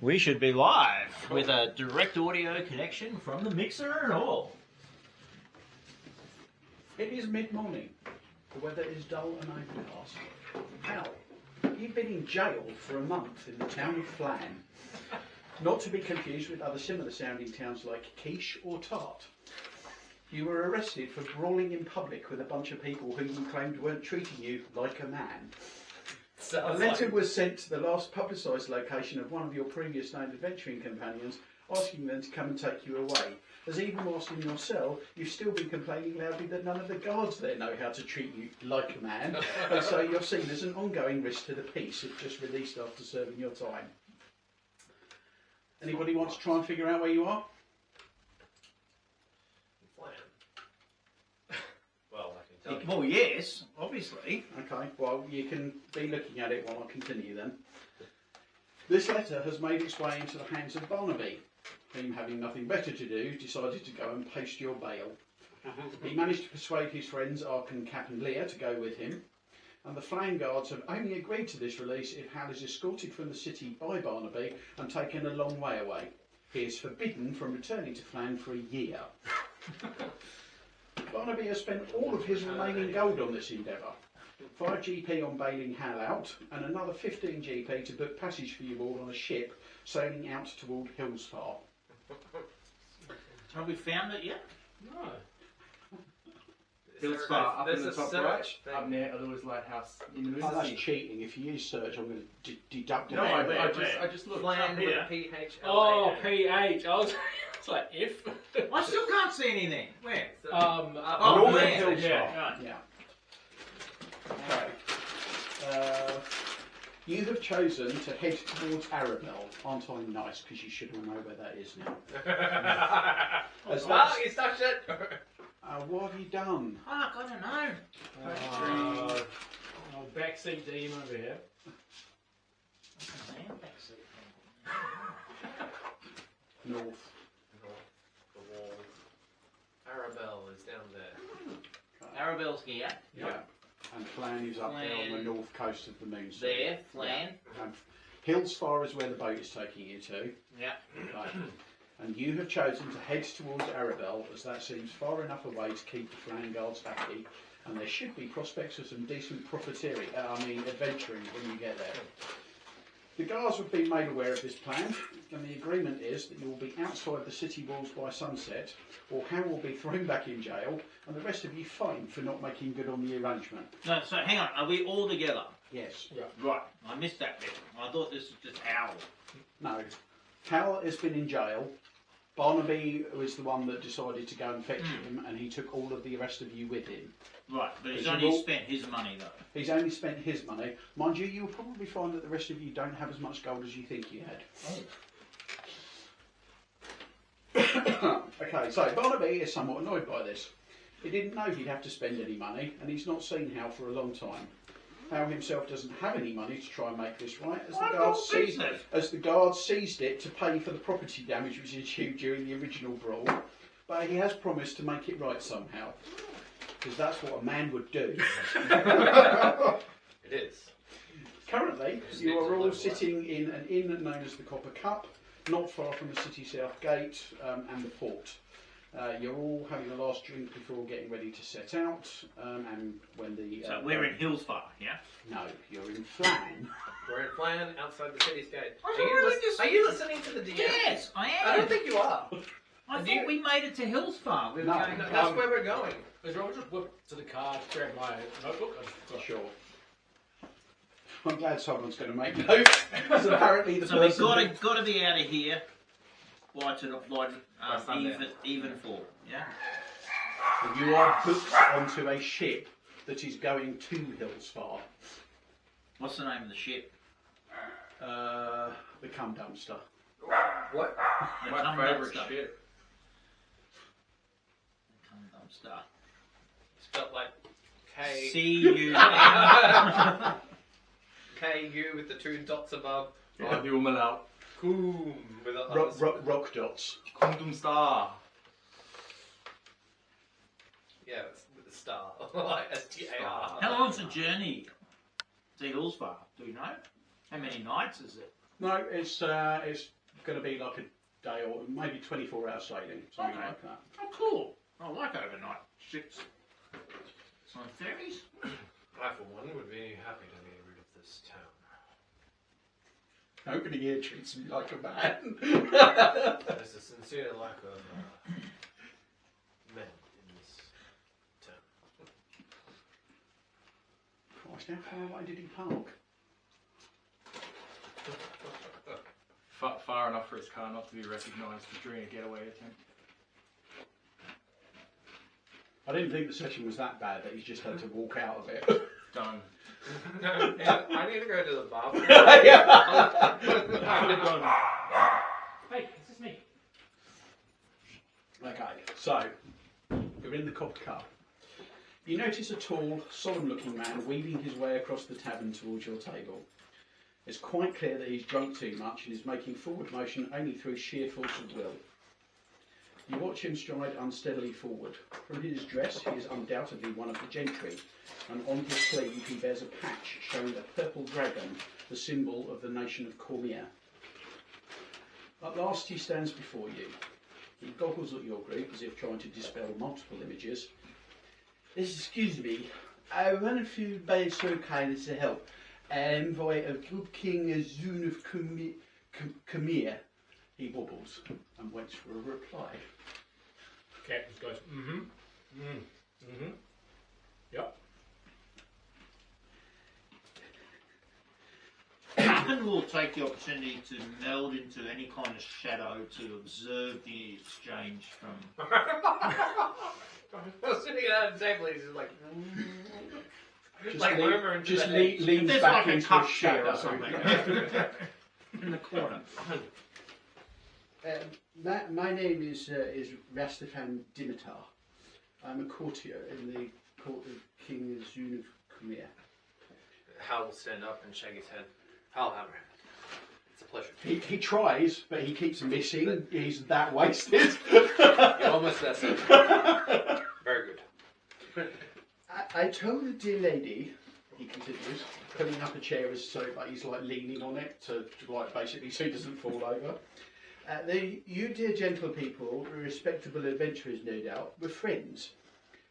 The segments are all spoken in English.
We should be live with a direct audio connection from the mixer and all. It is mid-morning. The weather is dull and overcast. Hal, you've been in jail for a month in the town of Flan. Not to be confused with other similar sounding towns like Quiche or Tart. You were arrested for brawling in public with a bunch of people who you claimed weren't treating you like a man. A letter was sent to the last publicised location of one of your previous named adventuring companions, asking them to come and take you away. As even whilst in your cell, you've still been complaining loudly that none of the guards there know how to treat you like a man, and so you're seen as an ongoing risk to the peace if just released after serving your time. Anybody want to try and figure out where you are? Well, yes, obviously. Okay, well, you can be looking at it while I continue then. This letter has made its way into the hands of Barnaby, whom, having nothing better to do, decided to go and paste your bail. He managed to persuade his friends Arkin, Cap and Leah to go with him, and the Flan Guards have only agreed to this release if Hal is escorted from the city by Barnaby and taken a long way away. He is forbidden from returning to Flan for a year. Barnaby has spent all of his remaining gold on this endeavour. 5 GP on bailing Hal out, and another 15 GP to book passage for you all on a ship sailing out toward Hillsfar. Have we found it yet? No. Hillsfar up in the top right, up near a Lewis Lighthouse in Oh, that's Lucy. cheating. If you use search, I'm going to deduct it. No, I just looked. Plan with Yeah. PH. Oh, PH. I was like, if. I still can't see anything. Where? Northern there. Hillsfar. Yeah. Yeah. Okay. You have chosen to head towards Arabelle. Aren't I nice? Because you should all know where that is now. As Oh, that's, you stuck it. what have you done? Fuck, I don't know. Backseat demon over here. North. The wall. Arabelle is down there. Arabelle's here. Yeah. And Flan is up there on the Flan. north coast of the moon. There, Flan. And Hillsfar is where the boat is taking you to. Yeah. Okay. And you have chosen to head towards Arabelle, as that seems far enough away to keep the Flan Guards happy, and there should be prospects of some decent adventuring when you get there. The guards have been made aware of this plan, and the agreement is that you will be outside the city walls by sunset, or Hal will be thrown back in jail, and the rest of you fined for not making good on the arrangement. No, so hang on, are we all together? Yes. Right, I missed that bit. I thought this was just Hal. No. Hal has been in jail. Barnaby was the one that decided to go and fetch him, and he took all of the rest of you with him. Right, but he's Is it only all- spent his money though. He's only spent his money. Mind you, you'll probably find that the rest of you don't have as much gold as you think you had. Okay, so Barnaby is somewhat annoyed by this. He didn't know he'd have to spend any money, and he's not seen Hal for a long time. Hal himself doesn't have any money to try and make this right, as the guards seized it to pay for the property damage which ensued during the original brawl. But he has promised to make it right somehow, because that's what a man would do. It is. Currently, you are all sitting in an inn known as the Copper Cup, not far from the city south gate and the port. You're all having a last drink before getting ready to set out, and when the... So we're in Hillsfar, yeah? No, you're in Flan. We're in Plan outside the city's gate. I really Are you listening to the DM? Yes, I am. I don't think you are. I thought we made it to Hillsfar. We were No. going... No, that's where we're going. Is Robert just whip to the car, grab my notebook? Sure. I'm glad someone's going to make notes, because apparently the So we've person... got to be out of here by sundown. even for, yeah? You are booked onto a ship that is going to Hillsfar. What's the name of the ship? The Cum Dumpster. What? The My Cum favourite Dumpster. ship. The Cum Dumpster. Spelled like K. C-U... K-U with the 2 dots above. Ja, die omlaag. Coom with a Rock dots. Quantum Star. Yeah, it's with a star. Like S-T-A-R. How long's the journey to Hillsfar? Do you know? How many nights is it? No, it's going to be like a day or maybe 24-hour sailing, something Okay. like that. Oh, cool. I like overnight ships. On ferries? I, for one, would be happy to be rid of this town. Nobody here treats me like a man. There's a sincere lack of men in this town. Christ, how far away did he park? Far enough for his car not to be recognised during a getaway attempt. I didn't think the session was that bad that he's just had to walk out of it. Done. Yeah, I need to go to the bathroom. Hey, this is me. Okay, so you're in the cobbed car. You notice a tall, solemn-looking man weaving his way across the tavern towards your table. It's quite clear that he's drunk too much and is making forward motion only through sheer force of will. You watch him stride unsteadily forward. From his dress, he is undoubtedly one of the gentry, and on his sleeve he bears a patch showing a purple dragon, the symbol of the nation of Cormier. At last he stands before you. He goggles at your group as if trying to dispel multiple images. Excuse me, I wonder if you'd be so kind as to help. Envoy of good King Azure of Khmer. He wobbles and waits for a reply. Cat just goes, Yep. Captain will take the opportunity to meld into any kind of shadow to observe the exchange from... I was sitting at the table, he's just like... Just, like murmuring to just the head. leans There's back like a into cup a chair shadow. or something in the corner. My name is Rastafan Dimitar. I'm a courtier in the court of King Azure of Khmer. Hal will stand up and shake his head. Hal Hammerhand. It's a pleasure. He tries, but he keeps missing. He's that wasted. You're almost there, sir. Very good. I told the dear lady, he continues, pulling up a chair as so like he's like leaning on it to like basically so he doesn't fall over. You dear gentle people, respectable adventurers no doubt, were friends.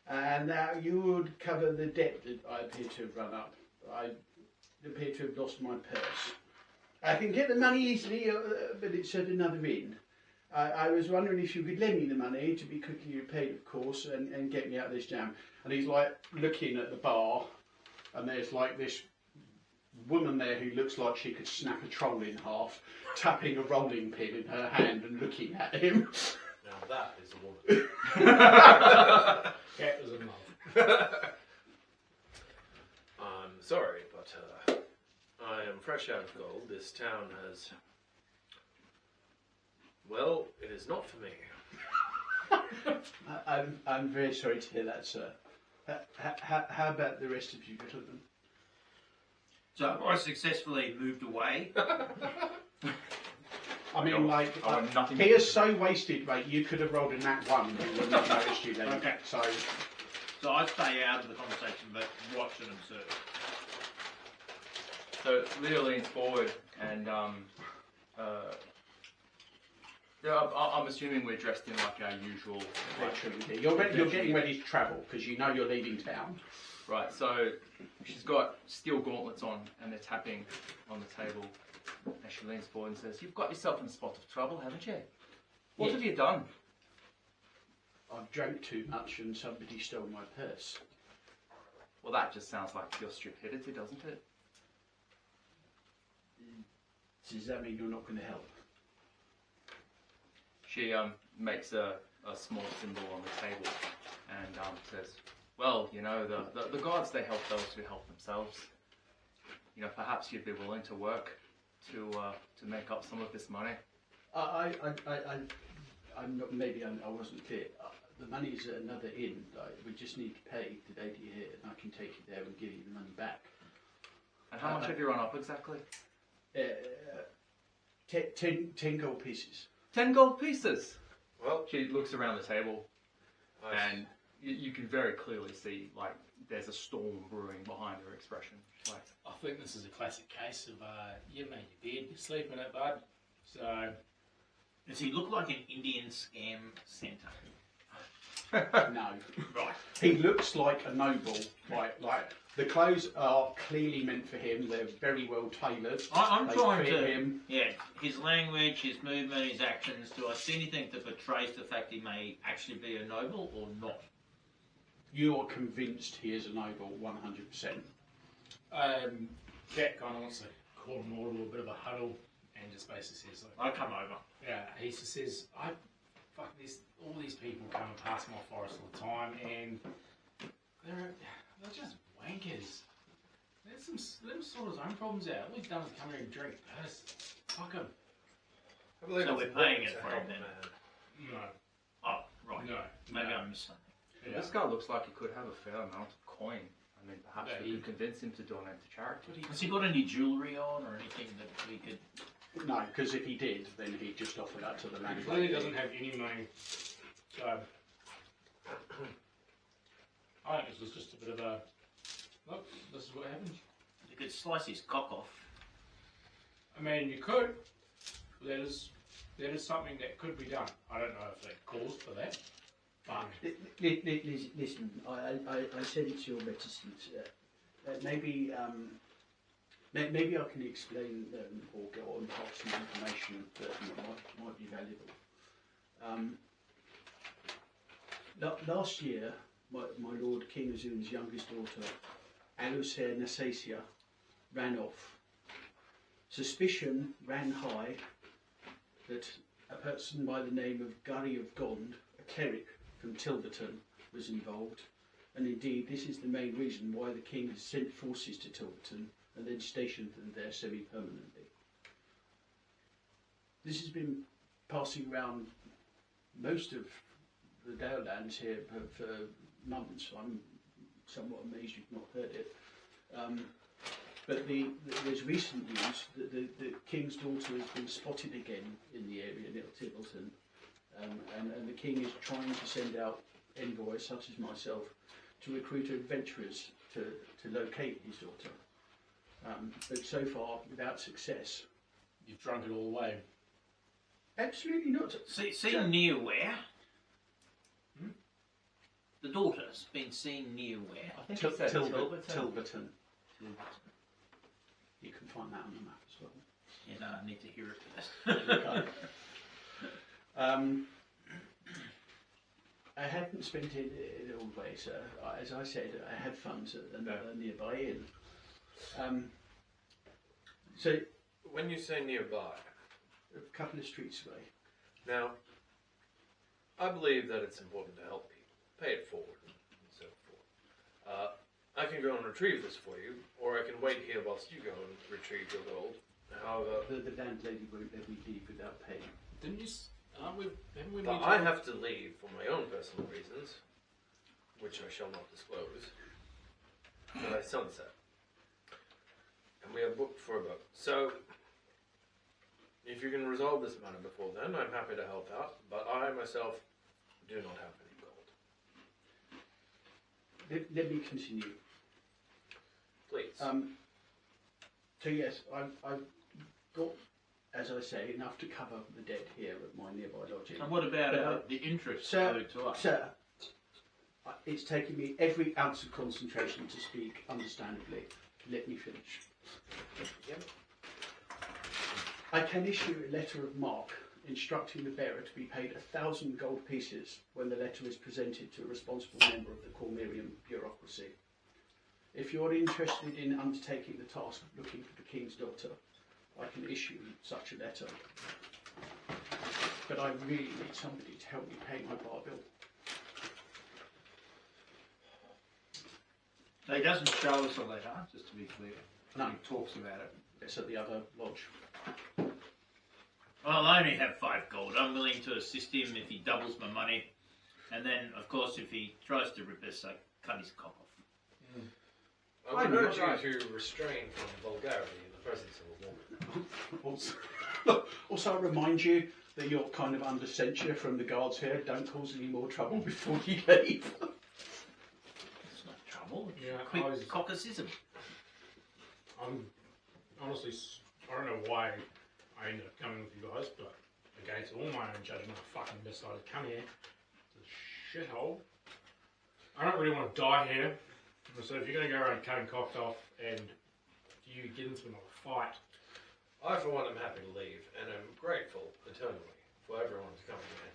And now you would cover the debt that I appear to have run up. I appear to have lost my purse. I can get the money easily, but it's at another inn. I was wondering if you could lend me the money to be quickly repaid, of course, and get me out of this jam. And he's like looking at the bar, and there's like this woman there who looks like she could snap a troll in half, tapping a rolling pin in her hand and looking at him. Now that is a woman. Cat was a mum. I'm sorry, but I am fresh out of gold. This town has... Well, it is not for me. I'm very sorry to hear that, sir. How about the rest of you gentlemen? So I successfully moved away. I mean, like, I want nothing he to do is so wasted, mate, you could have rolled a nat 1 and he wouldn't have noticed you then. Okay. So, So I stay out of the conversation, but watch and observe. So Leo leans forward and I'm assuming we're dressed in like our usual. literally, you're getting ready to travel because you know you're leaving town. Right, so she's got steel gauntlets on and they're tapping on the table. And she leans forward and says, "You've got yourself in a spot of trouble, haven't you? What Yeah. have you done?" I've drank too much and somebody stole my purse. Well, that just sounds like pure stupidity, doesn't it? Does that mean you're not going to help? She makes a small symbol on the table and says, "Well, you know, the gods, they help those who help themselves. You know, perhaps you'd be willing to work to make up some of this money." I'm not. Maybe I wasn't clear. The money's at another inn. We just need to pay the lady here, and I can take you there and give you the money back. And how much have you run up exactly? 10 gold pieces. 10 gold pieces. Well, She looks around the table I and you can very clearly see like there's a storm brewing behind her expression. Like, I think this is a classic case of you made your bed, you sleep in it, bud. So Does he look like an Indian scam centre? No. Right. He looks like a noble, right? Like the clothes are clearly meant for him. They're very well tailored. I'm They trying fit to. him. Yeah, his language, his movement, his actions. Do I see anything that betrays the fact he may actually be a noble or not? You are convinced he is a noble, 100%. Jack kind of wants to call them all to a bit of a huddle and just basically says, like, I come over. yeah, he just says, fuck this, all these people come past my forest all the time and they're just wankers. Let him sort his own problems out. All he's done is come here and drink. Just fuck him. I believe So it's we're paying important it to for help him then. a man. No. Oh, right. No. Maybe no. I missed something. Yeah. This guy looks like he could have a fair amount of coin. I mean, perhaps Yeah, we could convince him to donate to charity. Has he got any jewellery on or anything that we could? No, because if he did, then he'd just offer that to the He landlady. clearly doesn't have any money. So I think this was just a bit of a look, this is what happens. You could slice his cock off. I mean you could. That is something that could be done. I don't know if that calls for that. But Listen, I said it's your reticence. Maybe maybe I can explain or go on pass some information that might be valuable. Last year, my Lord King Azun's youngest daughter, Alusair Nasasia, ran off. Suspicion ran high that a person by the name of Gurry of Gond, a cleric from Tilverton, was involved, and indeed this is the main reason why the king has sent forces to Tilverton and then stationed them there semi-permanently. This has been passing around most of the Dalelands here for months. I'm somewhat amazed you've not heard it. But there's recent news that the king's daughter has been spotted again in the area near Tilverton. And the king is trying to send out envoys such as myself to recruit adventurers to locate his daughter. But so far, without success. you've drunk it all away. Absolutely not. Seen near where? The daughter's been seen near where? I think it said Tilverton. Tilverton. You can find that on the map as well. Yeah, no, I need to hear it first. Okay. I haven't spent it all the way, sir. As I said, I had funds at another nearby inn. So, When you say nearby, a couple of streets away. now, I believe that it's important to help people, pay it forward, and so forth. I can go and retrieve this for you, or I can wait here whilst you go and retrieve your gold. However, The landlady won't let me leave without paying. Didn't you? Haven't we? but I have to leave for my own personal reasons, which I shall not disclose, by sunset. And we are booked for a boat. So, if you can resolve this matter before then, I'm happy to help out, but I myself do not have any gold. Let me continue. Please. So yes, I've got, as I say, enough to cover the debt here at my nearby lodging. And what about But, the interest Sir, owed to us? sir, it's taken me every ounce of concentration to speak understandably. Let me finish. Yep. I can issue a letter of marque instructing the bearer to be paid 1,000 gold pieces when the letter is presented to a responsible member of the Cormyrian bureaucracy. If you're interested in undertaking the task of looking for the king's daughter, I can issue such a letter. But I really need somebody to help me pay my bar bill. He doesn't show us a letter, just to be clear. No. He talks about it. It's at the other lodge. Well, I only have 5 gold. I'm willing to assist him if he doubles my money. And then, of course, if he tries to rip us, I cut his cock off. I would I'm urge not you to restrain from vulgarity in the presence of a woman. Also, I remind you that you're kind of under censure from the guards here. Don't cause any more trouble before you leave. It's not trouble. trouble. Yeah, Quick I was- cockacism. I'm honestly, I don't know why I ended up coming with you guys, but against all my own judgment, I fucking decided to come here to the shithole. I don't really want to die here, so if you're going to go around cutting cocked off and you get into another fight, I, for one, am happy to leave, and I'm grateful eternally for everyone coming and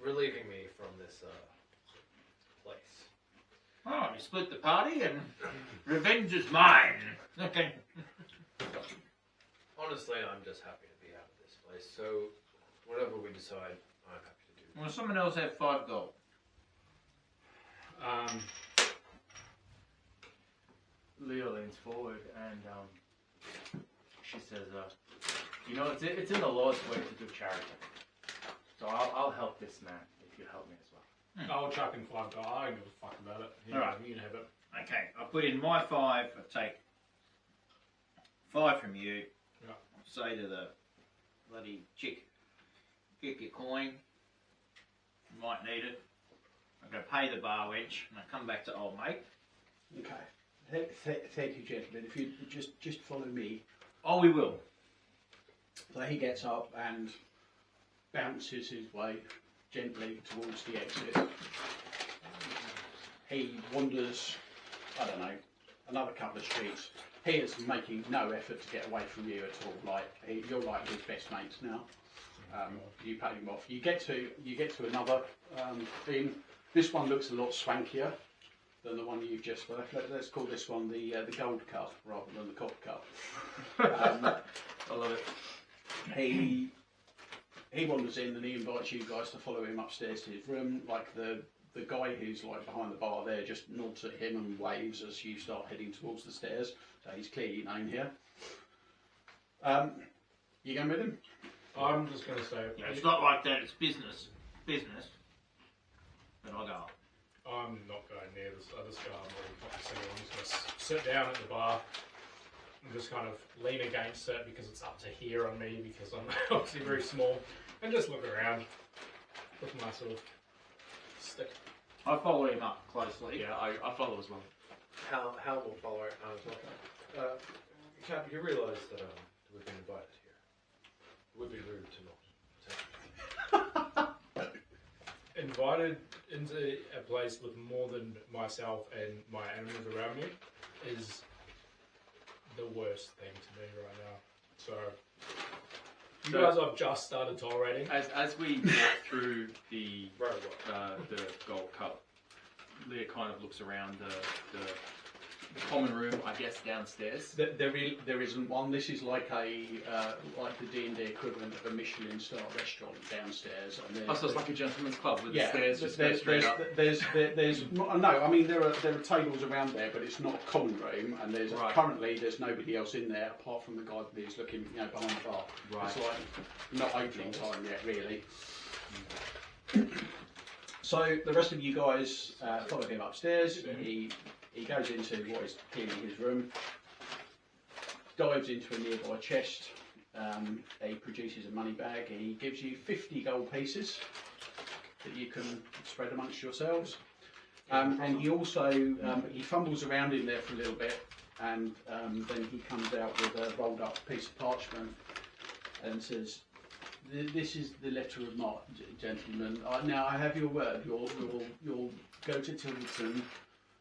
relieving me from this place. Oh, we split the party and revenge is mine. Okay. Honestly, I'm just happy to be out of this place, so whatever we decide, I'm happy to do. Well, someone else have 5 gold. Leo leans forward and she says, you know, it's in the Lord's way to do charity. So I'll help this man if you help me as well. I'll chuck in 5 gold. I don't give a fuck about it. You Alright. You can have it. Okay, I put in my 5. I take 5 from you. Yeah. Say to the bloody chick, get your coin. You might need it. I'm going to pay the bar wench and I come back to old mate. Okay. Thank you, gentlemen. If you just follow me. Oh, we will. So he gets up and bounces his way gently towards the exit. He wanders, I don't know, another couple of streets. He is making no effort to get away from you at all. Like you're like his best mates now. You pay him off. You get to another inn. This one looks a lot swankier than the one you've just left. Let's call this one the Gold Cup rather than the Copper Cup. I love it. He wanders in and he invites you guys to follow him upstairs to his room. Like the guy who's like behind the bar there just nods at him and waves as you start heading towards the stairs. So he's clearly known here. You going with him? I'm just going to say, Yeah, it's not like that. It's business. Business. But I'll go. I'm not going near this other guy. I'm really fucking sick. I'm just going to sit down at the bar and just kind of lean against it because it's up to here on me because I'm obviously very small, and just look around with my sort of stick. I follow him up closely. Yeah, I follow as well. Hal will follow it. Cap, you realise that we've been invited here. It would be rude to not take it. Invited into a place with more than myself and my animals around me is the worst thing to me right now. So, you guys I've just started tolerating. As we walk through the Right, the Gold Cup, Leah kind of looks around the common room, I guess, downstairs. There isn't one. This is like like the D&D equivalent of a Michelin-star restaurant downstairs. And Oh, so it's like a gentleman's club with the yeah, stairs just go straight up. There's no. I mean there are tables around there, but it's not a common room, and Right. currently there's nobody else in there apart from the guy who's looking, behind the bar. Right. It's like not opening time yet, really. So the rest of you guys follow him upstairs. He goes into what is clearly his room, dives into a nearby chest. He produces a money bag. He gives you 50 gold pieces that you can spread amongst yourselves. And he also he fumbles around in there for a little bit, and then he comes out with a rolled up piece of parchment and says, "This is the letter of marque, gentlemen. Now I have your word. You'll go to Tilton,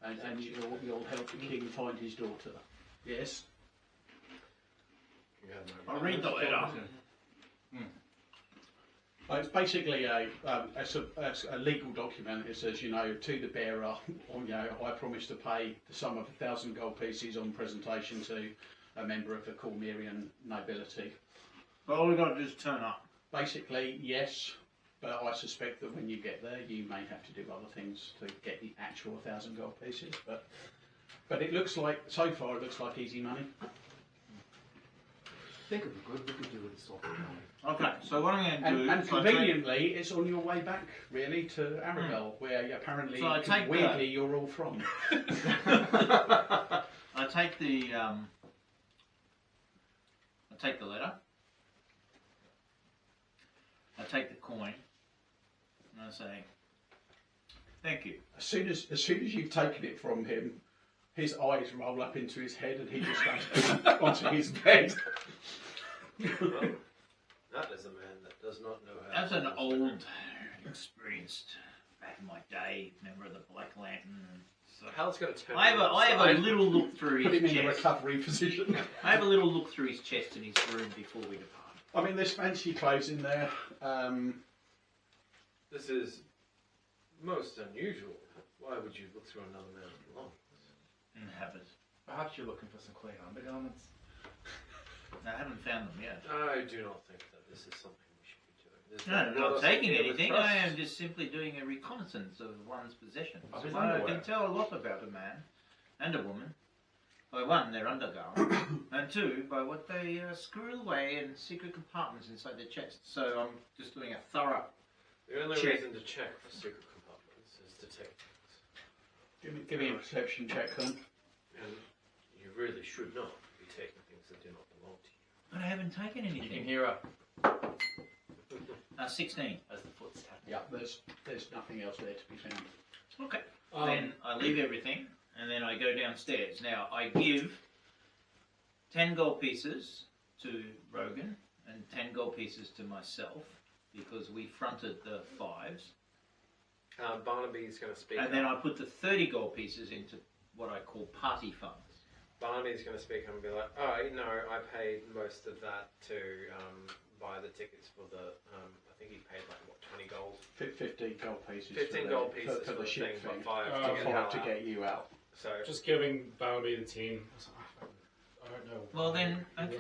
and you'll help the king find his daughter. Yes." I'll read the letter. It's basically a legal document. It says, to the bearer, I promise to pay the sum of 1,000 gold pieces on presentation to a member of the Cormerian nobility. But all we got to do is turn up. Basically, yes, but I suspect that when you get there, you may have to do other things to get the actual 1,000 gold pieces. But it looks like, so far, it looks like easy money. Think of the good we could do with this sort of money. Okay, so what I'm going to do... And so conveniently, it's on your way back, really, to Arabelle, where apparently, So I take weirdly, you're all from. I take the letter. I take the coin, and I say, Thank you. As soon as you've taken it from him, his eyes roll up into his head and he just goes onto his bed. Well, that is a man that does not know how. As an old, experienced, back in my day, member of the Black Lantern. So How's going to turn? I have a little look through Put him his in the chest. recovery position. I have a little look through his chest in his room before we depart. I mean, there's fancy clothes in there. This is most unusual. Why would you look through another man's belongings? And have it. Perhaps you're looking for some clean undergarments. I haven't found them yet. I do not think that this is something we should be doing. This is No, I'm not not a taking thing of anything. trust. I am just simply doing a reconnaissance of one's possessions. Of his I underwear. can tell a lot about a man and a woman. By one, their undergarment, and two, by what they screw away in secret compartments inside their chest. So I'm just doing a thorough. The only Check. reason to check for secret compartments is to take things. Give me a perception check then. And you really should not be taking things that do not belong to you. But I haven't taken You can anything. hear her 16. as the foot's tapping. Yeah, there's nothing else there to be found. Okay. Then I leave everything, and then I go downstairs. Now, I give 10 gold pieces to Rogan and 10 gold pieces to myself, because we fronted the fives. Barnaby's going to speak And then up. I put the 30 gold pieces into what I call party funds. Barnaby's going to speak up and be like, oh, no, I paid most of that to buy the tickets for the, I think he paid like, what, 20 gold? 15 gold pieces. 15 gold pieces for the ship thing, thing. but 5 Oh, to For get five out. to get you out. So, Just giving Barnaby the 10. I don't know. Well then, okay.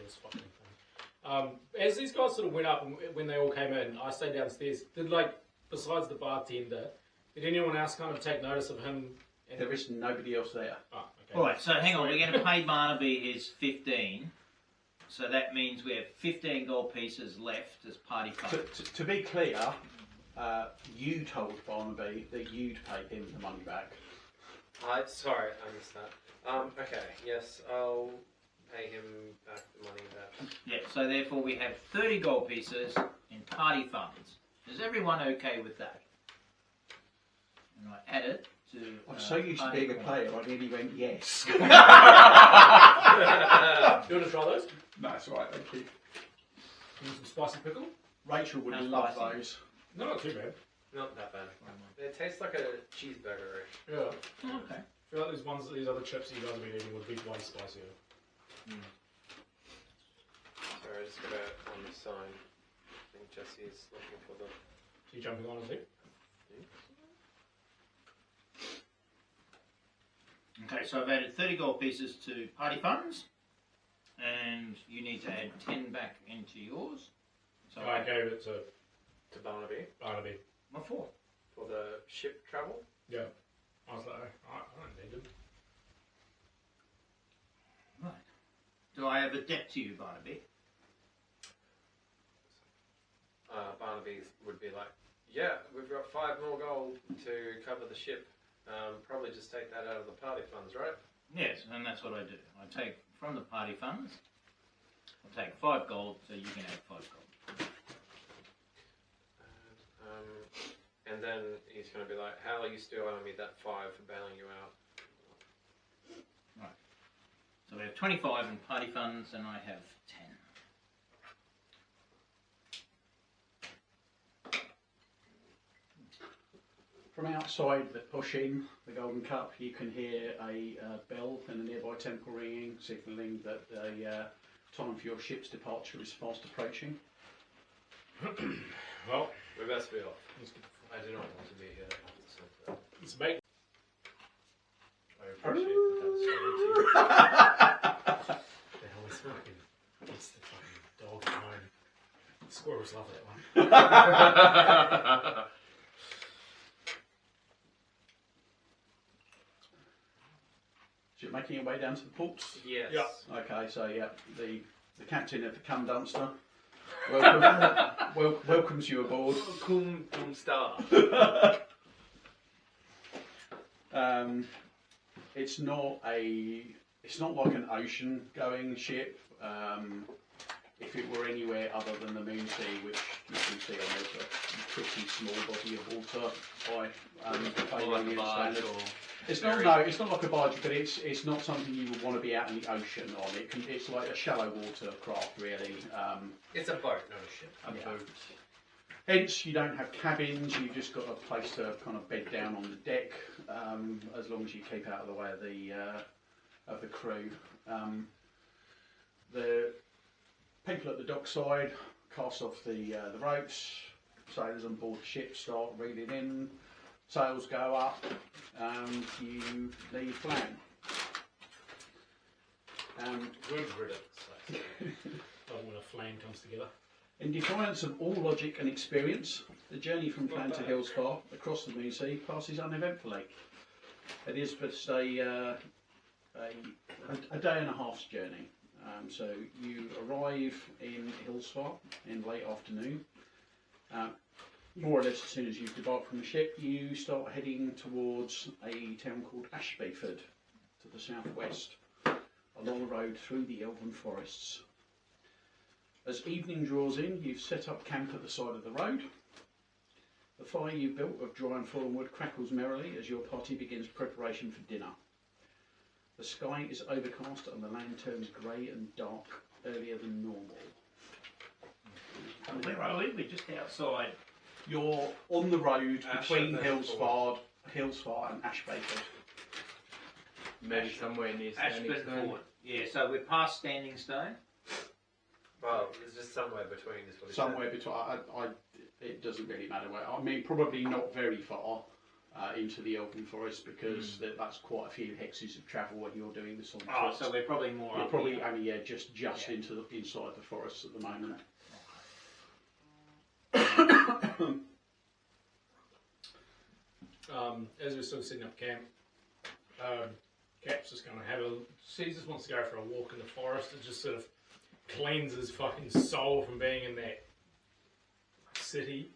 This fucking thing. As these guys sort of went up, and when they all came in, I stayed downstairs. Did, like, besides the bartender, did anyone else kind of take notice of him? And There is nobody else there. Oh, okay. Alright, so hang on, we're going to pay Barnaby his 15. So that means we have 15 gold pieces left as party funds. To be clear, you told Barnaby that you'd pay him the money back. sorry, I missed that. Okay, yes, I'll pay him back the money that... Yeah, so therefore we have 30 gold pieces in party funds. Is everyone okay with that? And I add it to. I'm so used to party being a coin. player, I nearly went yes. You want to try those? No, it's alright, thank you. You want some spicy pickle? Rachel would That's love spicy. those. No, not too bad. Not that bad. It tastes like a cheeseburger. Yeah. Oh, okay. I feel like these other chips that you guys have been eating would be way spicier. Sorry, I just got it on the sign. I think Jesse is looking for the... So you jumping on it too? Okay, so I've added 30 gold pieces to party funds, and you need to add 10 back into yours. So I gave it to To Barnaby Barnaby. what for? for the ship travel. Yeah. I was like, I don't need them. Right. Do I have a debt to you, Barnaby? Barnaby would be like, yeah, we've got 5 more gold to cover the ship. Probably just take that out of the party funds, right? Yes, and that's what I do. I take from the party funds. I take 5 gold, so you can have 5 gold. And then he's going to be like, how are you still owing me that 5 for bailing you out? So we have 25 in party funds, and I have 10. From outside the push-in, the Golden Cup, you can hear a bell in a nearby temple ringing, signalling that the time for your ship's departure is fast approaching. Well, We best be off. let's get I do not want to be here after sunset. let's make. I appreciate that. The hell is fucking. It's the fucking dog phone. The squirrels love that one. So you're making your way down to the ports? Yes. Yeah. Okay, so yeah, the captain of the cum dumpster welcomes you aboard. Cum star. It's not like an ocean-going ship. if it were anywhere other than the Moonsea, which you can see on there's a pretty small body of water by Or like a Paleonian barge standards. or It's not no, it's not like a barge, but it's not something you would want to be out in the ocean on. It's like a shallow water craft really. It's a boat, not a ship. a Yeah. boat. Hence, you don't have cabins. You've just got a place to kind of bed down on the deck, as long as you keep out of the way of the crew. The people at the dockside cast off the ropes. Sailors on board the ship start reeling in. Sails go up, and you leave land. Good riddance, I say. Love when a flame comes together. In defiance of all logic and experience, the journey from Plan to Hillsfar across the Moonsea passes uneventfully. It is but a day and a half's journey. So you arrive in Hillsfar in late afternoon. More or less as soon as you've debarked from the ship, you start heading towards a town called Ashbyford to the southwest, along a road through the elven forests. As evening draws in, you've set up camp at the side of the road. The fire you built of dry and fallen wood crackles merrily as your party begins preparation for dinner. The sky is overcast and the land turns grey and dark earlier than normal. And where are we? We're just outside. You're on the road between Ashburn Hillsfar and Ashbyford. Maybe somewhere near Standing Ashburn Stone. Fort. Yeah, so we're past Standing Stone. Well, it's just somewhere between is what it Somewhere between, it doesn't really matter where. I mean, probably not very far into the Elven Forest because that's quite a few hexes of travel when you're doing this on Oh, foot. so we're probably more You're up probably here. only just into inside the forest at the moment. As we're sort of setting up camp, Cap's just going to he just wants to go for a walk in the forest and just sort of cleanse his fucking soul from being in that city.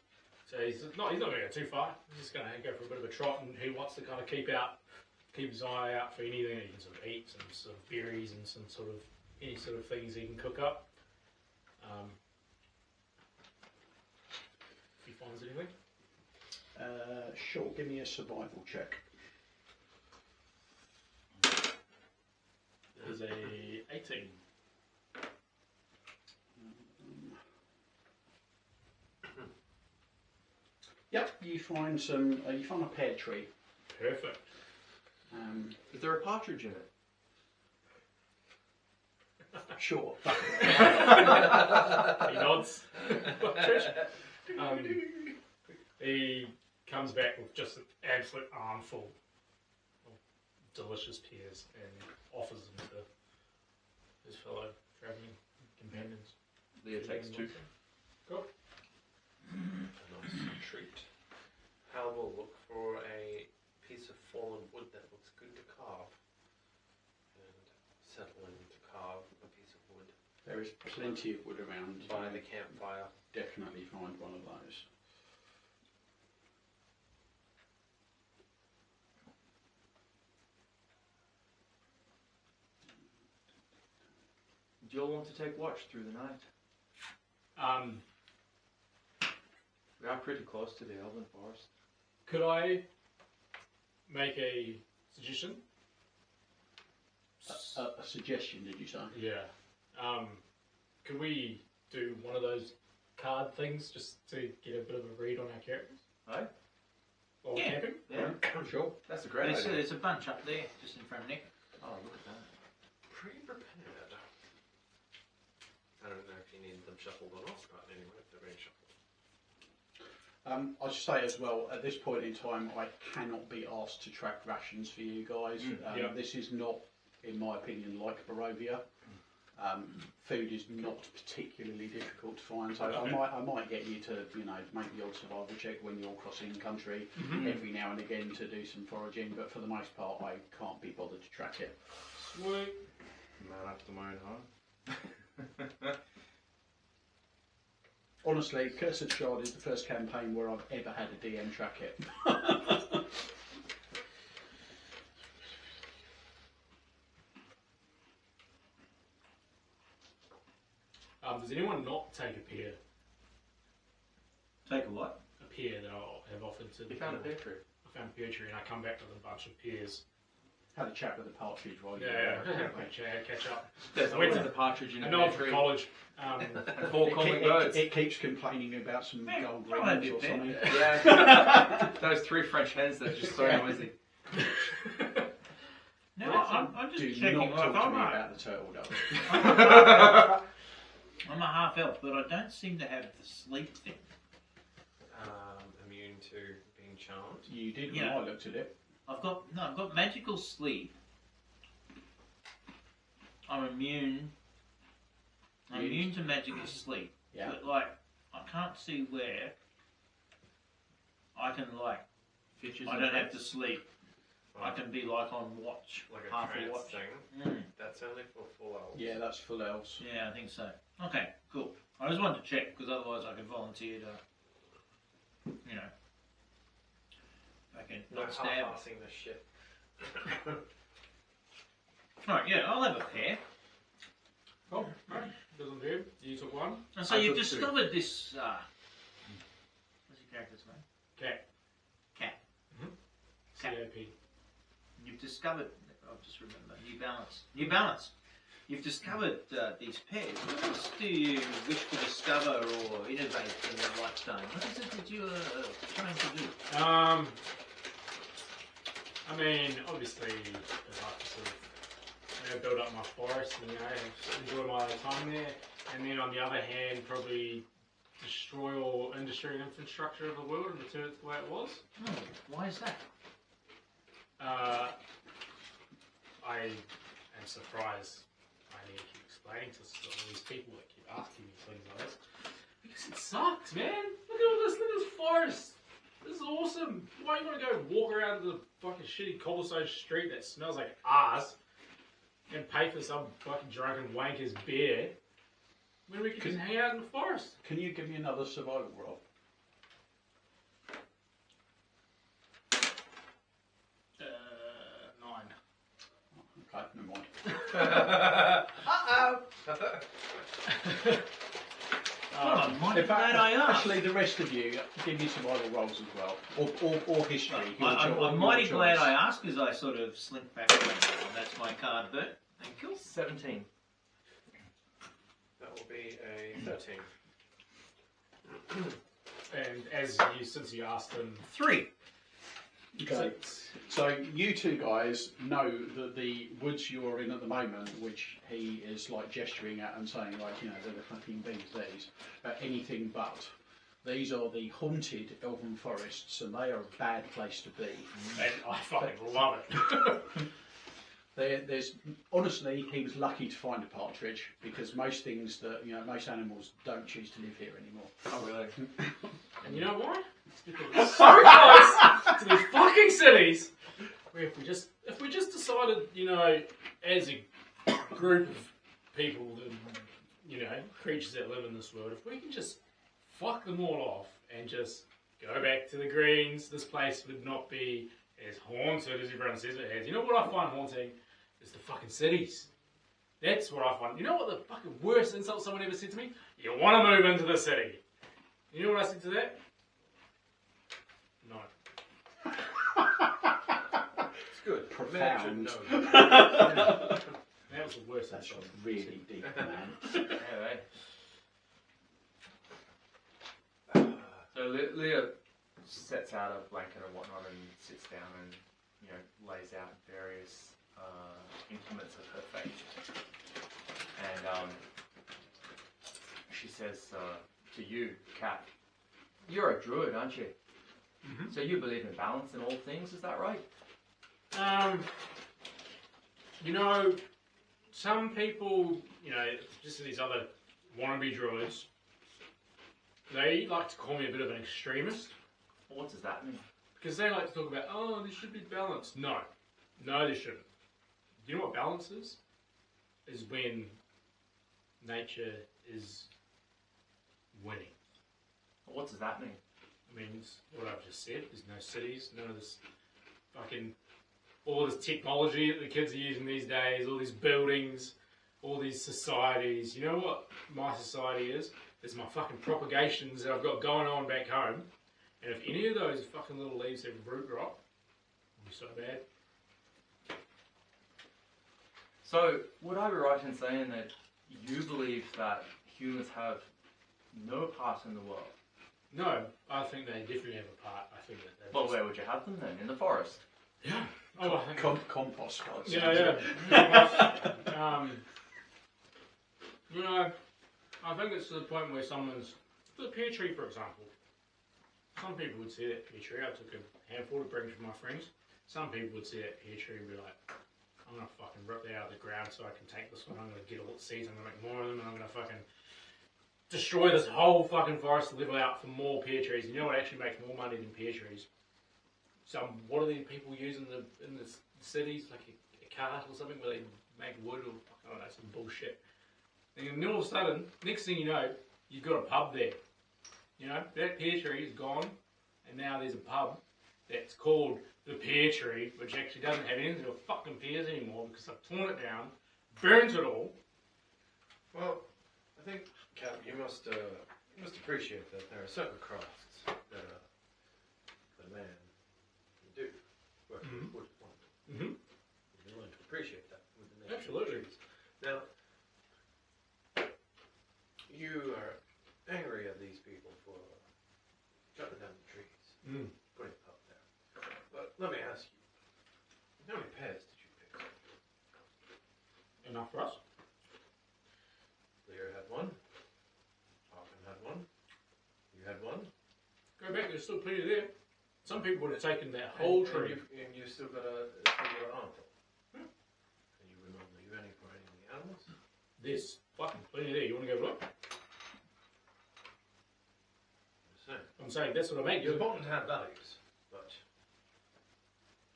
So he's not going to go too far. He's just going to go for a bit of a trot, and he wants to kind of keep his eye out for anything that he can sort of eat, some sort of berries and some sort of any sort of things he can cook up. If he finds anything. Sure, give me a survival check. There's a 18. Yep, you find a pear tree. Perfect. Is there a partridge in it? Sure. He nods. He comes back with just an absolute armful of delicious pears and offers them to his fellow travelling companions. Leah takes two. Cool. A nice treat. Hal will look for a piece of fallen wood that looks good to carve. And settle in to carve a piece of wood. There is plenty of wood around. By the campfire. Definitely find one of those. Do you all want to take watch through the night? We are pretty close to the Elven Forest. Could I make a suggestion? A suggestion, did you say? Yeah. Could we do one of those card things just to get a bit of a read on our characters Right? while we're Yeah. camping? Yeah. Sure. That's a great idea. There's a bunch up there, just in front of Nick. Oh, look at that. Pre-prepared. I don't know if you need them shuffled or not, but anyway, they're being shuffled. I should say as well, at this point in time, I cannot be asked to track rations for you guys. yeah. This is not, in my opinion, like Barovia. Food is not particularly difficult to find, so Okay. I might get you to, make the odd survival check when you're crossing country every now and again to do some foraging, but for the most part, I can't be bothered to track it. Sweet. Man after my own heart. Honestly, Cursed Shard is the first campaign where I've ever had a DM track it. Does anyone not take a pear? Take a what? A pear that I have offered to the You found a people. pear tree. I found a pear tree and I come back with a bunch of pears. Had a chat with the partridge while you Yeah, were catch up. There's I went always to a partridge in I a know pear I'm from tree. college. And 4 calling birds. It keeps complaining about some Yeah, gold I'll have rings your or pear. something. Yeah. Those 3 French hens that are just so noisy. No, I'm just Do checking. not talk Like, to me about the turtle dove. I'm a half elf, but I don't seem to have the sleep thing. Immune to being charmed. You did when Yeah. I looked at it. I've got magical sleep. I'm immune. I'm immune to magical sleep. Yeah. But like, I can't see where I can like. Features I and don't have to traits. sleep. I can be like on watch, Like a half a trance watch. thing. Mm. That's only for full elves. Yeah, that's full elves. Yeah, I think so. Okay, cool. I just wanted to check because otherwise I could volunteer to, you know, I can No not stab. half-assing this shit. Right, yeah, I'll have a pair. Cool. Right. Doesn't do. You took one. And so I you've took two. discovered this. What's your character's name? Cat. Cat. CAP. You've discovered. I'll just remember. New Balance. You've discovered these pairs. What else do you wish to discover or innovate in your lifetime? What is it that you are trying to do? I mean, obviously, I'd like to sort of build up my forest and just enjoy my time there. And then on the other hand, probably destroy all industry and infrastructure of the world and return it to the way it was. Why is that? I am surprised I need to keep explaining to all these people that keep asking me things like this. Because it sucks, man. Look at all this, look at this forest. This is awesome. Why you want to go walk around the fucking shitty cobblestone street that smells like arse and pay for some fucking drunken wanker's beer when we can just hang out in the forest? Can you give me another survival roll? 9. Okay, never mind. Well, I'm mighty In fact, glad I asked. actually, the rest of you, give me survival rolls as well. Or history. I'm mighty glad I asked because I sort of slink back from that. That's my card, Bert. Thank you. 17. That will be a 13. And since you asked them, 3. Okay. So you two guys know that the woods you're in at the moment, which he is like gesturing at and saying like, you know, they're the fucking bees, these, anything but. These are the haunted elven forests, and they are a bad place to be. and I fucking love it. There's honestly, he was lucky to find a partridge because most things that most animals don't choose to live here anymore. Oh, really? And you know why? It's because it's so close to these fucking cities. Where if we just decided, as a group of people, creatures that live in this world, if we can just fuck them all off and just go back to the greens, this place would not be as haunted as everyone says it has. You know what I find haunting? Is the fucking cities. That's what I find. You know what the fucking worst insult someone ever said to me? You want to move into the city. You know what I said to that? No. It's good. Profound. No. That was the worst That's insult. really deep, man. Anyway. So Leah sets out a blanket and whatnot and sits down and, lays out various implements of her faith. And she says to you, Kat, you're a druid, aren't you? Mm-hmm. So you believe in balance in all things, is that right? Some people, just these other wannabe druids, they like to call me a bit of an extremist. Well, what does that mean? Because they like to talk about, oh, this should be balanced. No, they shouldn't. Do you know what balance is? Is when nature is winning. Well, what does that mean? It means what I've just said. There's no cities, none of this fucking, all this technology that the kids are using these days, all these buildings, all these societies. You know what my society is? It's my fucking propagations that I've got going on back home. And if any of those fucking little leaves have root rot, it'll be so bad. So, would I be right in saying that you believe that humans have no part in the world? No, I think they definitely have a part. I think that. Well, where would you have them then? In the forest? Yeah. Oh, I think. Compost. Yeah. You know, I think it's to the point where someone's the pear tree, for example. Some people would see that pear tree. I took a handful to bring from my friends. Some people would see that pear tree and be like, I'm gonna fucking rip it out of the ground so I can take this one. I'm gonna get all the seeds. I'm gonna make more of them, and I'm gonna fucking destroy this whole fucking forest to level out for more pear trees. You know what actually makes more money than pear trees? What are these people use in the cities, like a cart or something, where they make wood or I don't know, some bullshit. And then all of a sudden, next thing you know, you've got a pub there. You know, that pear tree is gone, and now there's a pub that's called the Pear Tree, which actually doesn't have anything to do with fucking pears anymore because I've torn it down, burnt it all. Well, I think, Cap, you must appreciate that there are certain crafts that a man can do. Working with wood. Mm-hmm. You learn to appreciate that with the nature Absolutely. of the trees. Now, you are angry at these people for cutting down the trees, putting it up there. But let me ask you, how many pears did you pick? Enough for us. Lear had one. Arkin had one. You had one. Go back, there's still plenty there. Some people would have taken that whole tree. And you've still got a armful. And you wouldn't want to leave any for any of the animals? There's fucking plenty there. You want to go look? I'm saying that's what I make. You're important to have values, but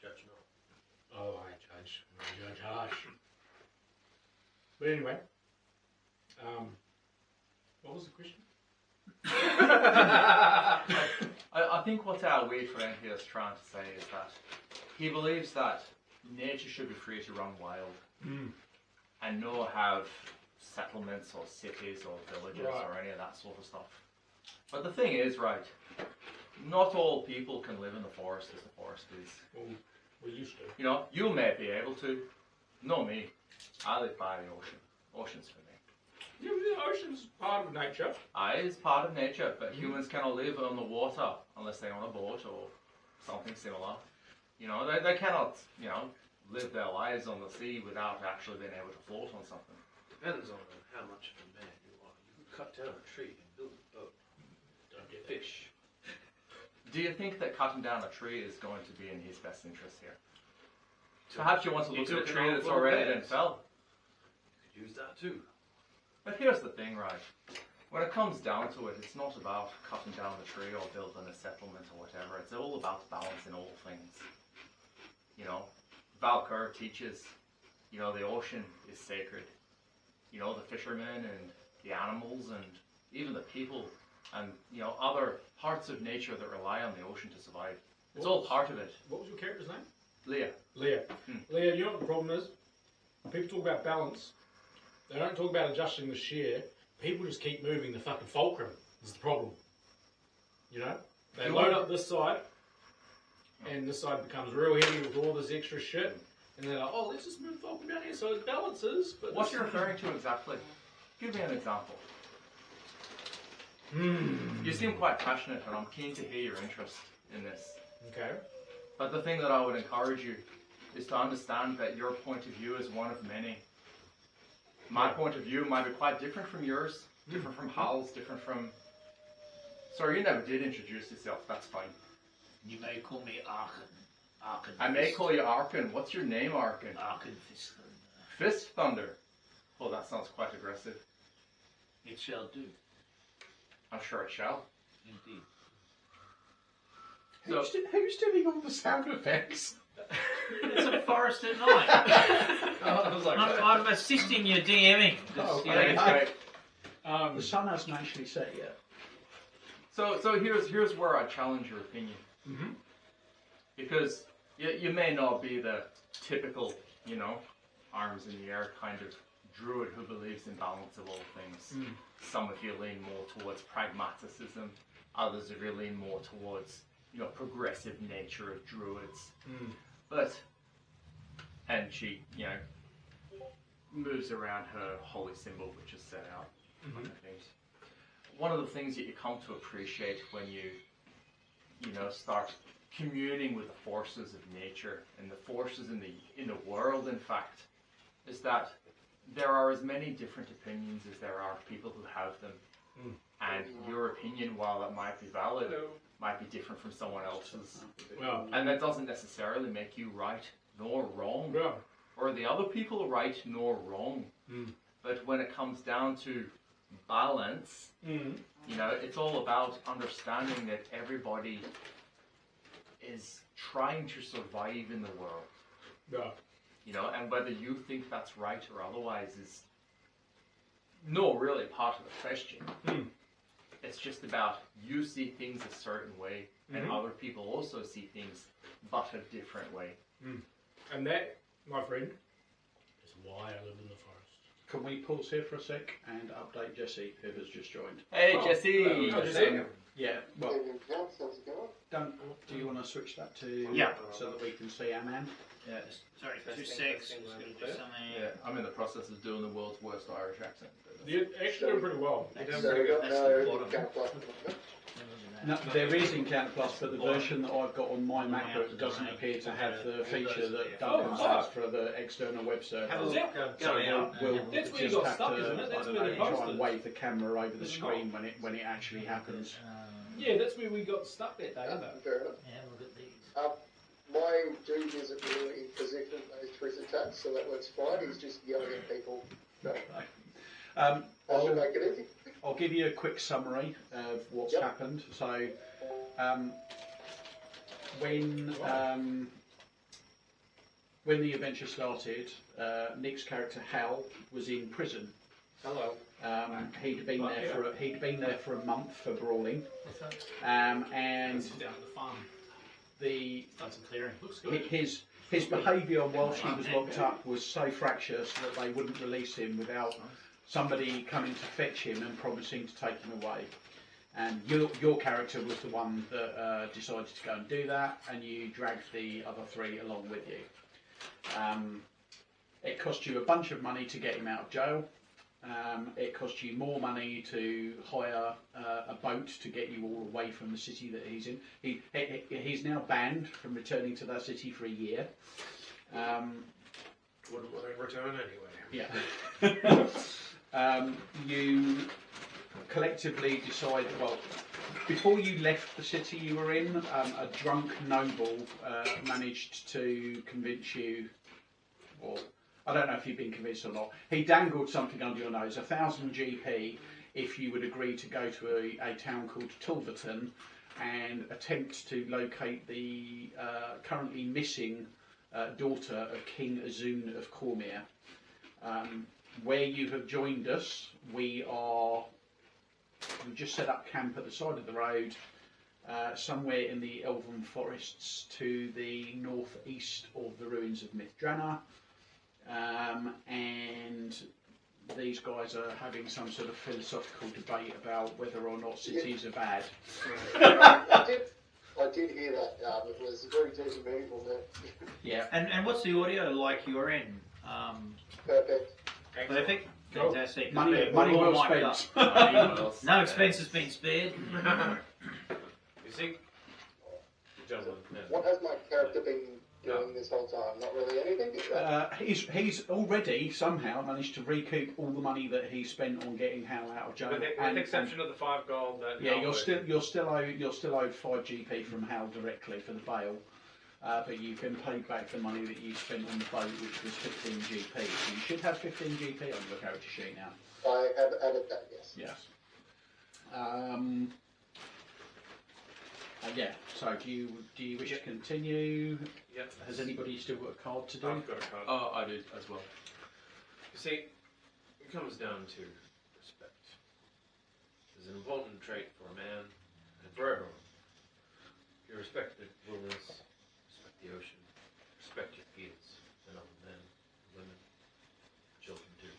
judge not. Oh, I judge. I judge harsh. But anyway, what was the question? I think what our weird friend here is trying to say is that he believes that nature should be free to run wild and not have settlements or cities or villages or any of that sort of stuff. But the thing is, right, not all people can live in the forest as the forest is. Well, we used to. You know, you may be able to. Not me. I live by the ocean. Ocean's for me. Yeah, the ocean's part of nature. It's part of nature, but humans cannot live on the water unless they're on a boat or something similar. You know, they cannot, you know, live their lives on the sea without actually being able to float on something. Depends on how much of a man you are. You can cut down a tree and build a boat. Don't get Fish. Do you think that cutting down a tree is going to be in his best interest here? Perhaps you want to look at a tree that's already been felled. You could use that too. But here's the thing, right? When it comes down to it, it's not about cutting down the tree or building a settlement or whatever. It's all about balance in all things. You know, Valkyr teaches, you know, the ocean is sacred. You know, the fishermen and the animals and even the people and, you know, other parts of nature that rely on the ocean to survive. It's all part of it. What was your character's name? Leah. Leah. Leah, you know what the problem is? People talk about balance. They don't talk about adjusting the shear. People just keep moving the fucking fulcrum. Is the problem. You know? They load up this side, and this side becomes real heavy with all this extra shit. And they're like, oh, let's just move the fulcrum down here so it balances. But what you're referring to exactly? Give me an example. You seem quite passionate, and I'm keen to hear your interest in this. Okay. But the thing that I would encourage you is to understand that your point of view is one of many. My point of view might be quite different from yours, different from Hal's, different from... Sorry, you never did introduce yourself, that's fine. You may call me Arkin. Arkin. I may call you Arkin. What's your name, Arkin? Arkin Fist Thunder. Fist Thunder. Oh, that sounds quite aggressive. It shall do. I'm sure it shall. Indeed. So, Who's doing all the sound effects? It's a forest at night. I was like, I'm assisting your DMing. Oh, You okay. know, right. The sun hasn't actually set yet. So here's where I challenge your opinion. Because you may not be the typical, you know, arms in the air kind of druid who believes in balance of all things. Some of you lean more towards pragmaticism, others of you lean more towards, you know, progressive nature of druids. And she, you know, moves around her holy symbol, which is set out on her feet. One of the things that you come to appreciate when you know, start communing with the forces of nature and the forces in the world, in fact, is that there are as many different opinions as there are people who have them. And your opinion, while it might be valid, might be different from someone else's. And that doesn't necessarily make you right nor wrong, or the other people right nor wrong. But when it comes down to balance, you know, it's all about understanding that everybody is trying to survive in the world. You know, and whether you think that's right or otherwise is not really part of the question. It's just about you see things a certain way, and other people also see things but a different way. And that, my friend, is why I live in the forest. Can we pause here for a sec and update Jesse, who has just joined? Hey, Jesse! Yeah, well, Evening, gents. How's it going? do you want to switch that to Yeah. so that we can see our man? Yeah, sorry, 2 secs. Just gonna do something. Yeah, I'm in the process of doing the world's worst Irish accent. You're actually doing pretty well. So we've got That's no the bottom. counterplot at the moment. No, there is Encounter Plus, but the version that I've got on my MacBook doesn't appear to have the feature that Duncan's has for the external web server. Have a Is look. it? Go out. We'll That's where you just got have stuck, to, isn't it? That's I don't where know, they try posted. and wave the camera over the Is it screen when it actually happens. Yeah, that's where we got stuck that day, isn't it? Fair enough. Yeah, look at these. My dude isn't really in position those prison attacks, so that works fine. He's just yelling at people. No, that should make it easy. I'll give you a quick summary of what's Yep. happened. So, when the adventure started, Nick's character Hal was in prison. Hello. He'd been there for a month for brawling, and This is down at the farm. the Done some clearing. Looks good. his behaviour whilst he was locked up was so fractious that they wouldn't release him without somebody coming to fetch him and promising to take him away. And your character was the one that decided to go and do that, and you dragged the other 3 along with you. It cost you a bunch of money to get him out of jail. It cost you more money to hire a boat to get you all away from the city that he's in. He's now banned from returning to that city for a year. Wouldn't want to return anyway. Yeah. You collectively decide, well, before you left the city you were in, a drunk noble managed to convince you, or I don't know if you've been convinced or not, he dangled something under your nose, 1,000 GP if you would agree to go to a town called Tulverton and attempt to locate the currently missing daughter of King Azun of Cormier. Where you have joined us, we've just set up camp at the side of the road, somewhere in the Elven Forests to the northeast of the ruins of Mithdrana, and these guys are having some sort of philosophical debate about whether or not cities are bad. I did hear that. It was very deep and meaningful there. Yeah. And what's the audio like you're in? Perfect. Perfect. Cool. Fantastic. Money We're all well mic'd spent. up. No expense has been spared. You see? Gentlemen. What has my character been doing this whole time? Not really anything. Is that? He's already somehow managed to recoup all the money that he spent on getting Hal out of jail. With the exception of the 5 gold that... Yeah, you're still owed 5 GP from Hal directly for the bail, but you can pay back the money that you spent on the boat, which was 15 GP. So you should have 15 GP on your character sheet now. I have added that, yes. Yes. Yeah. So do you wish to continue? Yep. Has anybody still got a card to do? I've got a card. Oh, I do as well. You see, it comes down to respect. It's an important trait for a man and for everyone. You respect the wilderness, respect the ocean, respect your peers and other men, women, children too.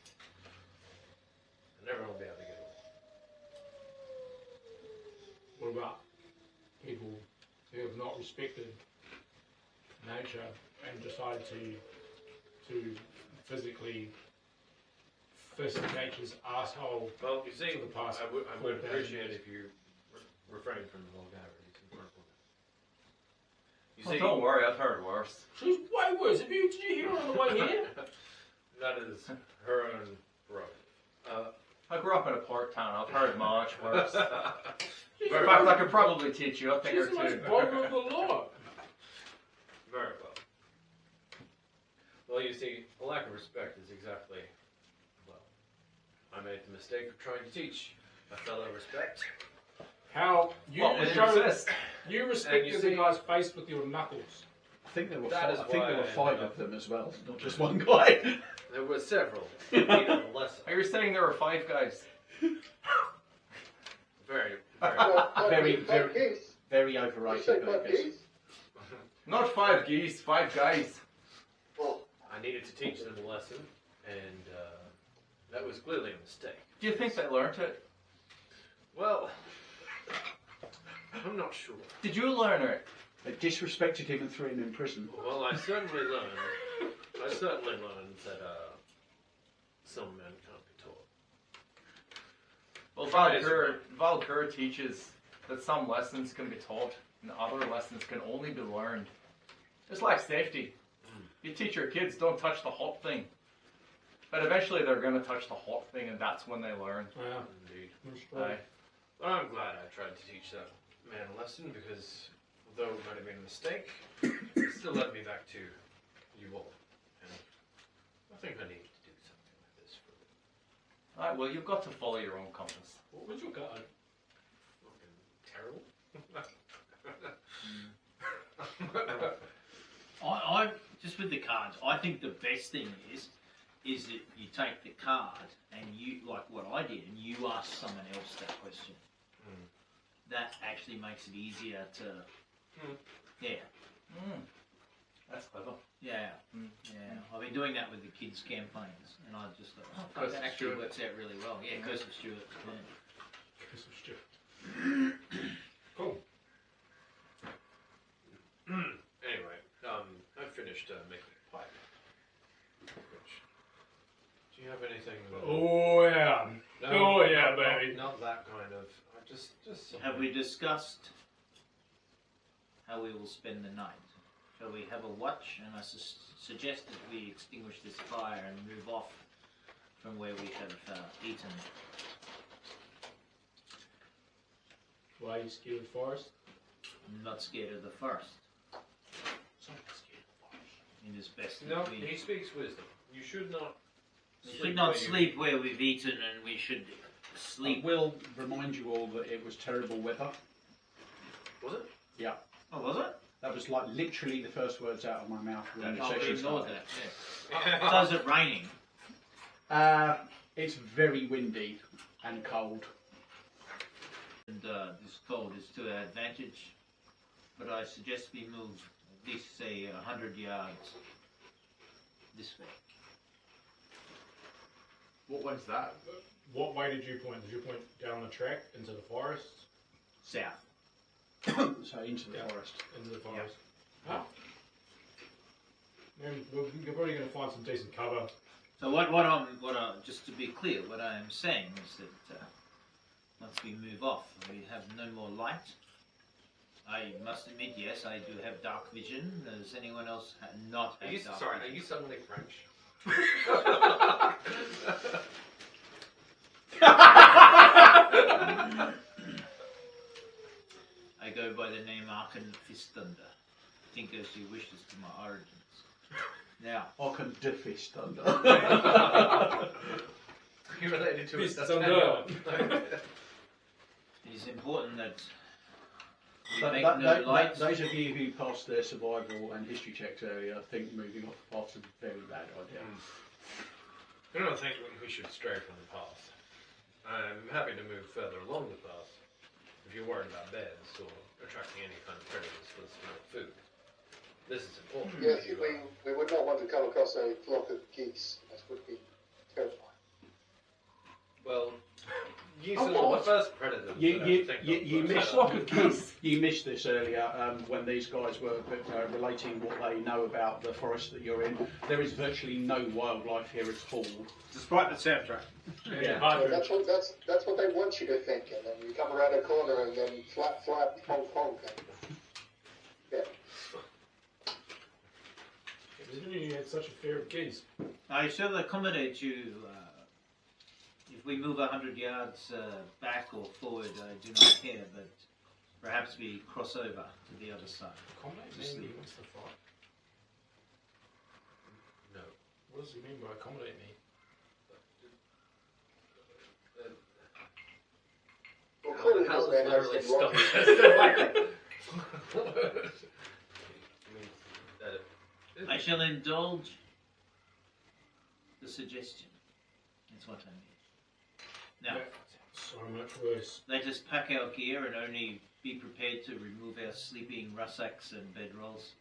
What about people who have not respected nature and decided to physically fist nature's asshole? Well, you see, For the past I would 4,000 appreciate years. if you refrain from the vulgarities in front of me. You Oh, see, don't worry, I've heard worse. She's way worse. Did you hear her on the way here? that is her own prerogative. I grew up in a port town. I've heard much worse. In Very fact, well. I could probably teach you a thing or She's the most two. vulgar of the lot. Very well. Well, you see, a lack of respect is exactly, well, I made the mistake of trying to teach a fellow respect. How you What would you showed insist? you And respected you the see- guy's face with your knuckles. I think there were That is five, I think why there were I five ended of up- them as well, not just one guy. There were several. Even a lesson. Are you saying there were 5 guys? Very, very. Well, Very, five very- geese. Very You say overrated five burgers. geese? Not 5 geese, 5 guys. Oh, I needed to teach them a lesson, and that was clearly a mistake. Do you think they learnt it? Well, I'm not sure. Did you learn it? They disrespected him and threw him in prison. Well, I certainly learned that some men can't be taught. Well, Try it. Valkyr teaches that some lessons can be taught and other lessons can only be learned. It's like safety. You teach your kids, don't touch the hot thing. But eventually they're going to touch the hot thing and that's when they learn. Yeah. Indeed. Aye. But I'm glad I tried to teach that man a lesson because, although it might have been a mistake, it still led me back to you all. And I think I need to do something like this for them. Alright, well, you've got to follow your own compass. What was your card? Fucking terrible. I just with the cards, I think the best thing is that you take the card and you, like what I did, and you ask someone else that question. That actually makes it easier to, yeah, That's clever. yeah, yeah. I've been doing that with the kids' campaigns, and I just thought, oh, fuck, Curse that of actually Stuart. works out really well. Yeah, Curse of Stuart. Yeah. Cool. Anyway, I finished making a pipe. Which, do you have anything? Oh yeah. Oh yeah, baby. Not that kind of. Just something. Have we discussed how we will spend the night? Shall we have a watch? And I suggest that we extinguish this fire and move off from where we have eaten. Why are you scared of the forest? I'm not scared of the forest. Someone's scared of the forest. It is best No, that we he speaks wisdom. You should not. should not sleep where we've eaten, and we should I sleep. will remind you all that it was terrible weather. Was it? Yeah. Oh, was it? That was like literally the first words out of my mouth when the Oh, we session ignored started. that. Yeah. So is it raining? It's very windy and cold. And this cold is to our advantage. But I suggest we move at least, say, 100 yards this way. What was that? What way did you point? Did you point down the track into the forest? South. So into the Yeah. forest. Into the forest. Huh? Man, you're probably going to find some decent cover. So just to be clear, what I am saying is that once we move off, we have no more light. I must admit, yes, I do have dark vision. Does anyone else not Are have you, dark sorry, are vision? you suddenly French? I go by the name Arkan Fistunder. Think as you wish as to my origins. Now, I can do fist under. You related to Fist us? under. it is important that we But make that- no that- light. those of you who passed their survival and history checks earlier think moving off the path's a very bad idea. I don't think we should stray from the path. I'm happy to move further along the path if you're worried about beds or attracting any kind of predators for the smell of food. This is important. yes, that you, we would not want to come across a flock of geese. That would be terrifying. Well, you Oh, saw the what? first predator. You missed you missed this earlier when these guys were relating what they know about the forest that you're in. There is virtually no wildlife here at all. Despite the soundtrack. Yeah. That's what they want you to think, and then you come around a corner and then flap, honk, honk. Yeah. Didn't you had such a fear of geese? I shall accommodate you. If we move 100 yards back or forward, I do not care, but perhaps we cross over to the other side. Accommodate me? He wants to fight. No. What does he mean by accommodate me? Well, clearly How this man has literally some rock. I shall indulge the suggestion. That's what I mean. Now, So much worse. let us pack our gear and only be prepared to remove our sleeping rucksacks and bedrolls.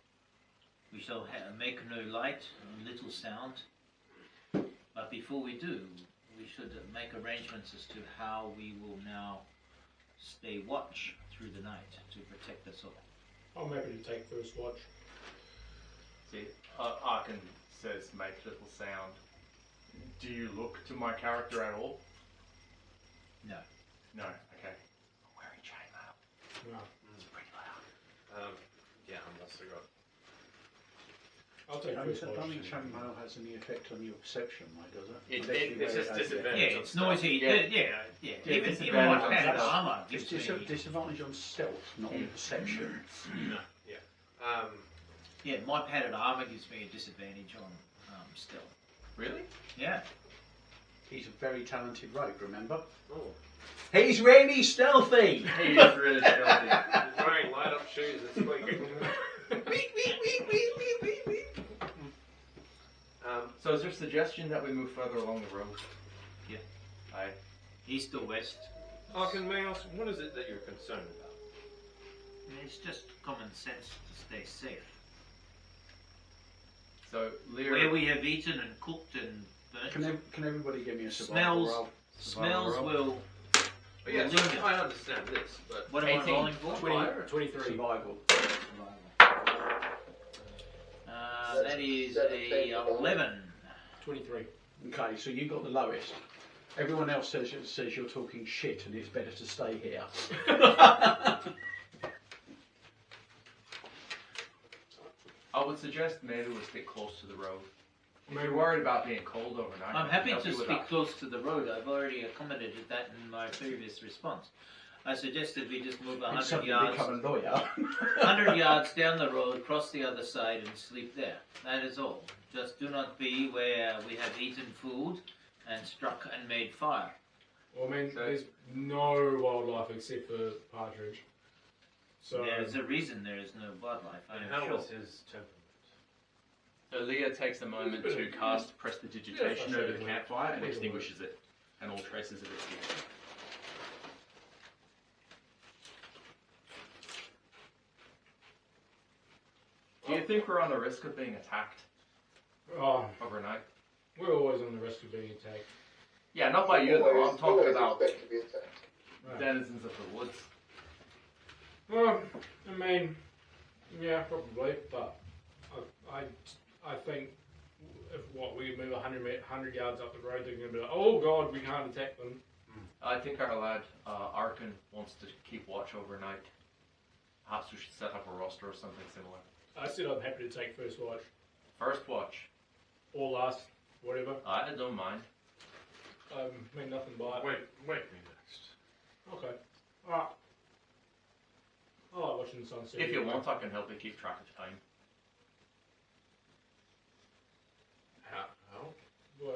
We shall make no light and little sound. But before we do, we should make arrangements as to how we will now stay watch through the night to protect us all. I'm happy to take first watch. See, Arkin says make little sound. Do you look to my character at all? No. No, okay. I'm wearing chainmail. No. It's pretty loud. Yeah, I must have got. I'll take I first don't watch. think chainmail has any effect on your perception, though, does it? It's just disadvantage. Yeah, it's noisy. Yeah. Even my disadvantage padded on armor It's gives me... disadvantage on stealth, not on perception. Yeah, my padded armor gives me a disadvantage on stealth. Really? Yeah. He's a very talented rogue, remember? Oh. He's really stealthy! He is really stealthy. He's wearing light up shoes and squeaking. So is there a suggestion that we move further along the road? Yeah. Aye. East or west. Arkin, may I ask, what is it that you're concerned about? It's just common sense to stay safe. So Lear... Where we have eaten and cooked and burnt, Can everybody give me a survival Smells. roll? smells roll. will... But yes, linger. I understand this, but What am I 18. rolling for? 23. Survival. That is a 11. 23. Okay, so you got the lowest. Everyone else says you're talking shit and it's better to stay here. I would suggest maybe we stick close to the road. If you're worried about being cold overnight, I'm I happy can help to you with stick that. close to the road. I've already accommodated that in my previous response. I suggested we just move And 100 suddenly yards, become a lawyer. 100 yards down the road, cross the other side and sleep there. That is all. Just do not be where we have eaten food and struck and made fire. Well, I mean, So- there's no wildlife except for partridge. So There's a reason there is no wildlife, I and am how sure. was his temperament? So Leah takes a moment to cast prestidigitation over the campfire and Yeah. extinguishes it, and all traces of it here. Do you think we're on the risk of being attacked overnight? we're always on the risk of being attacked. Yeah, not by you though. I'm talking Always about expect to be attacked. Right. denizens of the woods. Well, I mean, yeah, probably, but I think if we move 100 yards up the road, they're going to be like, oh god, we can't attack them. I think our lad Arkin wants to keep watch overnight. Perhaps we should set up a roster or something similar. I said I'm happy to take first watch First watch. or last, whatever. I don't mind. I mean nothing by it. Wake me next. Okay. Alright. I like watching the sunset. If you want, I can help you keep track of time. How? Well,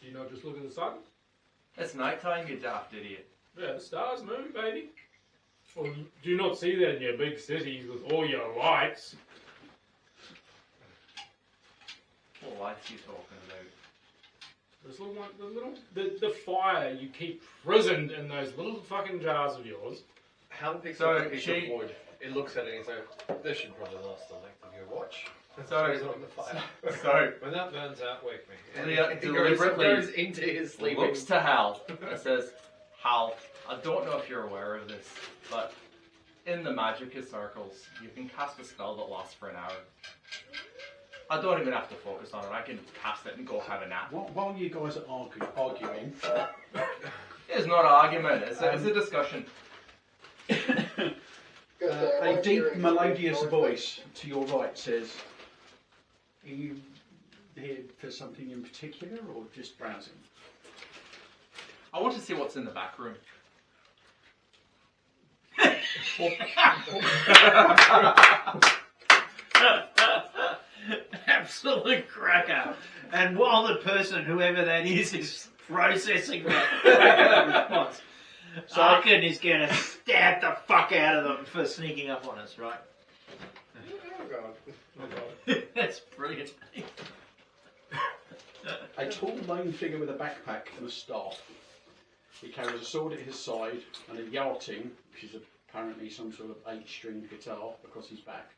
do you not just look at the sun? It's nighttime, you daft idiot. Yeah, the stars move, baby. Well, do you not see that in your big cities with all your lights? What lights are you talking about? This little one, the fire you keep prisoned in those little fucking jars of yours. Hal picks So up a piece she- of wood. It looks at it and says, "This should probably last the length of your watch." So- He's on the fire. So When that burns out, wake me. Leah He deliberately goes into his sleeping. looks to Hal and says, Hal, I don't know if you're aware of this, but in the Magicka circles, you can cast a spell that lasts for an hour. I don't even have to focus on it. I can cast it and go have a nap. While you guys are arguing, It's not an argument. It's a discussion. a deep, melodious voice to your right says, "Are you here for something in particular, or just browsing?" I want to see what's in the back room. Absolute cracker. And while the person, whoever that is processing that response, Arkin is going to stab the fuck out of them for sneaking up on us, right? Oh god. Oh god. That's brilliant. A tall, lone figure with a backpack and a staff. He carries a sword at his side and a yarting, which is apparently some sort of 8-string guitar, across his back.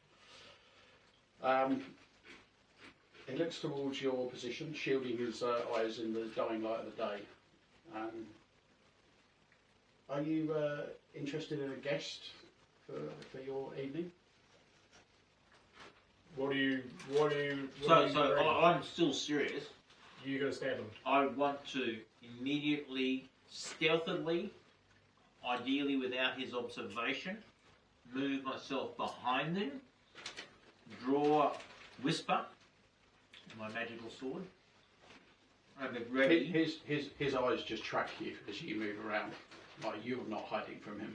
He looks towards your position, shielding his eyes in the dying light of the day. Are you interested in a guest for your evening? I'm still serious. You gotta stab him. I want to immediately, stealthily, ideally without his observation, move myself behind him, draw Whisper, my magical sword, and get ready. His eyes just track you as you move around, like you're not hiding from him.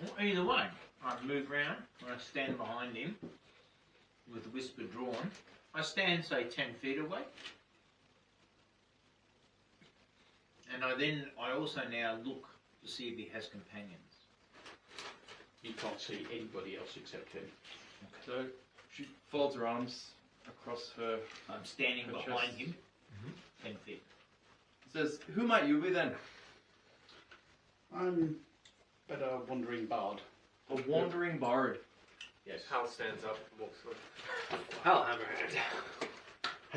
Well, either way, I move round and I stand behind him with the Whisper drawn. I stand, say, 10 feet away. And I also now look to see if he has companions. You can't see anybody else except him. So she folds her arms across her. I'm standing Her behind chest. him, 10 feet. Says, who might you be then? I'm but a wandering bard. A wandering bard. Yes. Hal stands up and walks away. Hal Hammerhead.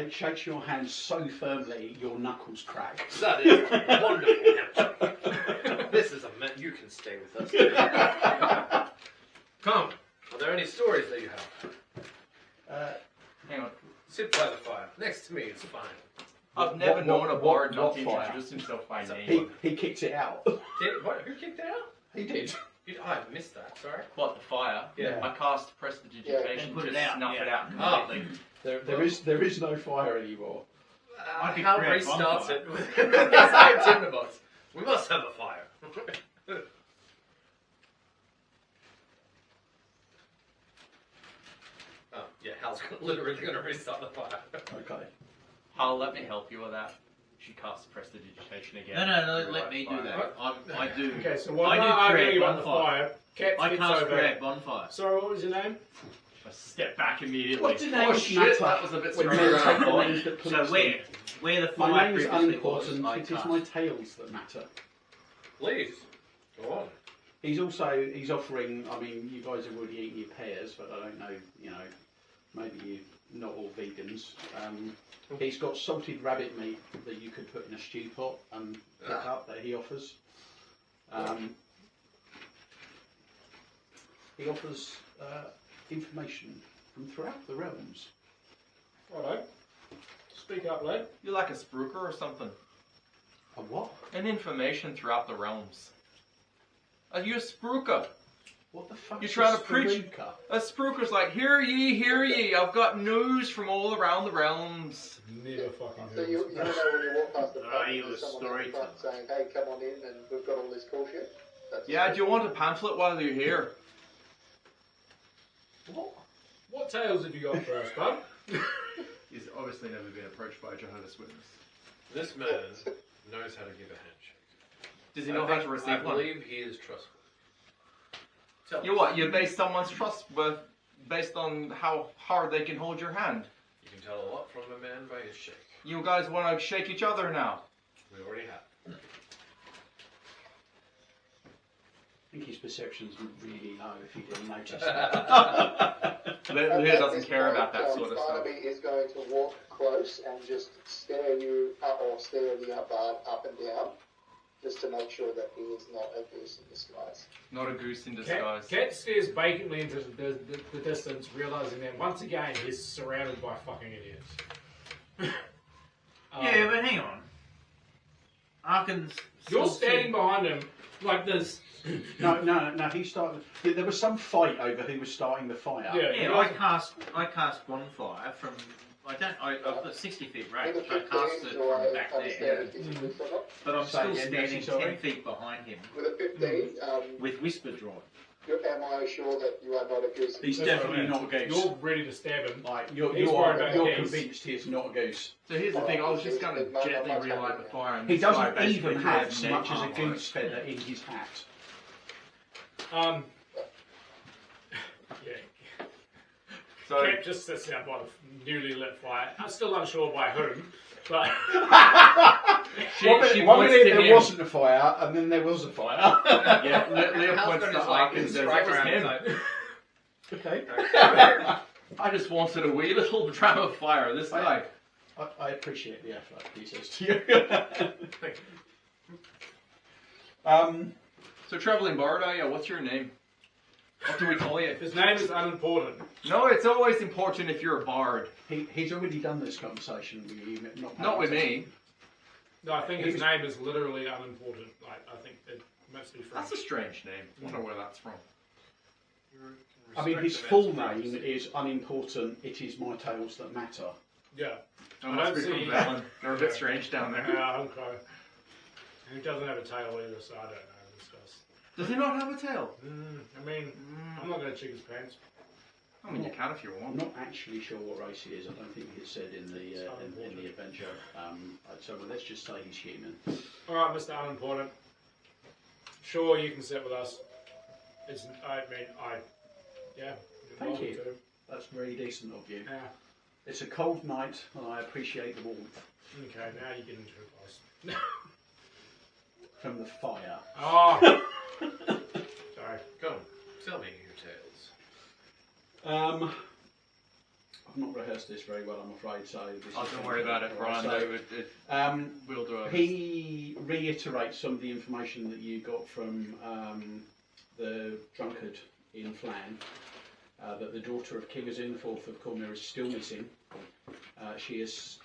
He shakes your hand so firmly your knuckles crack. That is a wonderful handshake. This is a man. You can stay with us. Come. Are there any stories that you have? Hang on. Sit by the fire. Next to me is fine. I've never known a bard not to fire? introduce himself by name. He kicked it out. What? Who kicked it out? He did. I missed that. Sorry. What, the fire? Yeah. I cast prestidigitation And put it to out, snuff yeah. it out Oh. completely. There is no fire anymore. I could Hal create restarts bonfire. it with his tinderbox. We must have a fire. Oh, yeah, Hal's literally going to restart the fire. Okay. Hal, let me help you with that. She casts prestidigitation again. No, You're let like, me do fire. that. I do. Okay, so while I I'm do arguing create about the bonfire. fire, Cat I gets can't over. create bonfire. Sorry, what was your name? I step back immediately. What did oh names shit, matter that was a bit when stronger men than I take the thought. names that please So them? where the My fire name is previously unimportant. was, I It is cast. my tales that matter. Please, go on. He's offering. I mean, you guys have already eaten your pears, but I don't know. You know, maybe you're not all vegans. He's got salted rabbit meat that you could put in a stew pot and pick up that he offers. He offers information from throughout the realms. Righto. Speak up, lad. You're like a spruiker or something. A what? And information throughout the realms. Are you a spruiker? What the fuck? You're is trying a to preach- speaker? A spruiker's like, hear ye, I've got news from all around the realms. Never fucking So you know when you walk past the Ah, pub, you there's a someone in the front storyteller. saying, "Hey, come on in, and we've got all this cool shit." That's Yeah, do you want a pamphlet while you're here? What tales have you got for us, bud? He's obviously never been approached by a Jehovah's Witness. This man knows how to give a handshake. Does he know how to I receive one? believe he is trustworthy. Tell You what? You base someone's trust based on how hard they can hold your hand. You can tell a lot from a man by his shake. You guys want to shake each other now? We already have. think his perception's really low if he didn't notice that. Lear doesn't care about that sort of stuff. Barnaby is going to walk close and just stare you up or stare the bard up and down, just to make sure that he is not a goose in disguise. Not a goose in disguise. Cat stares vacantly into the distance, realising that once again he's surrounded by fucking idiots. Yeah, but hang on. Arkin's. You're standing behind him like this. No. He started. There was some fight over who was starting the fire. Yeah, I cast bonfire from. I've got 60 feet range. I cast it from back there. But I'm still standing 10 feet behind him. With a 15, with whisper drawn. am I sure that you are not a goose? He's definitely not a goose. You're ready to stab him. Like, He's you're worried about convinced he's not a goose. So here's the thing, I was just going to gently relight the fire. And He this guy doesn't basically even have has so much as a napalm on goose it. feather in his hat. Yeah. So, Cat just sits down by the newly lit fire. I'm still unsure by whom, but she One points minute to there him. wasn't a fire, and then there was a fire. Yeah, Lear points to Ark and says, "It was him." Okay. I just wanted a wee little dram of fire. This guy. I appreciate the effort, he says to you. So traveling bard, what's your name? What do we call you? his name is unimportant. No, it's always important if you're a bard. He's already done this conversation with you. Not with me. No, I think his name is literally unimportant. Like, I think it must be French. That's a strange name. I wonder where that's from. I mean, his full name is unimportant. It is my tales that matter. Yeah. That must be from Valen. They're a bit strange down there. Yeah, okay. And he doesn't have a tail either, so I don't know. Discuss. Does he not have a tail? I mean, I'm not going to check his pants. I mean, you can if you I'm want. not actually sure what race he is. I don't think it's said in the in the adventure. So let's just say he's human. All right, Mr. Unimportant. Sure, you can sit with us. Yeah. you're Thank welcome you. to. That's very decent of you. Yeah. It's a cold night, and I appreciate the warmth Okay, now you're getting too close. from the fire. Oh! Sorry. Go on, tell me your tales. I've not rehearsed this very well, I'm afraid. So this Oh, is don't worry about it, Bryan. We'll do it. He reiterates some of the information that you got from the drunkard in Flan, that the daughter of King Azin, the fourth of Cormier, is still missing. She is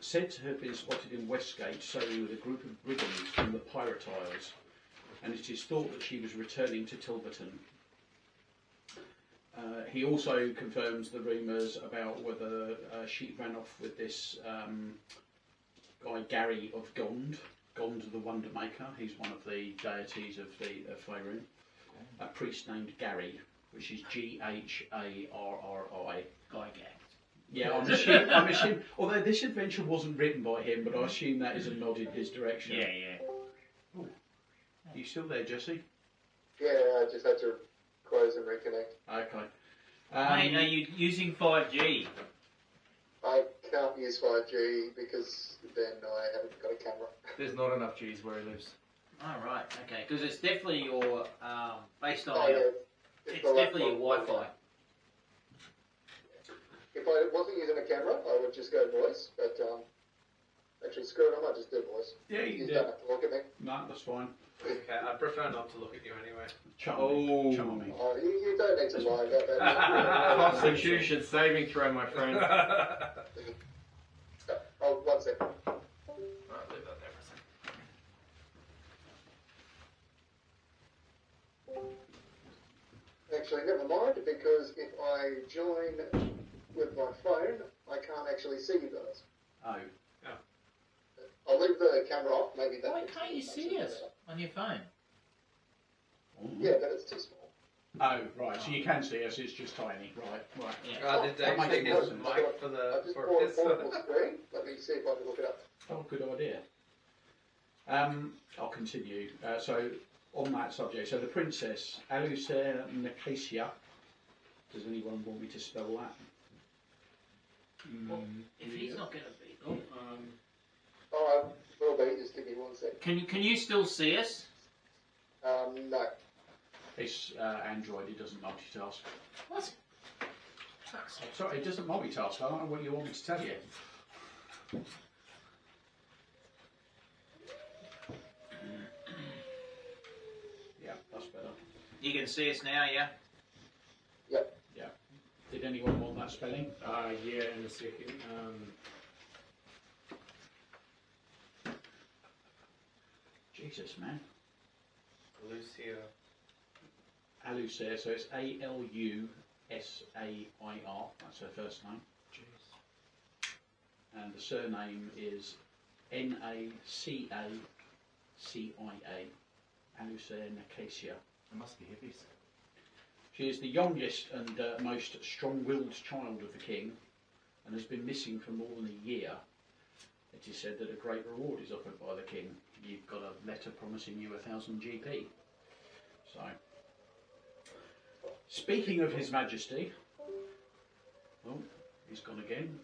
said to have been spotted in Westgate sailing with a group of brigands from the Pirate Isles, and it is thought that she was returning to Tilverton. He also confirms the rumours about whether she ran off with this guy Gary of Gond the Wonder Maker. He's one of the deities of Faerun. A priest named Gary, which is Gharri. Guy gang. Yeah, I'm assuming. Although this adventure wasn't written by him, but I assume that is a nod in his direction. Yeah. Are you still there, Jesse? Yeah, I just had to close and reconnect. Okay. Mate, are you using 5G? I can't use 5G because then I haven't got a camera. There's not enough G's where he lives. Oh, right, okay. Because it's definitely your, based on Oh, your, yeah. it's the definitely your laptop. Wi-Fi. If I wasn't using a camera, I would just go voice, but actually, screw it, I might just do voice. Yeah, You don't have to look at me. No, that's fine. Okay, I prefer not to look at you anyway. Charming. Charming. Oh, you don't need to lie about that. Constitution saving throw, my friend. Oh, 1 second. Alright, leave that there for a second. Actually, never mind, because if I join with my phone, I can't actually see you guys. Oh. I'll leave the camera off, maybe that. Why can't you see us on your phone? Yeah, but it's too small. Oh, right. So you can see us. It's just tiny. Right. Yeah. Did that they makes take more his sense. mic for I've just for bought a his? portable screen. Let me see if I can look it up. Oh, good idea. I'll continue. So on that subject, so the princess Alucer Nicasia. Does anyone want me to spell that? Well, if he's not going to be, Oh, I will be. Just give me 1 sec. can you still see us? No. It's Android. It doesn't multitask. What? Sorry, it doesn't multitask. I don't know what you want me to tell you. Yeah, that's better. You can see us now, yeah? Yep. Yeah. Did anyone want that spelling? Yeah, in a second. Jesus, man. Lucia. Alusair, so it's Alusair. That's her first name. Jeez. And the surname is Nacacia. Alusair Nicacia. It must be hippies. She is the youngest and most strong-willed child of the king, and has been missing for more than a year. It is said that a great reward is offered by the king. You've got a letter promising you 1,000 GP. So, speaking of His Majesty, oh, he's gone again.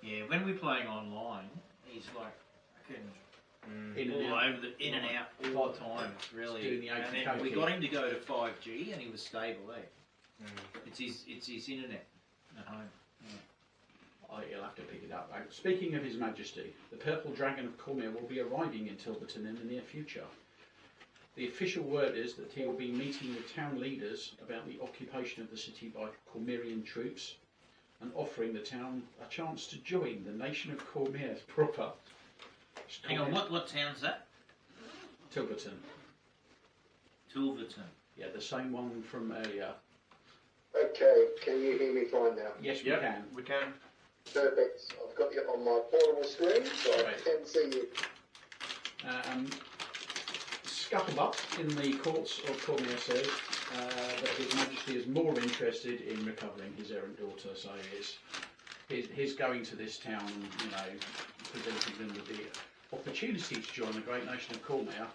Yeah, when we're playing online, he's like fucking In and all out. over the in and out all the time. It's really. Doing the And okey then we dokey. got him to go to 5G, and he was stable. It's his internet at home. Oh, he'll have to pick it up. Speaking of His Majesty, the Purple Dragon of Cormyr will be arriving in Tilberton in the near future. The official word is that he will be meeting with town leaders about the occupation of the city by Cormyrian troops and offering the town a chance to join the nation of Cormyr proper. Hang on, what town's that? Tilberton. Tilverton. Yeah, the same one from earlier. Okay, can you hear me fine now? Yes, we can. We can. Perfect. I've got you on my portable screen, so I Right. can see you. Scuttlebutt in the courts of Cormyr says that His Majesty is more interested in recovering his errant daughter, so his going to this town and, you know, presenting them with the opportunity to join the great nation of Cormyr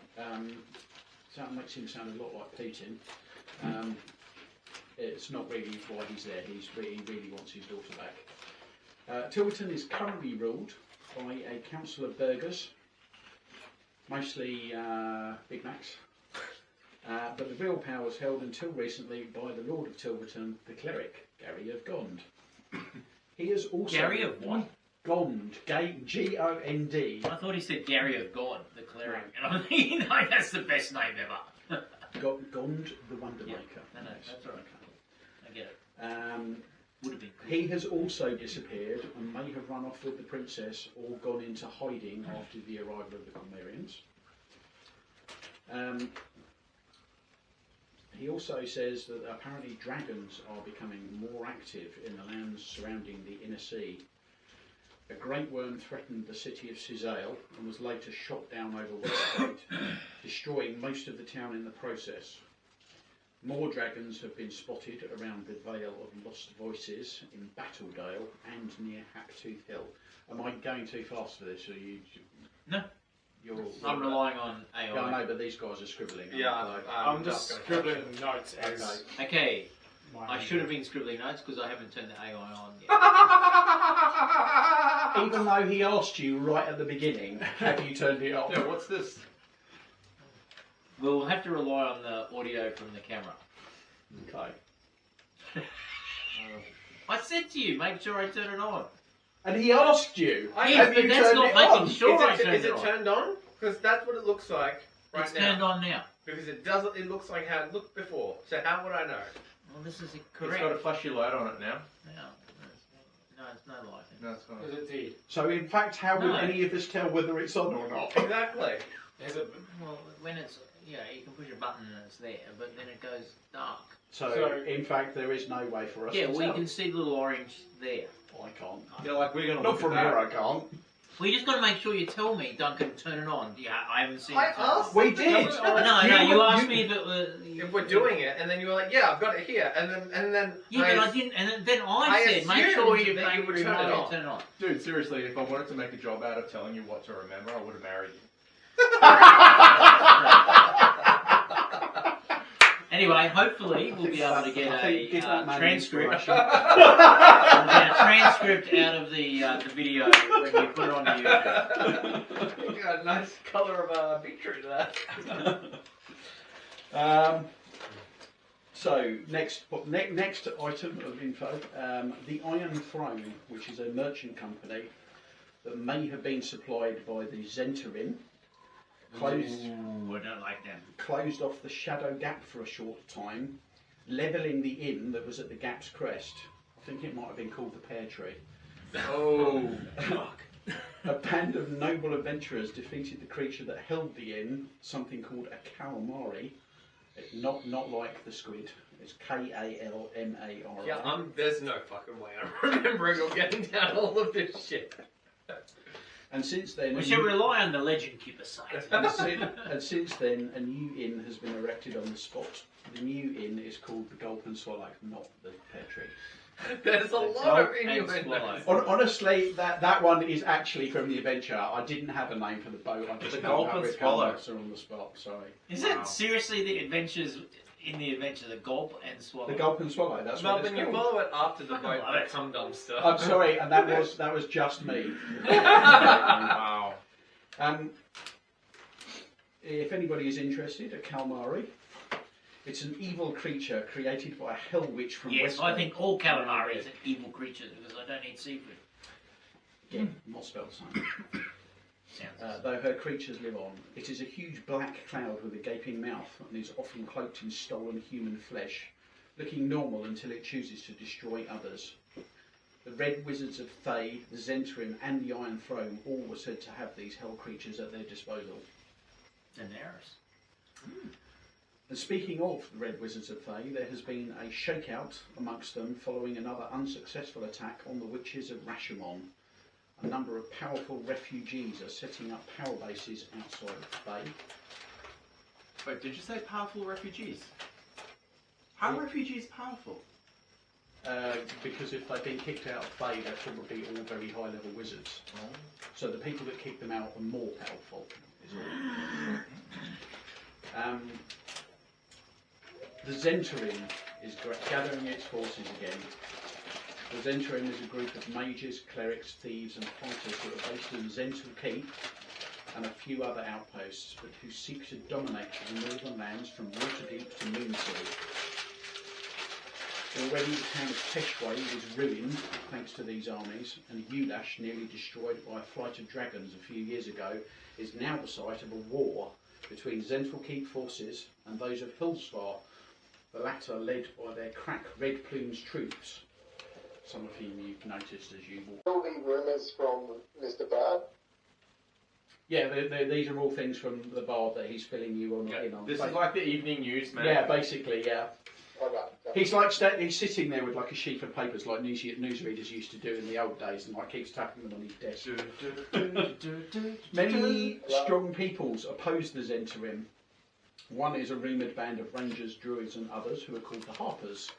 makes him sound a lot like Putin. It's not really why he's there. He really wants his daughter back. Tilverton is currently ruled by a council of burghers, mostly Big Macs, but the real power was held until recently by the Lord of Tilverton, the cleric, Gary of Gond. He is also... Gary of what? Gond, G-O-N-D. I thought he said Gary of God, the cleric. And I'm thinking, no, that's the best name ever. Gond, the Wonder Yeah, Maker. no, that's all right. I get it. Would have been cool. He has also disappeared and may have run off with the princess or gone into hiding after the arrival of the Cormyrians. He also says that apparently dragons are becoming more active in the lands surrounding the inner sea. A great worm threatened the city of Cisail and was later shot down over Westgate, destroying most of the town in the process. More dragons have been spotted around the Vale of Lost Voices in Battledale and near Haptooth Hill. Am I going too fast for this, or you? No. I'm relying on AI. Yeah, I know, but these guys are scribbling. Yeah, I'm just scribbling notes as Okay, my I should have been scribbling notes because I haven't turned the AI on yet. Even though he asked you right at the beginning, have you turned it off? Yeah, what's this? We'll have to rely on the audio from the camera. Okay. I said to you, make sure I turn it on. And he asked you. Yeah, have but you that's turned not it making on? sure I turned Is it it on. turned on? Because that's what it looks like right It's now. turned on now. Because it doesn't. It looks like how it looked before. So how would I know? Well, this is It's correct. got a flashy light on it now. No, it's no light. No, it's fine. Is it did? So in fact, how would No. any of us tell whether it's on or not? Exactly. Is it? Well, when it's, you can push a button and it's there, but then it goes dark. So in fact, there is no way for us Yeah, to well, tell. you can see the little orange there. I can't. Yeah, like we're gonna Not look from at here, that. I can't. Well, you just got to make sure you tell me, Duncan, turn it on. Yeah, I haven't seen I it. turn asked- on. We did. No, you asked me if it was. If we're doing it, and then you were like, "Yeah, I've got it here," and then Yeah, but I didn't, and then I said, make assumed sure you that you would turn it on. turn it on. Dude, seriously, if I wanted to make a job out of telling you what to remember, I would have married you. Anyway, hopefully we'll be able to get I think give that a man transcript. inspiration. We'll get a transcript out of the video when you put it on YouTube. You got a nice colour of beetroot there. So next item of info, the Iron Throne, which is a merchant company that may have been supplied by the Zentarim, closed Ooh, I don't like them. closed off the Shadow Gap for a short time, levelling the inn that was at the Gap's crest. I think it might have been called the Pear Tree. Oh, fuck. A band of noble adventurers defeated the creature that held the inn, something called a calamari. It's not like the squid. It's Kalmari. Yeah, there's no fucking way I'm remembering or getting down all of this shit. And since then, We should rely on the Legend Keeper site. and since then, a new inn has been erected on the spot. The new inn is called the Gulp Swallow, not the Pear Tree. There's a lot of innuendos. Honestly, that one is actually from the adventure. I didn't have a name for the boat. I just The came Gulp up and with Swallow. Are on the spot. Sorry. Is Wow. it seriously the adventures in the adventure, the Gulp and Swallow? The Gulp and Swallow. That's what Melvin, it's you called. follow it after the Fucking boat, love the it. cum dumpster. I'm sorry, and that was just me. Wow. If anybody is interested, a calamari. It's an evil creature created by a hell witch from Yes, Westgate. I think all calamari is an evil creature because I don't eat seafood. Again, not spelled the same. Sounds. Though her creatures live on. It is a huge black cloud with a gaping mouth and is often cloaked in stolen human flesh, looking normal until it chooses to destroy others. The Red Wizards of Thay, the Zentarim and the Iron Throne all were said to have these hell creatures at their disposal. Daenerys. And speaking of the Red Wizards of Thay, there has been a shakeout amongst them following another unsuccessful attack on the Witches of Rashomon. A number of powerful refugees are setting up power bases outside of Thay. Wait, did you say powerful refugees? How are refugees powerful? Because if they've been kicked out of Thay, they're probably all very high-level wizards. So the people that kick them out are more powerful. Is all. The Zentarim is gathering its forces again. The Zentarim is a group of mages, clerics, thieves and fighters who are based in Zental Keep and a few other outposts, but who seek to dominate the northern lands from Waterdeep to Moonsea. Already the town of Peshway is ruined thanks to these armies, and Ulash, nearly destroyed by a flight of dragons a few years ago, is now the site of a war between Zental Keep forces and those of Hillsfar, the latter led by their crack Red Plumes troops, some of whom you've noticed as you walk. All the rumours from Mr. Bard. Yeah, these are all things from the bard that he's filling you in on. This is like the evening news, man. Yeah, basically, yeah. All right. He's like he's sitting there with like a sheaf of papers, like newsreaders used to do in the old days, and like keeps tapping them on his desk. Many strong peoples oppose the Zentarim. One is a rumoured band of rangers, druids, and others who are called the Harpers.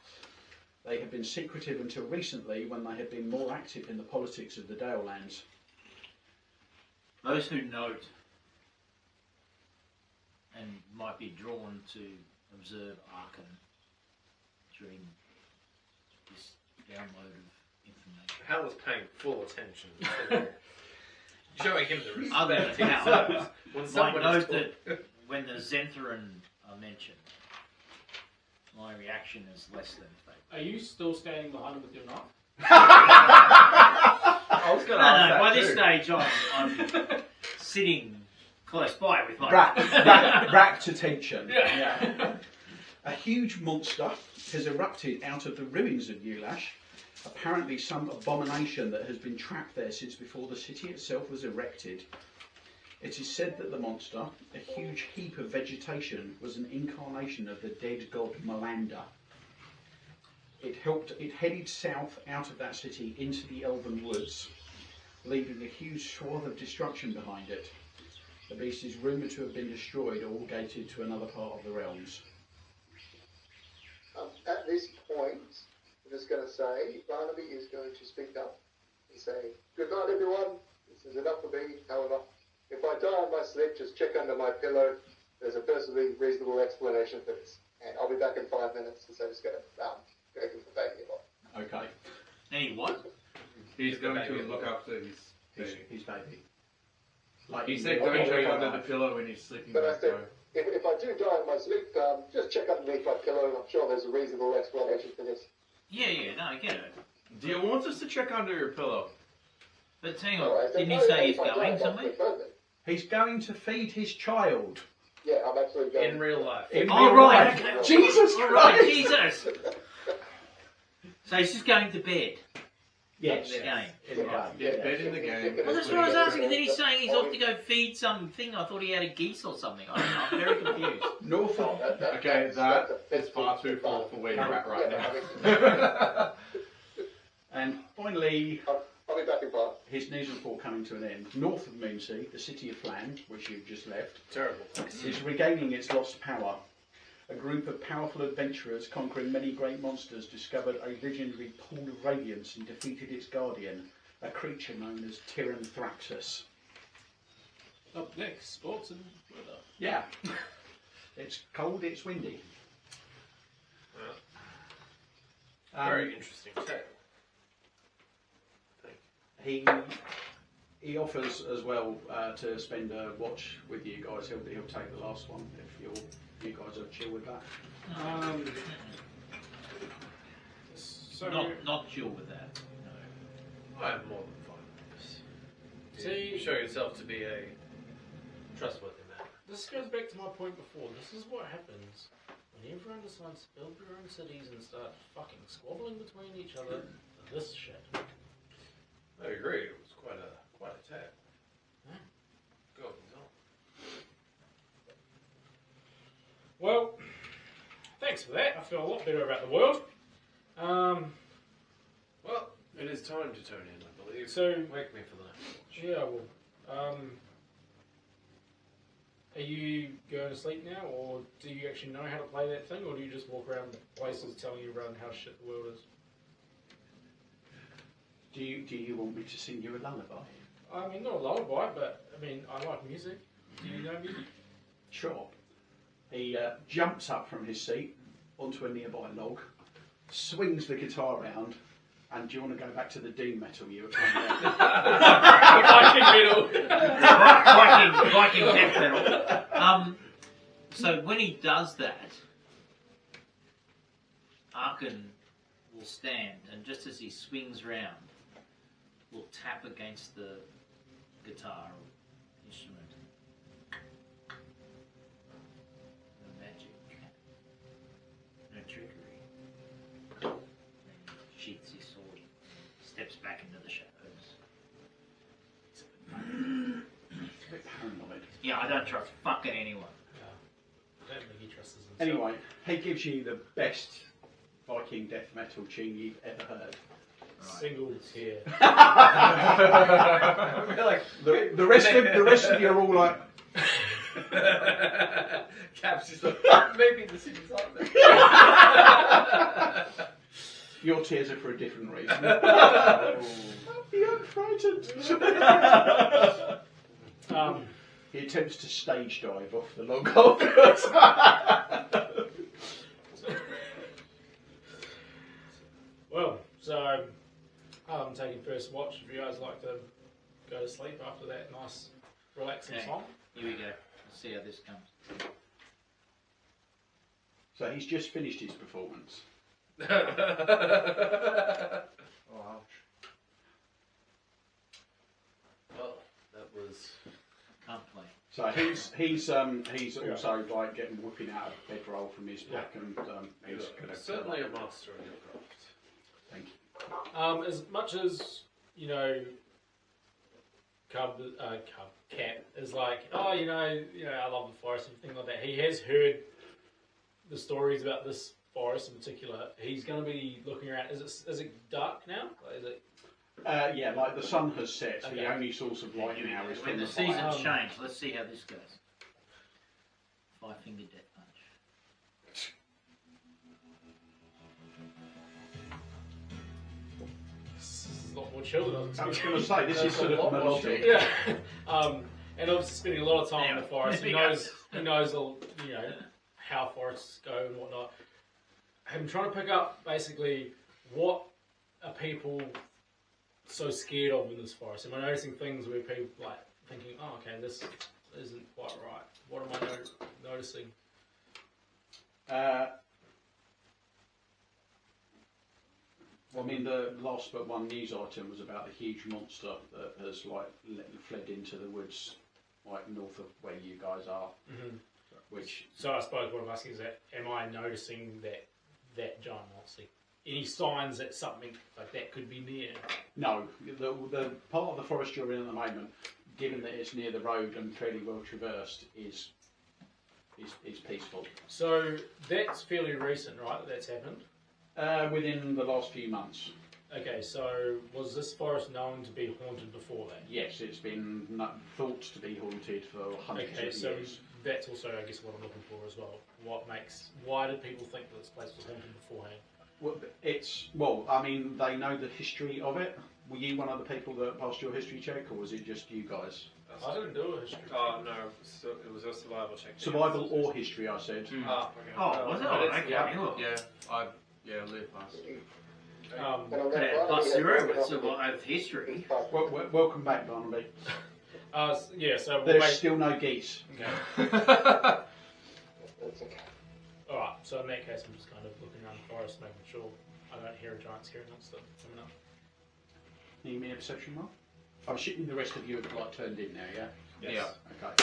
They have been secretive until recently, when they have been more active in the politics of the Dalelands. Those who note and might be drawn to observe Arkham during this download of information. Hal was paying full attention. Showing him the respect. Other he Hal deserves when might someone is note talking. that when the Zentharan are mentioned, my reaction is less than favorable. Are you still standing behind him with your knife? I was going to ask that By too. this stage I'm sitting close by with my... Rapt attention. Yeah. A huge monster has erupted out of the ruins of Ulash, apparently some abomination that has been trapped there since before the city itself was erected. It is said that the monster, a huge heap of vegetation, was an incarnation of the dead god Melander. It headed south out of that city into the Elven Woods, leaving a huge swath of destruction behind it. The beast is rumoured to have been destroyed or gated to another part of the realms. At this point, I'm just going to say, Barnaby is going to speak up and say, "Good night, everyone. This is enough for me. However, if I die in my sleep, just check under my pillow. There's a perfectly reasonable explanation for this. And I'll be back in 5 minutes, so I'm just going to go give the baby a lot." Okay, Any what? He's going Baby to and look look after his baby. his baby. Like He in said real don't check life. under the pillow when he's sleeping. But I back, said, bro. if I do die in my sleep, just check underneath my pillow. I'm sure there's a reasonable explanation for this. Yeah, no, I get it. Do you want us to check under your pillow? But hang All right, on, so didn't he no, say he's if I die, going that's somewhere? perfect. He's going to feed his child. Yeah, I'm absolutely going. In real life. In Oh, real right, life. okay. Jesus All right, Christ! Jesus. So he's just going to bed. Yes. In the game. In the game. Yeah, bed in the game. Well, that's what I was asking. Then he's saying he's off to go feed something. I thought he had a geese or something. I don't know. I'm very confused. North of Okay, that is far too far for where you're at right now. And finally, I'll be back in 5. his news report coming to an end. North of Moonsea, the city of Flan, which you've just left, Terrible. is regaining its lost power. A group of powerful adventurers conquering many great monsters discovered a legendary pool of radiance and defeated its guardian, a creature known as Tyranthraxus. Up next, sports and weather. Yeah. It's cold, it's windy. Very interesting tale. He offers as well to spend a watch with you guys. He'll take the last one if you guys are chill with that. So Not chill with that. No. I'm more than fine with this. See- You show yourself to be a trustworthy man. this goes back to my point before. This is what happens when everyone decides to build their own cities and start fucking squabbling between each other. This shit. I agree. It was quite a tale. Yeah. Go on. Well, thanks for that. I feel a lot better about the world. Well, it is time to turn in, I believe. So Wake me for the next watch. yeah, well, are you going to sleep now, or do you actually know how to play that thing, or do you just walk around places telling everyone how shit the world is? Do you want me to sing you a lullaby? I mean, not a lullaby, but I mean, I like music. Do you know music? Sure. He jumps up from his seat onto a nearby log, swings the guitar round, and do you want to go back to the doom metal you were playing there? Viking death metal. So when he does that, Arkin will stand, and just as he swings round, will tap against the guitar instrument. No magic, no trickery. And sheaths his sword, steps back into the shadows. It's a bit paranoid. Yeah, I don't trust fucking anyone. I don't think he trusts himself. Anyway, he gives you the best Viking death metal tune you've ever heard. Single tear. The rest of you are all like, Caps is like, maybe the city's on there. your tears are for a different reason. I'm frightened. He attempts to stage dive off the log. Well, so I'm taking first watch. If you guys like to go to sleep after that nice, relaxing Okay. song. Here we go. Let's see how this comes. So he's just finished his performance. Oh, Well, that was. Can't play. So he's also like getting whipping out a bedroll from his pack, and he's gonna Certainly a master in your craft. Thank you. As much as, you know, Cat is like, oh, you know, I love the forest and things like that. He has heard the stories about this forest in particular. He's going to be looking around. Is it dark now? Like, is it? Yeah, like the sun has set. So Okay. the only source of light now is When from the the fire. seasons change, let's see how this goes. 5-finger death punch. This is a lot more chill than I was I was expecting. going to say this is sort of melodic. Yeah. And obviously spending a lot of time in the Yeah. forest. He There we knows how forests go and whatnot. I'm trying to pick up basically what are people so scared of in this forest. Am I noticing things where people like thinking, oh, okay, this isn't quite right. What am I noticing? Well, I mean, the last but one news item was about the huge monster that has like fled into the woods, like north of where you guys are. Mm-hmm. Which So I suppose what I'm asking is that, am I noticing that giant monster? Any signs that something like that could be near? no, the part of the forest you're in at the moment, given that it's near the road and fairly well traversed, is peaceful. So that's fairly recent, right? That's happened. Within the last few months. Okay, so was this forest known to be haunted before that? Yes, it's been thought to be haunted for hundreds Okay, of so years. that's also, I guess, what I'm looking for as well. Why did people think that this place was haunted beforehand? I mean, they know the history of it. Were you one of the people that passed your history check, or was it just you guys? I didn't do a history. Oh no, so it was a survival check. Survival or history, I said. Ah, okay. Oh, was it? Oh, okay. Yeah, Liv passed. And I'm Could going have plus 0 with survival history. Welcome back, Barnaby. Yeah, so we'll There's make... still no geese. Okay. That's okay. Alright, so in that case, I'm just kind of looking around the forest, making sure I don't hear a giant scary monster coming up. Need me a perception roll? I'm assuming the rest of you have like turned in now, yeah? Yes. Okay.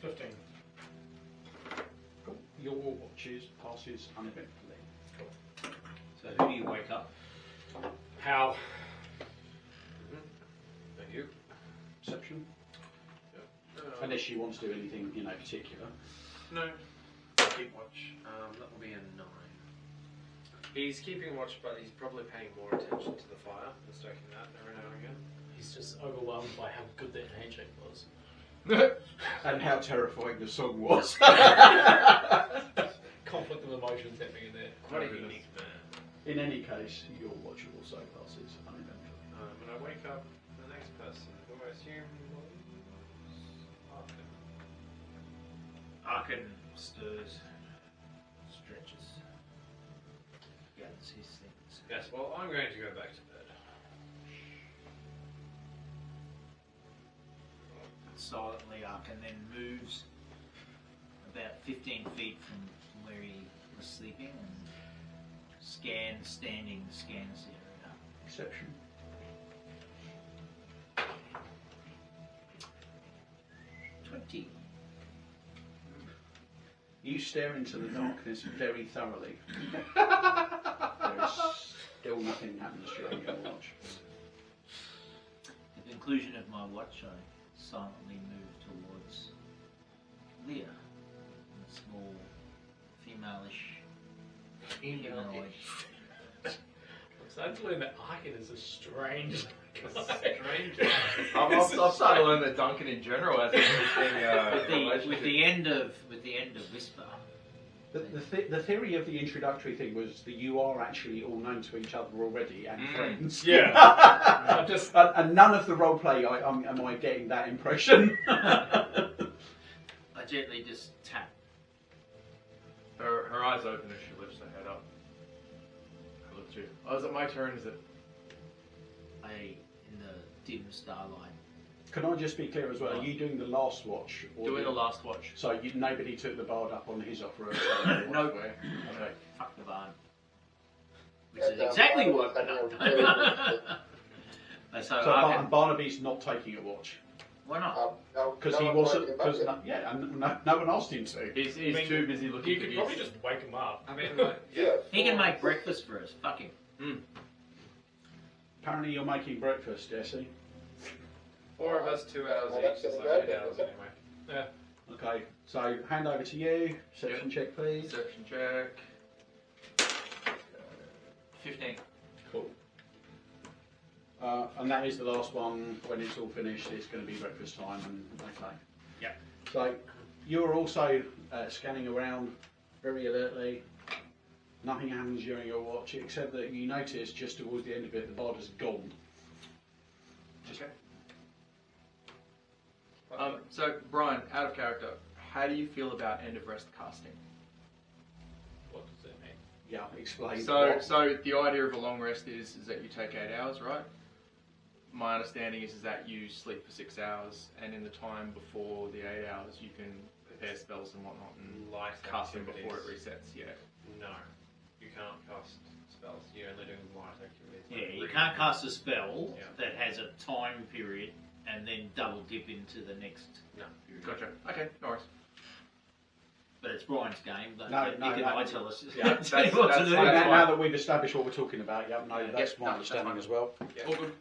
15. Cool. Your watch passes uneventfully. So who do you wake up? How? Thank you. Perception? Yep. Unless you want to do anything, particular. No. Keep watch. That will be a 9. He's keeping watch, but he's probably paying more attention to the fire and stoking that every now and again. He's just overwhelmed by how good that handshake was. And how terrifying the song was. Conflict of emotions happening in there. What a unique man. In any case, your watch also passes uneventfully. When I wake up, the next person, who I assume was Arkin. Arkin stirs, stretches, gathers his things. Yes, well, I'm going to go back to bed. Silently, Arkin then moves about 15 feet from where he was sleeping and scans the area. Perception. You stare into the darkness very thoroughly. There is still nothing happens during your watch. At the conclusion of my watch, I silently move towards Leah, a small, female-ish humanoid. I'm starting to learn that Arkin is a strange guy. I've started to learn that Duncan in general has an interesting With the end of Whisper. The theory of the introductory thing was that you are actually all known to each other already and friends. Yeah. And none of the roleplay am I getting that impression. I gently just tap. Her eyes open as she lifts her head up. I look at you. Oh, is it my turn? Is it? In the dim starlight. Can I just be clear as well? Are you doing the last watch? Or Doing the last watch. So nobody took the bard up on his offer of Nope. Okay. Fuck the barn. Which is exactly what I've done. So Barnaby's not taking a watch Why not? because he wasn't. Because no one asked him to. He's too busy looking You for could probably just wake him up. I mean, like, yeah. He can make breakfast for us. Fuck him. Apparently, you're making breakfast, Jesse. 4 of us, 2 hours each, is like 8 hours anyway. Yeah. Okay, so hand over to you. Perception check, please. Perception check. 15. Cool. And that is the last one. When it's all finished, it's going to be breakfast time. And okay. Yeah. So you're also scanning around very alertly. Nothing happens during your watch, except that you notice just towards the end of it, the bard has gone. Okay. So, Bryan, out of character, how do you feel about end of rest casting? What does that mean? Yeah, explain. So, what. so the idea of a long rest is that you take 8 hours, right? My understanding is that you sleep for 6 hours, and in the time before the 8 hours, you can prepare spells and whatnot and Light cast them before it activities. resets. Yeah. No, you can't cast spells. You only do light activities. Yeah, like you reading. can't cast a spell Yeah. that has a time period and then double dip into the next No. period. Gotcha. Okay, no worries. But it's Brian's game. But No, Nick no, and no. I tell us Yeah, tell you what to that's do. fine. Now that we've established what we're talking about, yeah, no, Yeah. that's Yep, my no, understanding that's as well. Yeah. All good.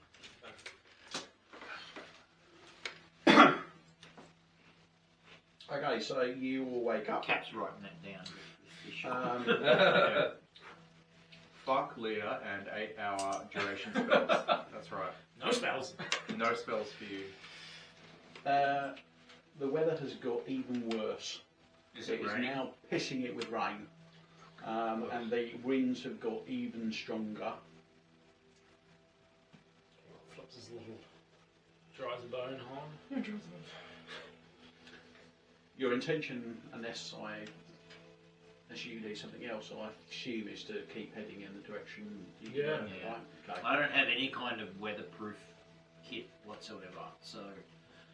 Okay, so you will wake up. Cap's writing that down. Um, Fuck Leah and 8-hour duration spells. That's right. No spells. No spells for you. the weather has got even worse. Is It it is raining? now pissing it with rain, and the winds have got even stronger. Flips his little dries a bone on. Your intention, unless you do something else, I assume is to keep heading in the direction you Yeah. went, Yeah. right? Okay. I don't have any kind of weatherproof kit whatsoever, so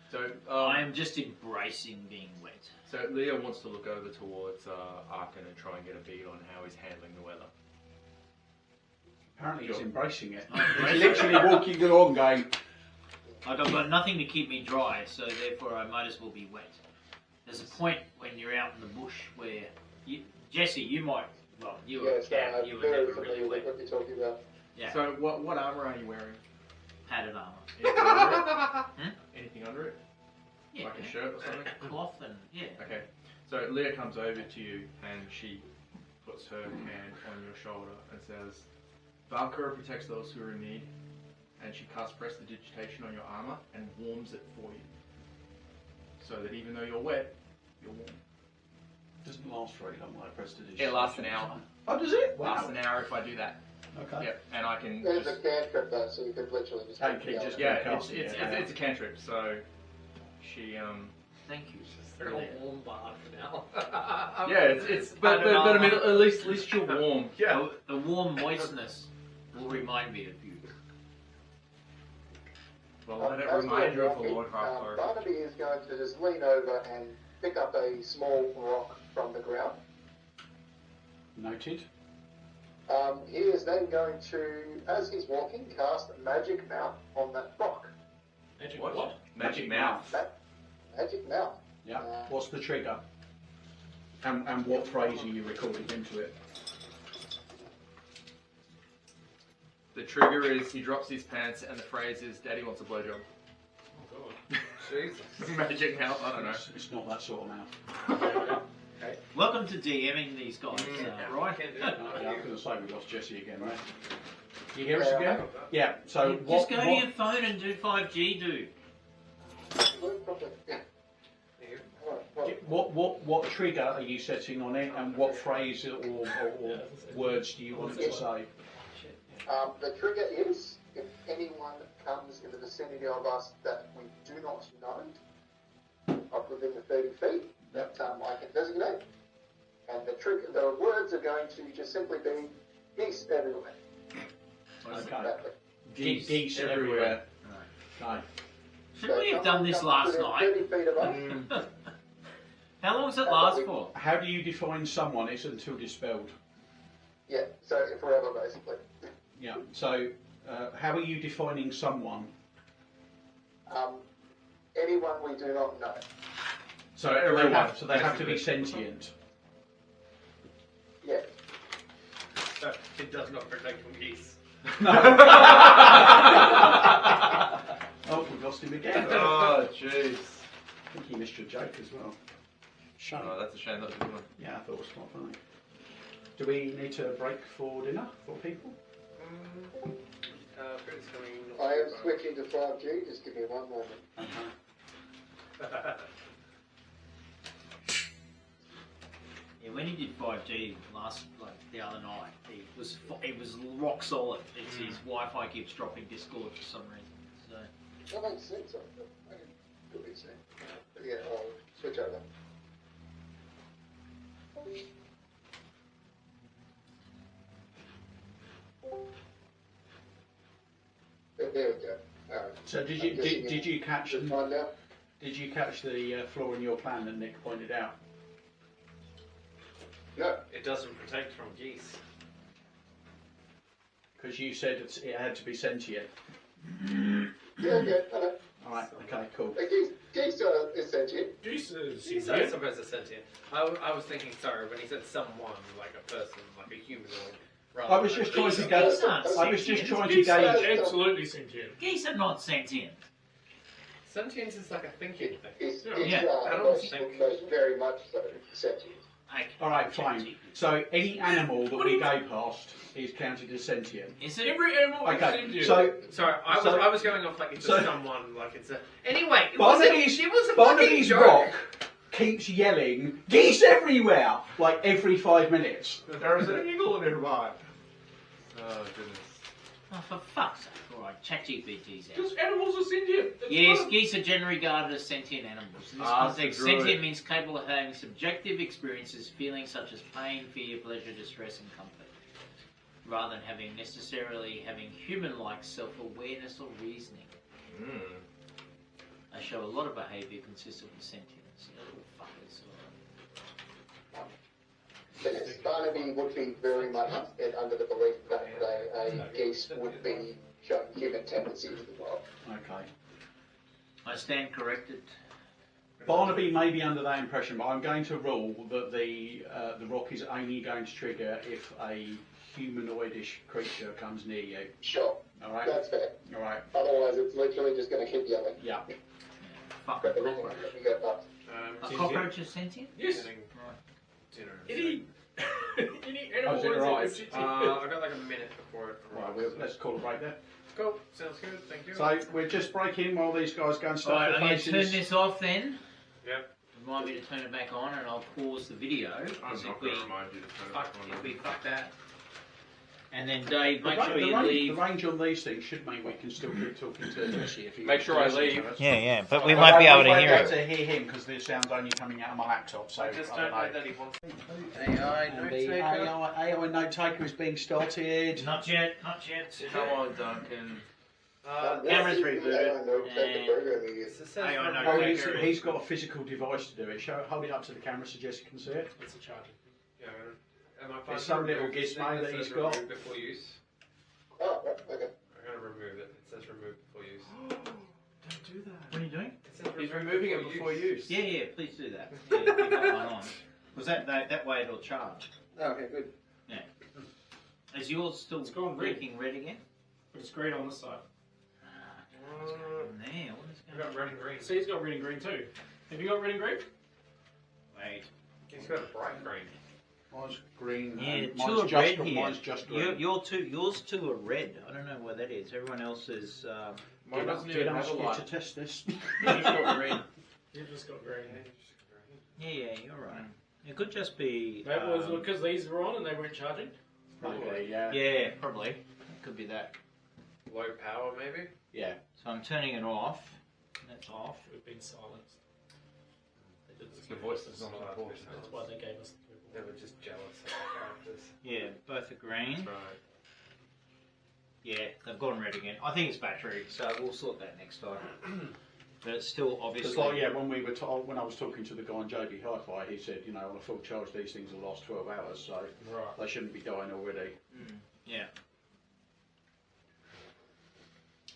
So, I'm just embracing being wet. so Leah wants to look over towards Arkin and try and get a bead on how he's handling the weather. Apparently he's Sure. embracing it. I'm He's embracing literally walking along going, Like I've got nothing to keep me dry, so therefore I might as well be wet. There's a point when you're out in the bush where Jesse, you might, well, you were Yes, a cat, I'm you were very never really familiar with wet. what you're talking about. Yeah, So, what armor are you wearing? padded armour. Anything under it? Anything under it? Yeah, Like a shirt or something? cloth and yeah. Okay. So Leah comes over to you and she puts her hand on your shoulder and says, Valkyra protects those who are in need, and she casts prestidigitation on your armor and warms it for you. So that even though you're wet, you're warm. doesn't last very long, like prestidigitation. It lasts an hour. Oh, does it? Wow. Lasts an hour if I do that. Okay. Yep. And I can There's just, a cantrip though, so you could literally just. Okay, just- yeah, casting it's it, yeah. it's a cantrip. So she Thank you. They're all warm bath now. yeah, it's but I mean at least you're warm. Yeah. The warm moistness will remind me of you. Well, let it As remind you we're of the walking, Lord Valkyra. Barnaby is going to just lean over and pick up a small rock from the ground. Noted. He is then going to, as he's walking, cast Magic Mouth on that rock. Magic What? what? Magic mouth. Magic Mouth. Yeah. What's the trigger? And what phrase are you recording into it? The trigger is he drops his pants, and the phrase is "Daddy wants a blowjob." Oh god. Jesus. Magic mouth. I don't know. It's not that sort of mouth. Welcome to DMing these guys, right? Can't do Yeah, I was it. going to say we lost Jesse again, right? You hear us again? Yeah. So Just what? go to your phone and do 5G, dude. What trigger are you setting on it, and what phrase or words do you want it to say? The trigger is if anyone comes in the vicinity of us that we do not know, of within the 30 feet, that I can designate. And the words are going to just simply be geese everywhere. Okay. Exactly. Geese everywhere. everywhere. Okay. Should we have done this last night? 30 feet of us. How long does it last for? How do you define someone? It's until dispelled. Yeah, so forever basically. Yeah. So how are you defining someone? Anyone we do not know. So everyone, they have to be basically. sentient. Yeah. It does not protect from geese. Oh, we lost him again. Oh, jeez. I think he missed your joke as well. Shame. Oh, that's a shame. That was a good one. Yeah, I thought it was quite funny. Do we need to break for dinner for people? Fred's coming. I am switching to 5G, just give me one moment. Yeah, when he did 5G the other night, it was rock solid. It's his Wi-Fi keeps dropping Discord for some reason. So That makes sense. I can do it soon. But yeah, I'll switch over. So did you catch Just find out. did you catch the flaw in your plan that Nick pointed out? No. It doesn't protect from geese. Because you said it had to be sentient. Yeah, okay, I know. Alright, okay, cool. Geese is sentient. Goose is Geese are supposed to sentient. I was thinking, sorry, when he said someone, like a person, like a humanoid. I was just trying to go. Geese aren't I was just sentient. trying to Geese are gauge. absolutely sentient. Geese are not sentient. Sentience is like a thinking thing. Geese Yeah, I don't think- most very much so sentient. Okay. Alright, fine. So any animal that we go past is counted as sentient. Is it? Every animal is Okay, sentient. so Sorry, I was going off like it's so- someone, like it's a. Anyway, it Barnaby's was a fucking Barnaby's joke. rock keeps yelling, "Geese everywhere!" like every 5 minutes. There is an eagle nearby. Oh goodness. Oh, for fuck's sake. Alright, ChatGPT's out. Because animals are sentient. That's Yes, fine. geese are generally regarded as sentient animals. In this Ah, context, so good. sentient means capable of having subjective experiences, feelings such as pain, fear, pleasure, distress, and comfort, rather than having human-like self-awareness or reasoning. They show a lot of behaviour consistent with sentience. You little fuckers. Yes, Barnaby would be very much under the belief that a geese would be showing human tendencies as well. Okay. I stand corrected. Barnaby may be under that impression, but I'm going to rule that the rock is only going to trigger if a humanoidish creature comes near you. Sure, All right. that's fair. All right. Otherwise, it's literally just going to keep yelling. Yeah. Fucking But everything cockroach. that we get past. A cockroach is sentient? Yes. Any Oh, is it animal right? is sentient. I got like a minute before it Right. arrives. Let's call it right there. Cool. Sounds good. Thank you. So we're just breaking while these guys go and stuff Alright, their I'm going to faces. turn this off then. Yep. Remind me to turn it back on and I'll pause the video. I'm Because not going to remind you to turn it back on. if we fuck that. And then Dave, The make ra- sure the you range- leave. The range on these things should mean we can still keep talking to Jesse if he Make sure I listens leave. to us. Yeah, but We might be able to won't hear be able it. to hear him because the sound's only coming out of my laptop. So I just I don't know know. that he wants. AI note taker is being started. Not yet, not yet. Come on, Duncan. Camera's I rebooted. know that the programming is. I don't know. Oh, Taker he's got a physical device to do it. Hold it up to the camera so Jesse can see it. It's a charger. Yeah. Am I There's some little remove this gizmo thing that he's says got. remove before use? Oh, right, okay. I'm gonna remove it. It says remove before use. Don't do that. What are you doing? It says He's remove removing it before use. Yeah, please do that. Yeah, keep that one on. Because that way it'll charge. Okay, good. Is yours still It's gone red. blinking red again? But it's green on this side. What's going on there? What is I've going got on? red and green. See, he's got red and green too. Have you got red and green? Wait. He's got a bright green. Mine's green. Yeah, and two mine's are just red green. here. Mine's just green. Yours two are red. I don't know why that is. Everyone else is. Mine doesn't Did even I have ask a you to light. test this? He's got green. You've just got green. Yeah, you're right. It could just be. That was because these were on and they weren't charging. Okay, yeah. Yeah, probably. It could be that. Low power, maybe. Yeah. So I'm turning it off. That's off. We've been silenced. They did this The voice is not Not allowed to be important. That's why they gave us the They purple. were just jealous of the characters. Yeah, both are green. Right. Yeah, they've gone red again. I think it's battery, so we'll sort that next time. But it's still obviously. Because like, yeah, when I was talking to the guy on JB Hi-Fi, he said, you know, on a full charge, these things will last 12 hours, so Right. they shouldn't be dying already. Yeah.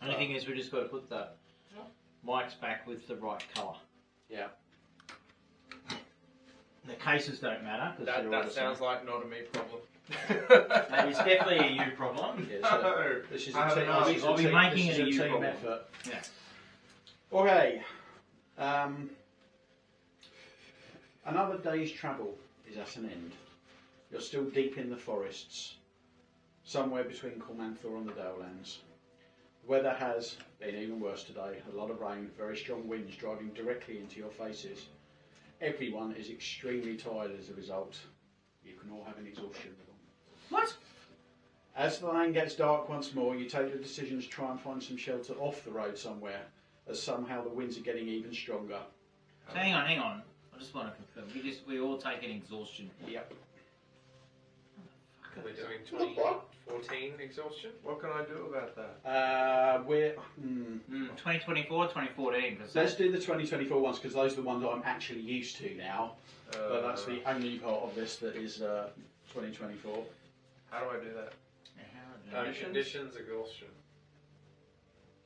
Only thing is, we just got to put the mics back with the right colour. Yeah. The cases don't matter. That sounds like not a me problem. Maybe it's definitely a you problem. Yeah, so this is a I team, don't know. this is a I'll be team- making this it a is you team problem. effort. Yeah. Okay. Another day's travel is at an end. You're still deep in the forests, somewhere between Cormanthor and the Dalelands. The weather has been even worse today. A lot of rain, very strong winds driving directly into your faces. Everyone is extremely tired as a result. You can all have an exhaustion level. What? As the land gets dark once more, you take the decision to try and find some shelter off the road somewhere, as somehow the winds are getting even stronger. So hang on. I just want to confirm. We all take an exhaustion. Yep. We're doing 2014 exhaustion. What can I do about that? We're 2024, 2014. let's do the 2024 ones because those are the ones I'm actually used to now. But that's the only part of this that is 2024. How do I do that? Conditions exhaustion.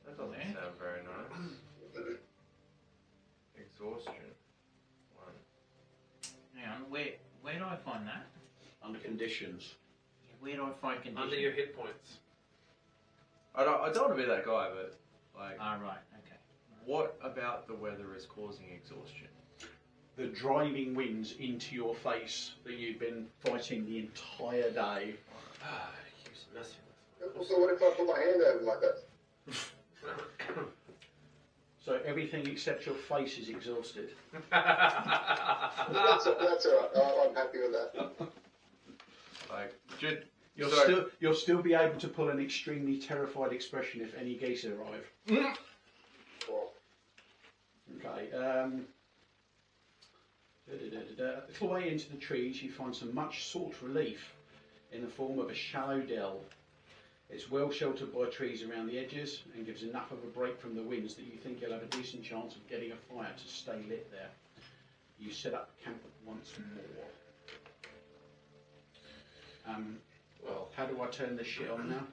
That doesn't sound very nice. Exhaustion. One. Hang on, where do I find that? Under conditions. Where do I find conditions? Under your hit points. I don't want to be that guy, but like, Ah, right, okay. what about the weather is causing exhaustion? The driving winds into your face that you've been fighting the entire day. Keeps messing So what if I put my hand over like that? So everything except your face is exhausted. That's alright. I'm happy with that. Like, You'll still be able to pull an extremely terrified expression if any geese arrive. Well, Okay. A little way into the trees, you find some much sought relief in the form of a shallow dell. It's well sheltered by trees around the edges and gives enough of a break from the winds that you think you'll have a decent chance of getting a fire to stay lit there. You set up camp once more. Well, How do I turn this shit on now?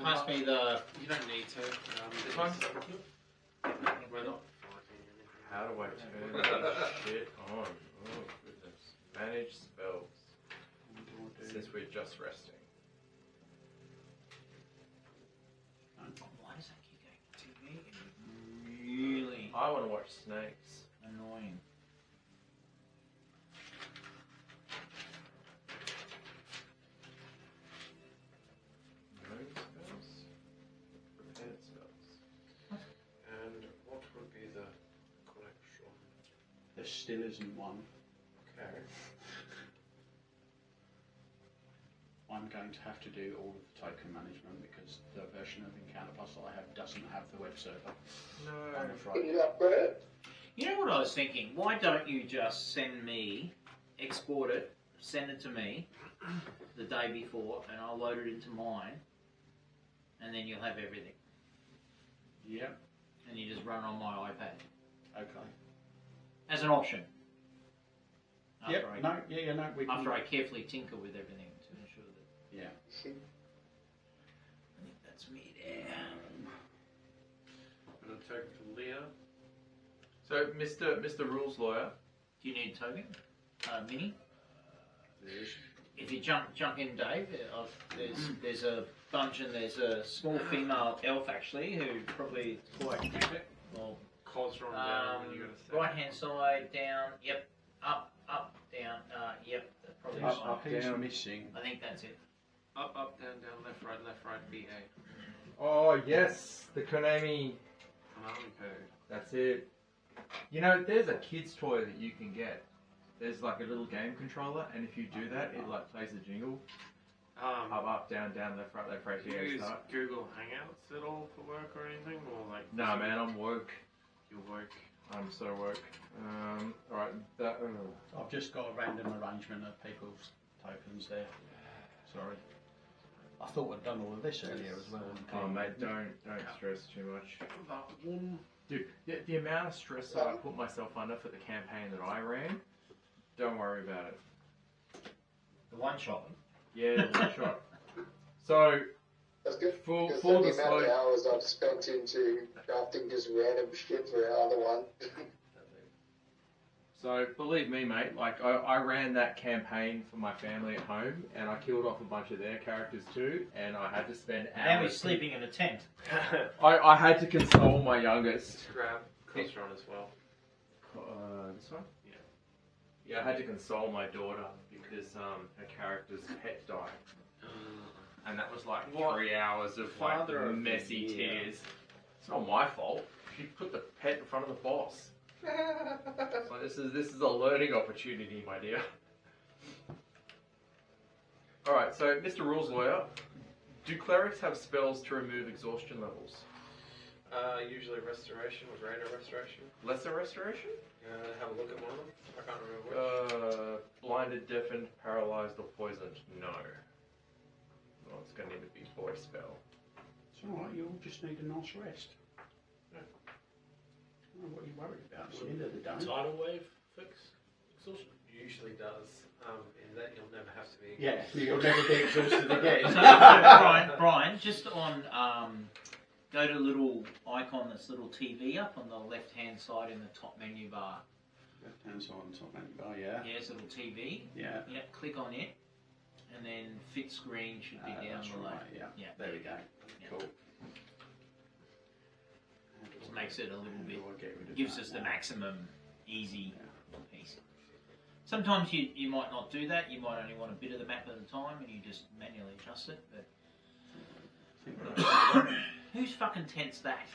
Pass me the... You don't need to. This one? We're not. how do I turn this shit on? Oh goodness. Manage spells. Since we're just resting. Why does that keep going to TV? Really I want to watch snakes. annoying. Known spells? Prepared spells. And what would be the collection? There still isn't one. Okay. I'm going to have to do all of the token management because the version of Encounter Plus that I have doesn't have the web server. No. I'm can afraid. you upgrade it? You know what I was thinking? Why don't you just send me, export it, send it to me the day before, and I'll load it into mine, and then you'll have everything. Yeah. And you just run it on my iPad Okay. as an option. Yep. No. Yeah. No. We can. After I carefully tinker with everything to ensure that. Yeah. I think that's me there. And a token for Leah. So, Mr. Rules Lawyer. Do you need a token? Mini? If you jump in, Dave, there's a bunch, and there's a small female elf actually who probably quite well. Cosron down when you got to say. Right hand side down. Yep. Up down. Yep. That's probably Who's, fine. who's down. missing? I think that's it. Up, down, left, right, BA. Oh yes, the Konami. Konami code. That's it. You know, there's a kid's toy that you can get. There's like a little game controller, and if you do that, it like plays a jingle. Up, down, left, right, Do you BA use start. Google Hangouts at all for work or anything? Or like? Nah, man, I'm woke. Your work. I'm so woke. Alright, that. I've just got a random arrangement of people's tokens there. Sorry. I thought I'd done all of this earlier as well. Oh, mate, don't stress too much. Dude, the amount of stress that I put myself under for the campaign that I ran, don't worry about it. The one shot. Yeah, one shot. So, That's good. full Because the amount of disclosure. hours I've spent into crafting just random shit for our other one. So, believe me, mate, like, I ran that campaign for my family at home, and I killed off a bunch of their characters too, and I had to spend hours... Now he's sleeping in a tent. I had to console my youngest. Grab Cosron as well. This one? Yeah. Yeah, I had to console my daughter because her character's pet died. And that was like What? 3 hours of like Father of the messy year. tears. It's not my fault. She put the pet in front of the boss. So this is a learning opportunity, my dear. Alright, so Mr. Rules Lawyer, do clerics have spells to remove exhaustion levels? Usually restoration or greater restoration. Lesser restoration? Have a look at one of them. I can't remember which. Blinded, deafened, paralyzed, or poisoned? No. Well, it's going to need to be voice spell. It's alright, you'll just need a nice rest. Yeah. What are you worried about? It's the end of the day. Tidal wave fix exhaustion. Usually does. In that you'll never have to be. Yeah, you'll never be exhausted again. So, Brian, just on, go to the little icon, this little TV up on the left-hand side in the top menu bar. Left-hand side on the top menu bar, yeah. Yeah, it's a little TV. Yeah. Yeah, click on it, and then fit screen should be down That's below. right, yeah. Yeah. There we go. Yeah. Cool. Just makes it a little bit, How do I get rid of gives that us the now? maximum easy piece. Sometimes you might not do that, you might only want a bit of the map at a time and you just manually adjust it, but... I think that's Whose fucking tent's that?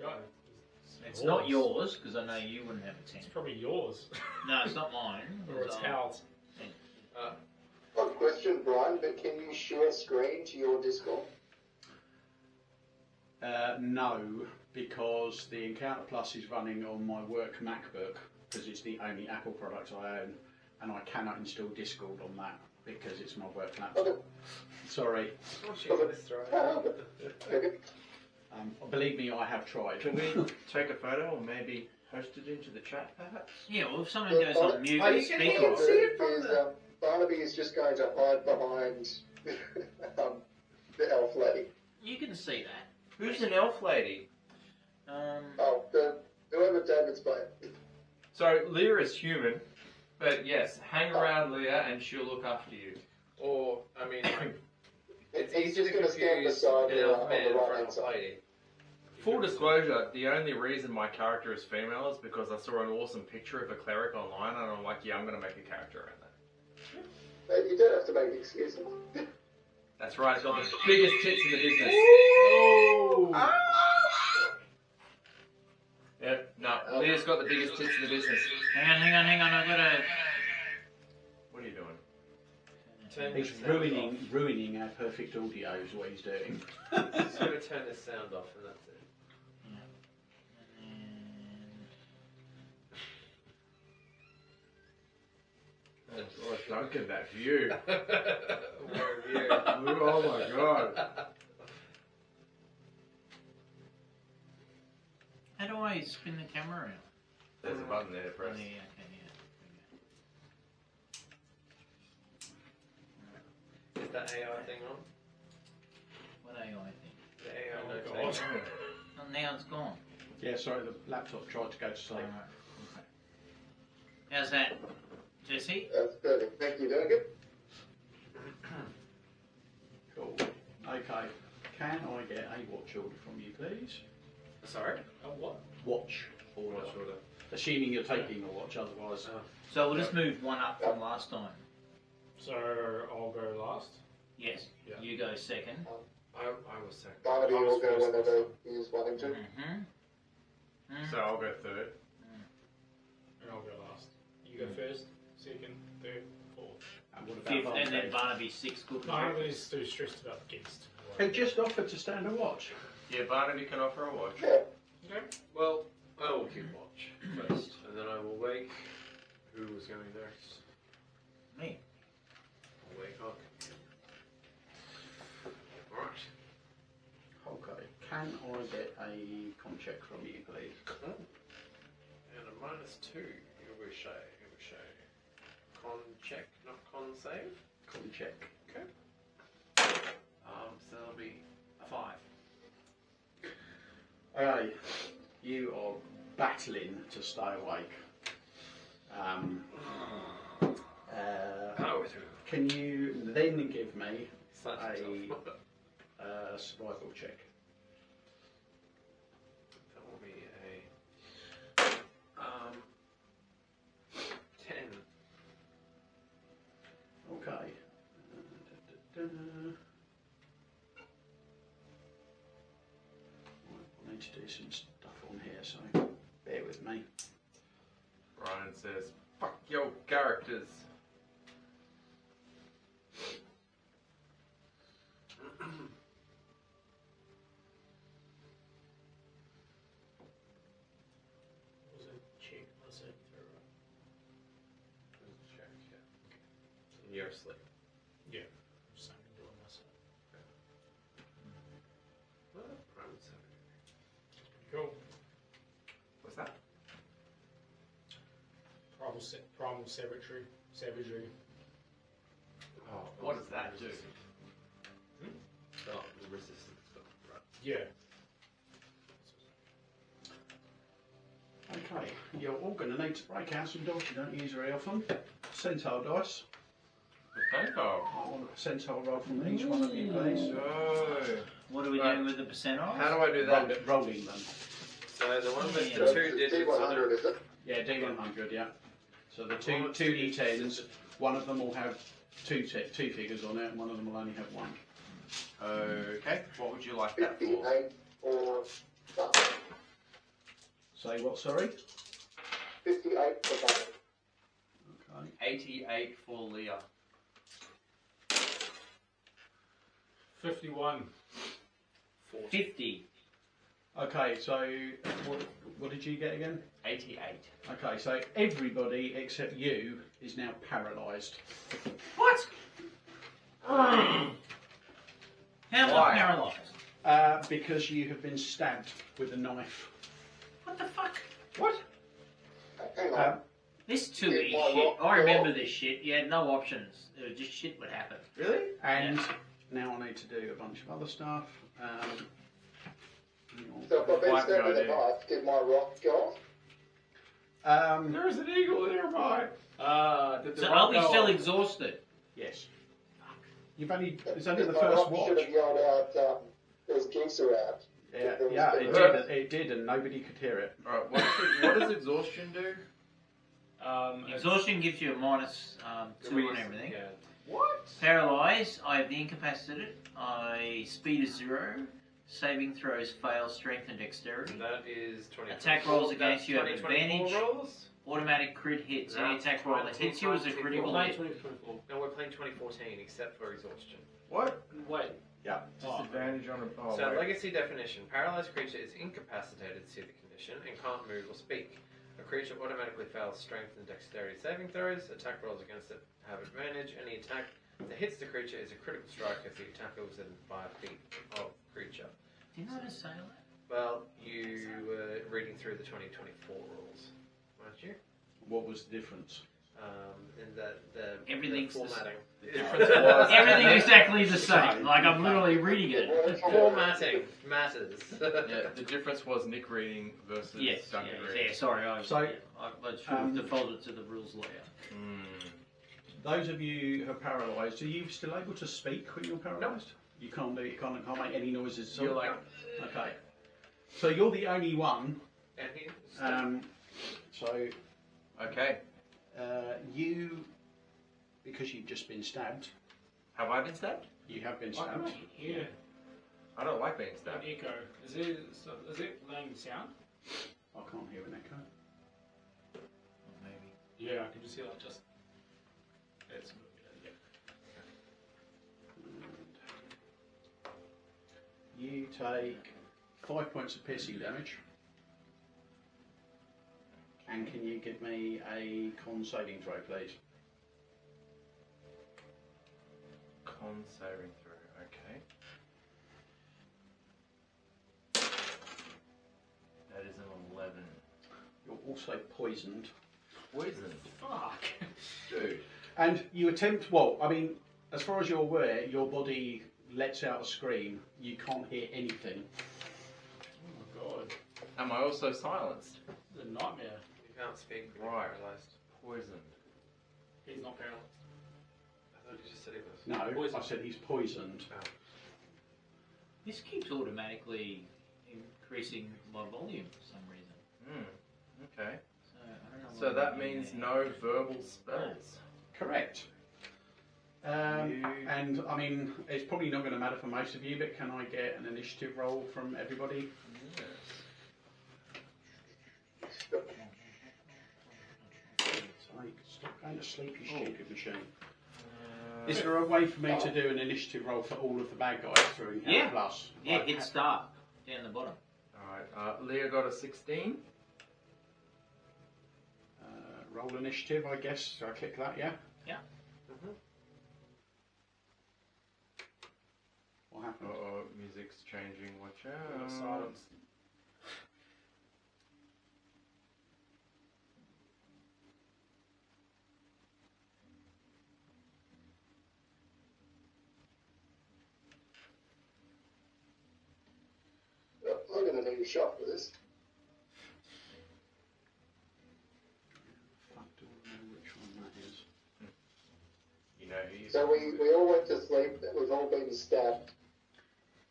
Right. It's not yours, because I know you wouldn't have a tent. It's probably yours. No, it's not mine. Or it's Hal's. Odd question, Brian, but can you share screen to your Discord? No, because the Encounter Plus is running on my work MacBook, because it's the only Apple product I own, and I cannot install Discord on that because it's my work laptop. Okay. Sorry. Okay. Believe me, I have tried. Can we take a photo or maybe post it into the chat, perhaps? Yeah, well, if someone goes on mute Oh, and you can speak hear on it. See it from Is, the... Barnaby is just going to hide behind the elf lady. you can see that. Who's an elf lady? Oh, whoever David's playing. So, Leah is human, but yes, hang around Leah and she'll look after you. Or, I mean, it's He's easy just to going to stand confuse beside an her elf on man the for an right-hand elf side. lady. Full disclosure, the only reason my character is female is because I saw an awesome picture of a cleric online and I'm like, yeah, I'm going to make a character around that. Maybe you don't have to make excuses. That's right, it's got the biggest tits in the business. Oh! Yep, no, Leah's got the biggest tits in the business. Hang on, I've got to... What are you doing? Turn He's the sound ruining our perfect audio is what he's doing. off. Just going to turn the sound off and that's it. Oh, Duncan, that view. Where are you? Oh my god. How do I spin the camera around? There's a button there to Oh, press. yeah, okay, yeah. Is that AI thing on? What AI thing? The AI Oh, note God. taking. Oh, now it's gone. Yeah, sorry, the laptop tried to go to sleep. Alright, okay. How's that, Jesse? That's perfect. Thank you, Duncan. Cool. Okay. Can I get a watch order from you, please? Sorry? What? Watch order. Watch order. Assuming you're taking a watch, otherwise. So we'll just move one up from last time. So I'll go last. Yes, Yeah. you go second. I was second. Barnaby I was will go first. whenever he is wanting to. Mm-hmm. So I'll go third. And I'll go last. You go first, second, third, fourth. And what about Fifth, and then Barnaby? Barnaby sixth. Good No, I'm really too stressed about the kids. He just offered to stand a watch. Yeah, Barnaby can offer a watch. Yeah. Okay. Well, I will keep watch first, and then I will wake. Who was going next? Me. I'll wake up. Alright. Okay. Can I get a con check from you, please? And a -2. Ricochet. Con check, not con save. Con check. Okay. So that'll be a 5. Okay. You are battling to stay awake. Power through. Can you then give me That's a survival check? That will be a 10. Okay. I need to do some stuff on here, so bear with me. Bryan says, fuck your characters. seriously. Yeah. Same to do it myself. Well, primal savagery. Cool. What's that? Primal savagery. Savagery. Oh, What does that do? Oh, the resistance stuff. Right. Yeah. Okay, you're all going to need to break out some dice you don't use very often. Centaur dice. Potato. I want a centaur roll from each one of you, please. Oh. What are we Right. doing with the percentiles? How do I do that? Rolling them. So the one with Yeah. the So two it's digits. D100, is it? Yeah, D100, yeah. So the One with two two D10s, one of them will have two figures on it, and one of them will only have one. Okay. What would you like that for? 58 or something. Say what, sorry? 58 for something. Okay. 88 for Leah. 51. 50. Okay, so what did you get again? 88. Okay, so everybody except you is now paralysed. What? How am I Why? paralysed? Because you have been stabbed with a knife. What the fuck? What? Hang on. This 2E Did my shit. rock I remember go this shit. You had no options. It was just shit would happen. Really? And now I need to do a bunch of other stuff. So if I've been Quite stabbed with a good idea. knife, did my rock go off? There's an eagle nearby. Did the So rock are we go still off? exhausted? Yes. It's only the My first rock watch. should have yelled out, there's geese around. Yeah, There was yeah, the it rock. did. It did, and nobody could hear it. Alright, what does exhaustion do? Exhaustion gives you a minus 2 on everything. Yeah. What? Paralysed, I have the incapacitated. I speed is 0. Saving throws fail, strength and dexterity. That is 20. Attack rolls against you have 24 advantage. rolls? Automatic crit hits. Any That's attack roll that hits you is a critical We're hit. playing 2024. No, we're playing 2014 except for exhaustion. What? Wait. Yeah. Disadvantage on a. Oh, So, wait. legacy definition. Paralyzed creature is incapacitated, see the condition, and can't move or speak. A creature automatically fails strength and dexterity saving throws. Attack rolls against it have advantage. Any attack that hits the creature is a critical strike if the attacker was within 5 feet of creature. Didn't I just say that? Well, you were reading through the 2024 rules, weren't you? What was the difference? In that the Everything's the formatting. The difference was. Everything exactly the same. Like I'm literally reading it. Formatting matters. Yeah, the difference was Nick reading versus Yes. Duncan Yeah, reading. yeah, sorry. I So, should have defaulted to the rules layer. Those of you who are paralysed, are you still able to speak when you're paralysed? You can't do. You can't make any noises. You're like. Okay. So you're the only one. And he So Okay. you, because you've just been stabbed, Have I been stabbed? you have been I stabbed. can hear I don't like being an stabbed. echo. Is it playing sound? I can't hear an echo. Maybe. Yeah, I can just hear like just. It's You take 5 points of piercing damage. And can you give me a con saving throw, please? Con saving throw. Okay. That is an 11. You're also poisoned. Poisoned. fuck. Dude. And you attempt, well, I mean, as far as you're aware, your body lets out a scream. You can't hear anything. Oh my god. Am I also silenced? It's a nightmare. You can't speak when you're Right. paralyzed. Poisoned. He's not paralyzed. I thought you just said he was. No, Poisoned. I said he's poisoned. This keeps automatically increasing my volume for some reason. Okay. So I don't know. So what that I'm doing means there. no verbal spells. Correct. And I mean, it's probably not going to matter for most of you, but can I get an initiative roll from everybody? Yes. Stop going to sleep, you stupid machine. Is there a way for me to do an initiative roll for all of the bad guys through Encounter Yeah. Plus? Yeah, Like, hit start down the bottom. Alright, Leah got a 16. roll initiative, I guess. So I click that, yeah? Yeah. exchanging. Watch Oh, out. silence. I'm going to need a shot for this. Fuck, do I know which one that is? You know who you So we all went to sleep. We've all been stabbed.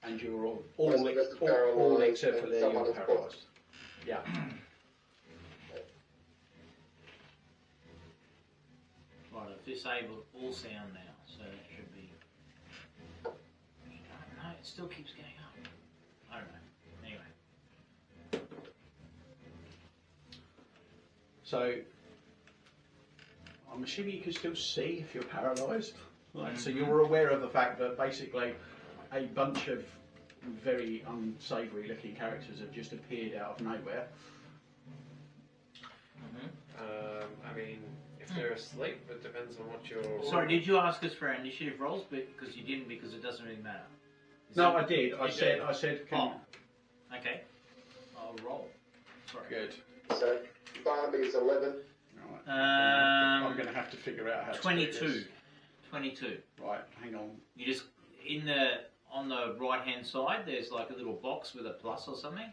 And you're all Most of us are all paralysed except for and there, someone you're is paralysed. Yeah. Right, I've disabled all sound now, so that should be. No, it still keeps going up. I don't know. Anyway. So, I'm assuming you can still see if you're paralysed. Right. So you're aware of the fact that basically a bunch of very unsavoury looking characters have just appeared out of nowhere. I mean, if they're asleep, it depends on what you're. Sorry, did you ask us for our initiative rolls? Because you didn't, because it doesn't really matter. No, I did. I You said. did? I said. Oh, okay. I'll roll. Sorry. Good. So Barnaby's 11. Right. I'm going to have to figure out how to do 22. this. 22. Right. Hang on. You just on the right hand side. There's like a little box with a plus or something.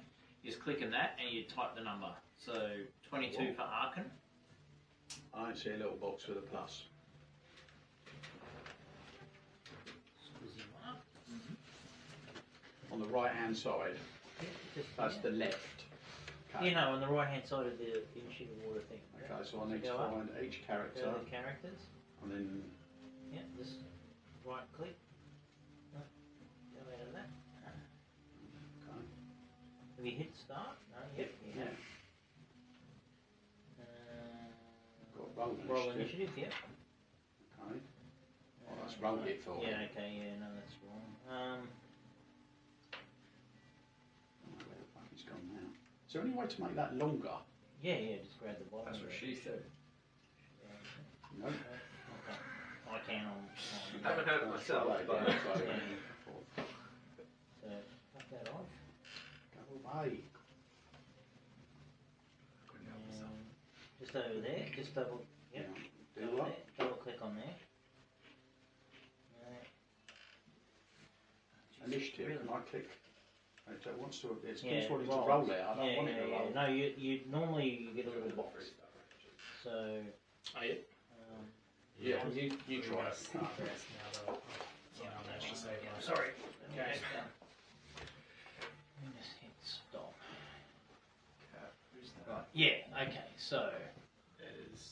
You just click on that and you type the number. So 22 for Arkin. I don't see a little box with a plus. On the right hand side. That's the left. Okay. You know, on the right hand side of the initiative order thing. Okay, so I need to Go up. find each character Go to the characters. and then. Yeah, just right click. No, go out of that. Okay. Have you hit start? No, yep, you have. Got Roll initiative, yep. Okay. Oh, that's rolled it for me. Yeah, okay, yeah, no, that's wrong. Where the fuck it's gone now? Is there any way to make that longer? Yeah, just grab the bottom. That's of what it. she said. No. Okay. I can on I haven't heard it myself, Right, but yeah, so- So, fuck that off. Go away. Couldn't help myself. Just over there, just double, yep. Do Over what? there, double click on there. Initiative. Really? Can I click? It wants to. It's Yeah, wanting roll. to roll it. I don't want it to yeah. roll. No, you normally you get a little box. So, Oh, yeah. Yeah. You try. Now, though. Yeah, I managed to save my. sorry. Okay. Just hit stop. Cat, who's that? Right. Yeah. Okay. So, Is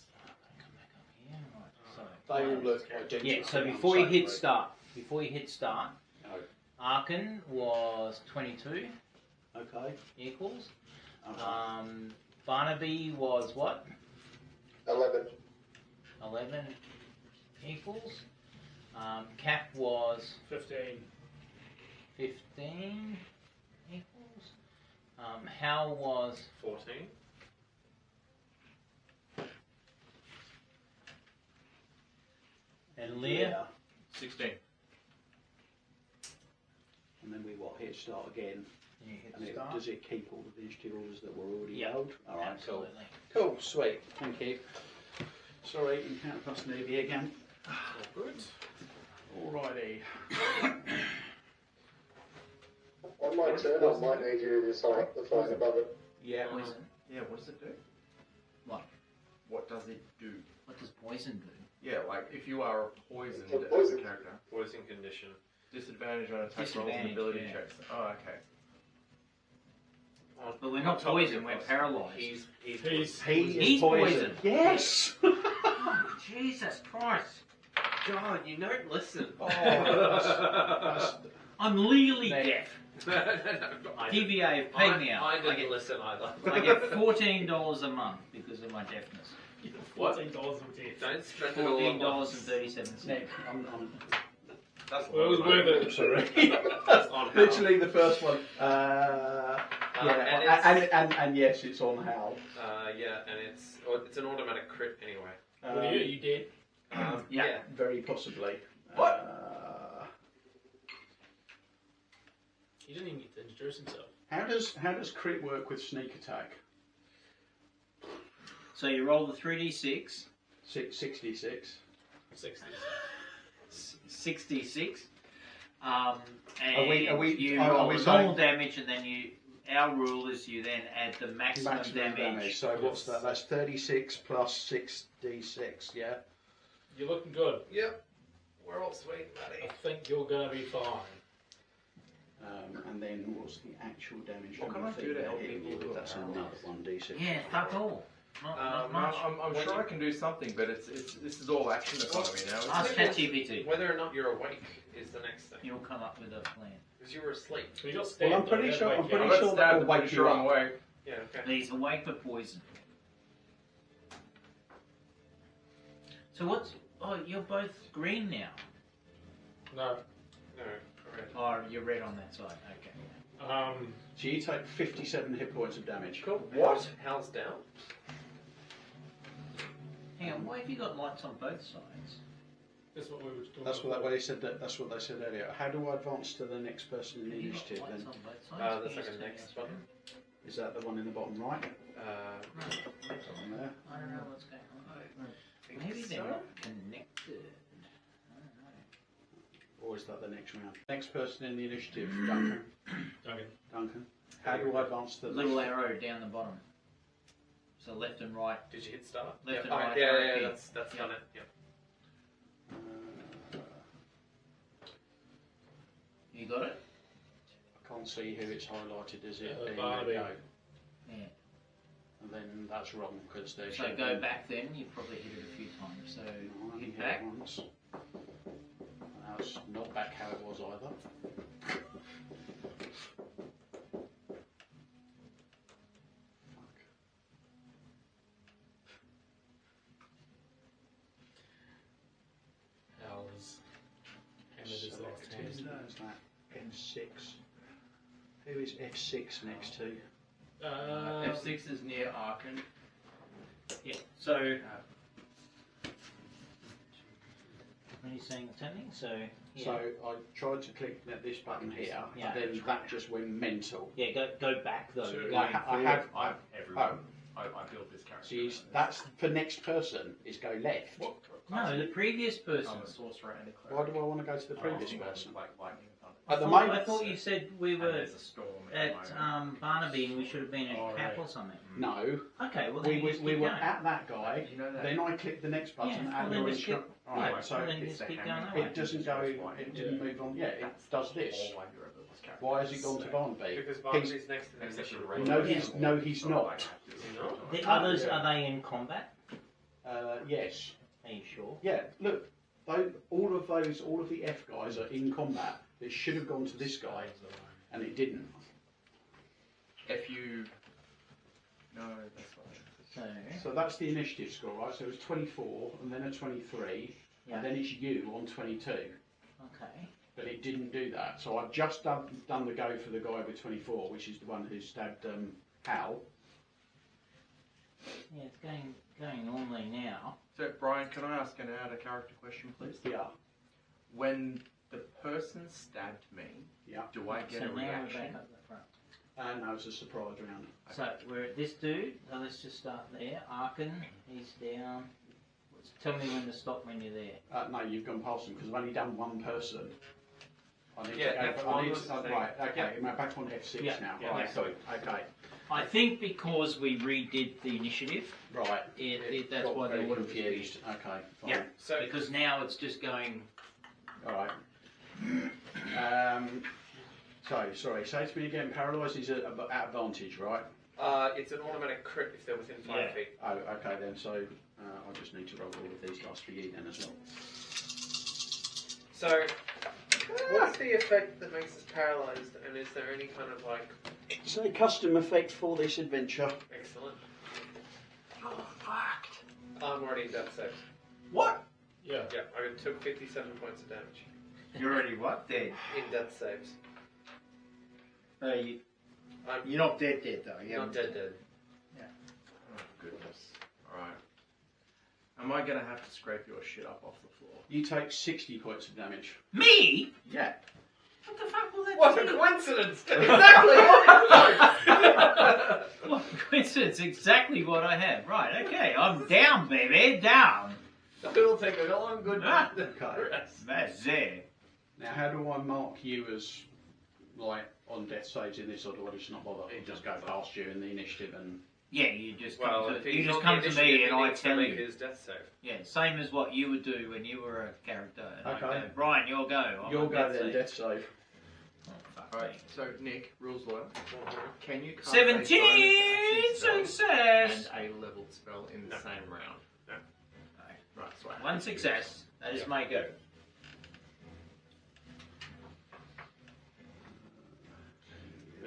come back up here. Right. So, They all look identical. yeah. So and before you hit unsavoury. start, No. Arkin was 22 Okay. equals. Okay. Barnaby was what? 11. 11 equals. Cap was 15. 15 equals. Hal was 14. and Leah. 16. And then we hit start again. And you hit And start. does it keep all of the initiative orders that were already Yeah. held? All right. Absolutely. Cool. Cool. Sweet. Thank you. Sorry, encounter plus newbie again. Good. Alrighty. On my turn, I might need you to decide the phone above it. Yeah. Poison. Yeah, what does it do? What? What does it do? What does poison do? Yeah, like if you are poisoned It's a as a poison. character, Poison condition. disadvantage on attack rolls and Disadvantage, ability yeah. checks. Oh, okay. But we're not poisoned, we're paralysed. He's He is He's poisoned. poisoned. Yes. Oh, Jesus Christ. God, you don't listen. Oh, that's- I'm legally Mate. deaf. I DVA have paid me out. I I didn't get, listen either. I get $14 a month because of my deafness. What? $14 of death. Don't spend it all on once. $14.37. Nick, I'm That's Well, it was worth it. sorry. That's on Hal. Literally the first one. And yes, it's on Hal. Yeah, and it's an automatic crit anyway. Well, you did. Yeah. Very possibly. What? He didn't even get to introduce himself. How does crit work with sneak attack? So you roll the 3d6. 66. 60. 66. And Are we you roll the saying- normal damage, and then our rule is you then add the maximum damage. So what's that? That's 36 plus 6d6, yeah? You're looking good. Yep. We're all sweet, buddy. I think you're going to be fine. And then what's the actual damage? What from can the I do to thing help they're hitting people you with? who are That's another 1d6. Yeah, fuck all. Not much. I'm sure I can do something, but this is all action economy now. Ask ChatGPT. Whether or not you're awake is the next thing. You'll come up with a plan. Because you were asleep. So you got Well, stabbed. I'm pretty though, sure. that's I'm wake pretty you I up. sure got that stabbed, will I'm wake pretty you sure I'm up. awake. Yeah, okay. He's awake but poison. So what's... Oh, you're both green now. No. No, correct. Oh, you're red on that side. Okay. So you take 57 hit points of damage. Cool. What? How's down? Hang on, why have you got lights on both sides? That's what we were talking That's about. what they said. That's what they said earlier. How do I advance to the next person in the Have you got initiative? lights Then on both sides? That's like Can a you next see our button. is that the one in the bottom right? screen? On there. I don't know what's going on. Maybe they're not connected. I don't know. Or is that the next round? Next person in the initiative, Duncan. Duncan. How do I advance to the Little arrow down the bottom. So left and right. Did you hit start? Left and Oh, right. yeah, arrow yeah, key. that's done it. Yep. You got it? I can't see who it's highlighted as it being Barnaby. go. Yeah. And then that's wrong because there's. So go back then. You probably hit it a few times. So No, I hit hit back. it once. That's not back how it was either. How's hammered his last hand. Who's that? F6. Who is F6 next to? F6 is near Arkan. Yeah. So when are you saying what's happening? So yeah. So I tried to click this button here, Yeah. and then that just went mental. Yeah, go back though. So Going I forward. have. Everyone. I built this character. See, that's for next person is go left. What? No, the previous person. I'm a sorcerer and a Why cleric. do I want to go to the previous person? Like lightning and thunder. At the I moment, thought you said we And were there's a storm at the moment. Barnaby and we should have been at Oh, Cap right. or something. no. Okay, well then We you just were keep going. at that guy. You know that? Then I clicked the next button Yeah, well, and then you're just skip- Alright, yeah, so well, then it's just the keep hammer. going that way. it doesn't go. It didn't move on. Yeah, it does this. Why has it gone to Barnaby? Because Barnaby's next to the next Except one. for No, the no, he's not. Is he not? The others, are they in combat? Yes. Are you sure? Yeah. Look, all of the F guys are in combat. It should have gone to this guy, and it didn't. If you. No, that's not. So, So that's the initiative score, right? So it was 24, and then a 23, yeah. and then it's you on 22. Okay. But it didn't do that. So I've just done the go for the guy with 24, which is the one who stabbed Hal. Yeah, it's going normally now. So, Brian, can I ask an out of character question, please? Yeah. When the person stabbed me, Yeah. do I get So a now we're reaction? back up the front. And that was a surprise round. So we're at this dude. So let's just start there. Arkin, he's down. Tell me when to stop when you're there. No, you've gone past him because I've only done one person. I need Yeah, to go. F1 I need was to, the thing. right, okay. Yeah. Am I back on F6 Yeah, now? yeah, right, next sorry. Okay. I think because we redid the initiative, Right. that's got why very they would have confused. Okay. Fine. Yeah. So Because now it's just going. All right. Sorry. Say to me again. Paralysed is at advantage, right? it's an automatic crit if they're within 5 Yeah. feet. Oh, okay then. So I just need to roll all of these dice for you then as well. So, what's the effect that makes us paralysed, and is there any kind of like It's a custom effect for this adventure. excellent? Oh, fucked. I'm already in death saves. What? Yeah. Yeah, I took 57 points of damage You're already what? Dead. in death saves. You're not dead though. I'm not dead. Oh, goodness. Alright. Am I going to have to scrape your shit up off the floor? You take 60 points of damage. Me? Yeah. What the fuck will that What? What a coincidence! Exactly what What coincidence, exactly what I have. Right, okay, I'm down, baby, down. It'll take a long good Ah. rest. That's it. Now, how do I mark you as, like, on death saves in this, or do I just not bother? It Just go doesn't past you in the initiative and... Yeah, you just Well, come if to, he's you just on come the to me initiative, and he I needs to tell make you. his death save. Yeah, same as what you would do when you were a character. And Okay. I go, Bryan, you'll go. I'm You'll on go death then, save. death save. Oh, fuck Alright, me. so Nick, rules lawyer. Can you cast 17 a bonus action spell success! and a leveled spell in the No. same round? No. Right, so I have One to do success. That is my go.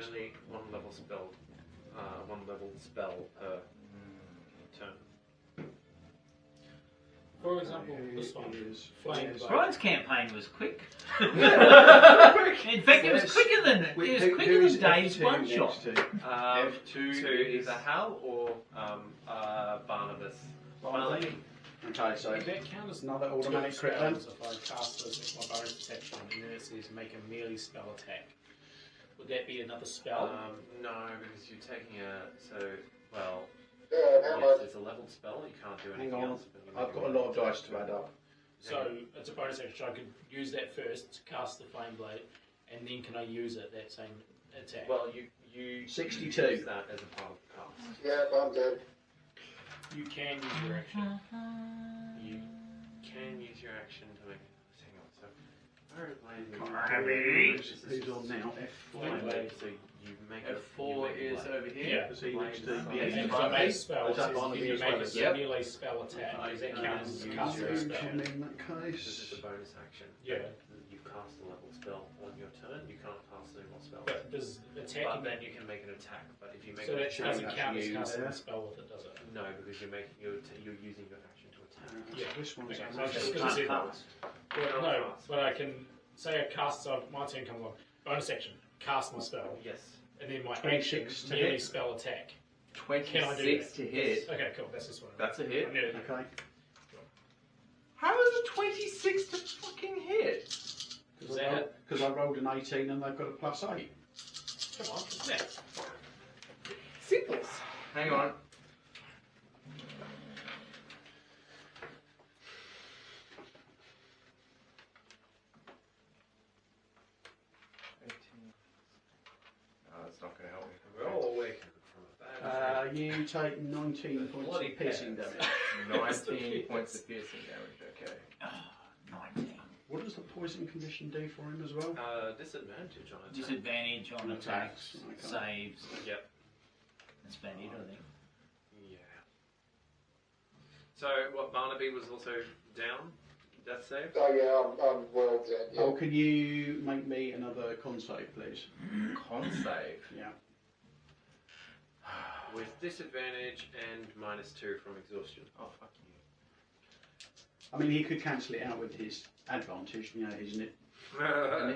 Only one level spell per turn. For example, this one. Is Flame is- blade. Bryan's campaign was quick. Um, In fact, it was Yes. quicker than it was Who quicker is than Dave's F2 one next shot. to? F2 is- either Hal or Barnabas. Barnabas. Okay, so Would that count as another two automatic crit then? spells if I cast this with my bonus protection and then it says make a melee spell attack? Would that be another spell? No, because you're taking Yeah, how yes, much? it's a leveled spell. You can't do Hang anything on, else. but you I've make got a lot of dice to add up. So it's a bonus action. I could use that first to cast the flame blade, and then can I use it that same attack? Well, you 62. use that as a part of the cast. Yeah, I'm dead. you can use your action. You can use your action to make. Hang on. So, where Who's on now? Flame F4. blade. So you make F4 is over here. Yeah. Does he next to Blade. be And in if I make a spell, it Is that says Barnaby can you as make well? a Yep. melee spell attack? Does that count as You casting a use spell? in that This is case. a bonus action. Yeah. You cast a level spell on your turn. You can't cast any more spells. But does But attacking then you can make an attack. But if you make so an that attack, doesn't count as Actually casting use a spell with it, does it? no, because you're using your action to attack. Yeah. This one's Okay, actually- so it's just You gonna say can't well, no, but I can say I cast. So my turn comes along. Bonus action. Cast my spell, Yes. and then my 26 action to melee hit. spell attack. 26 to hit. Okay, cool. That's this one. That's a hit. Yeah. Okay. How is it 26 to fucking hit? Because I rolled an 18 and they've got a +8. Come on, what's that? Simples. Hang on. No, that's not going to help me. We're all awakened from a bad You take 19 points Bloody of piercing pants. damage. 19 points of piercing damage, okay. 19. What does the poison condition do for him as well? disadvantage on attack. Disadvantage on On attacks, attacks, okay. saves. Yep. That's about it, I think. Yeah. So what? Barnaby was also down. Death save. Oh yeah, I'm well dead. Yeah. Oh, can you make me another con save, please? Con save. Yeah. With disadvantage and -2 from exhaustion. Oh, fuck you. I mean, he could cancel it out with his advantage, you know, his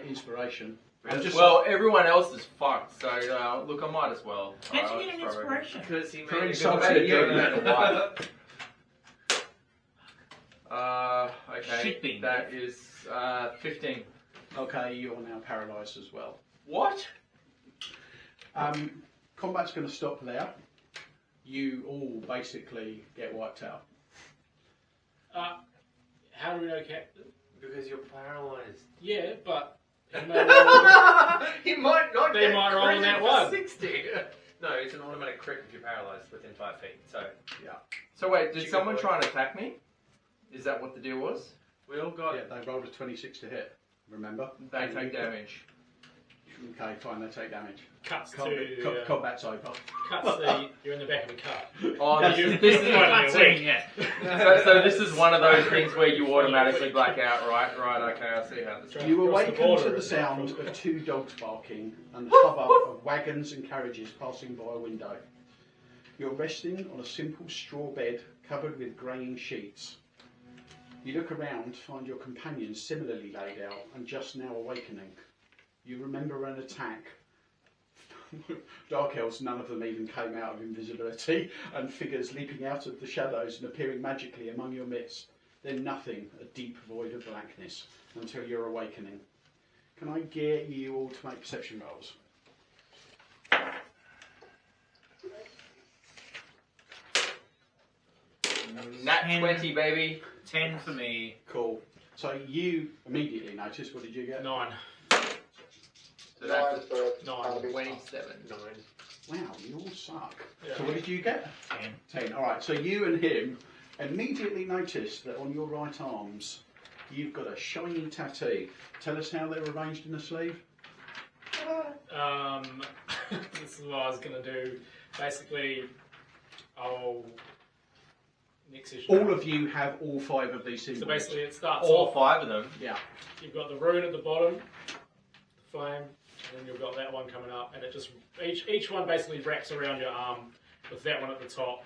inspiration. I'm just Well, everyone else is fucked, so look, I might as well. How'd you get an inspiration? Because he For made insulting you. Okay, Shit bean. that is 15. okay, you're now paralysed as well. What? Combat's going to stop there. You all basically get wiped out. How do we know, Captain? Because you're paralysed. Yeah, but he may roll- He might not. They get might roll credit that for one. 60. No, it's an automatic crit if you're paralysed within 5 feet. So So wait, did Chicken someone boy. try and attack me? Is that what the deal was? we all got Yeah, they rolled a 26 to hit. Remember? They take damage. Okay, fine. They take damage. cuts to Combat's over. cuts the you're in the back of the car. Oh, You- this is Cutscene, yeah. so this is one of those things where you automatically black out, right? Right, okay, I see how this Trying You cross the awaken border to the and- sound of 2 dogs barking and the hubbub of wagons and carriages passing by a window. You're resting on a simple straw bed covered with greying sheets. You look around, find your companions similarly laid out and just now awakening. You remember an attack. Dark elves, none of them even came out of invisibility, and figures leaping out of the shadows and appearing magically among your midst. Then nothing, a deep void of blackness, until your awakening. Can I get you all to make perception rolls? Nat 10. 20, baby. 10 for me. Cool. So you immediately notice. What did you get? 9. So 9 that's for Nine. Barnaby. 27. 9. Wow, you all suck. Yeah. So what did you get? 10. 10. All right. So you and him immediately notice that on your right arms you've got a shiny tattoo. Tell us how they're arranged in the sleeve. This is what I was going to do. Basically, I'll mix it. All of you have all 5 of these symbols. So basically, it starts All off. 5 of them. Yeah. You've got the rune at the bottom, the flame, and then you've got that one coming up, and it just each one basically wraps around your arm, with that one at the top,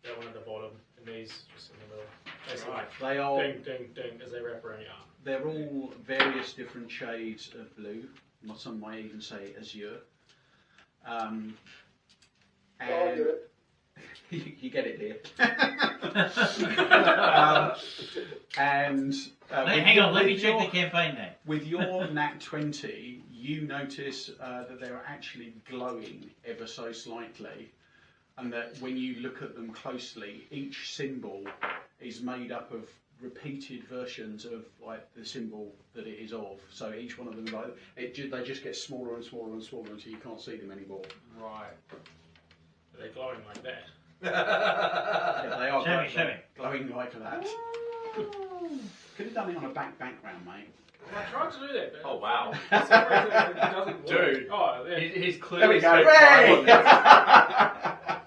that one at the bottom, and these just in the middle. Basically, Right. They are. ding, ding, ding, as they wrap around your arm. They're all various different shades of blue. Some might even say azure. Oh, I And get it. you get it, dear. And Hey, hang on, let me check the campaign name. with your nat 20, you notice that they're actually glowing ever so slightly, and that when you look at them closely, each symbol is made up of repeated versions of like the symbol that it is of. So each one of them, like they just get smaller and smaller and smaller until you can't see them anymore. Right. They're glowing like that. Yeah, they are Show me. glowing like that. Could have done it on a background, mate. I tried to do that, but Oh, wow. for some reason it doesn't work. Dude. Oh, there. He's There clearly we go. spent time on this.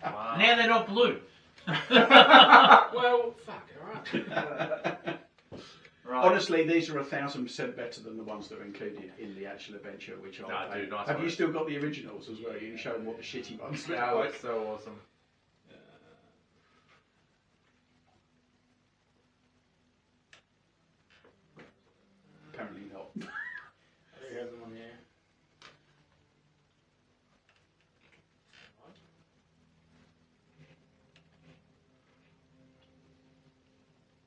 Wow. Now they're not blue. Well, fuck, alright. Right. Honestly, these are 1,000% better than the ones that are included in the actual adventure, which are. Nah, dude, nice have you work. still got the originals as well? You can show them what the shitty ones look That like. was so awesome. Apparently not. I do have them on here.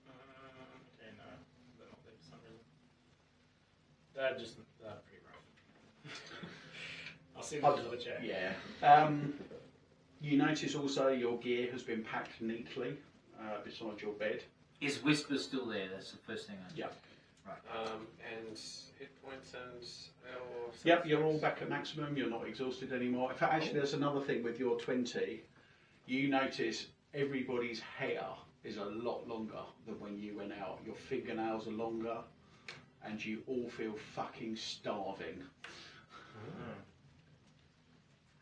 Okay, no, they're not there for some reason. They're pretty rough. I'll send them to the chat. Yeah. You notice also your gear has been packed neatly beside your bed. Is Whisper still there? That's the first thing I Yeah. And hit points and or Yep, you're all back at maximum. You're not exhausted anymore. In fact, actually, there's another thing with your 20. You notice everybody's hair is a lot longer than when you went out. Your fingernails are longer, and you all feel fucking starving.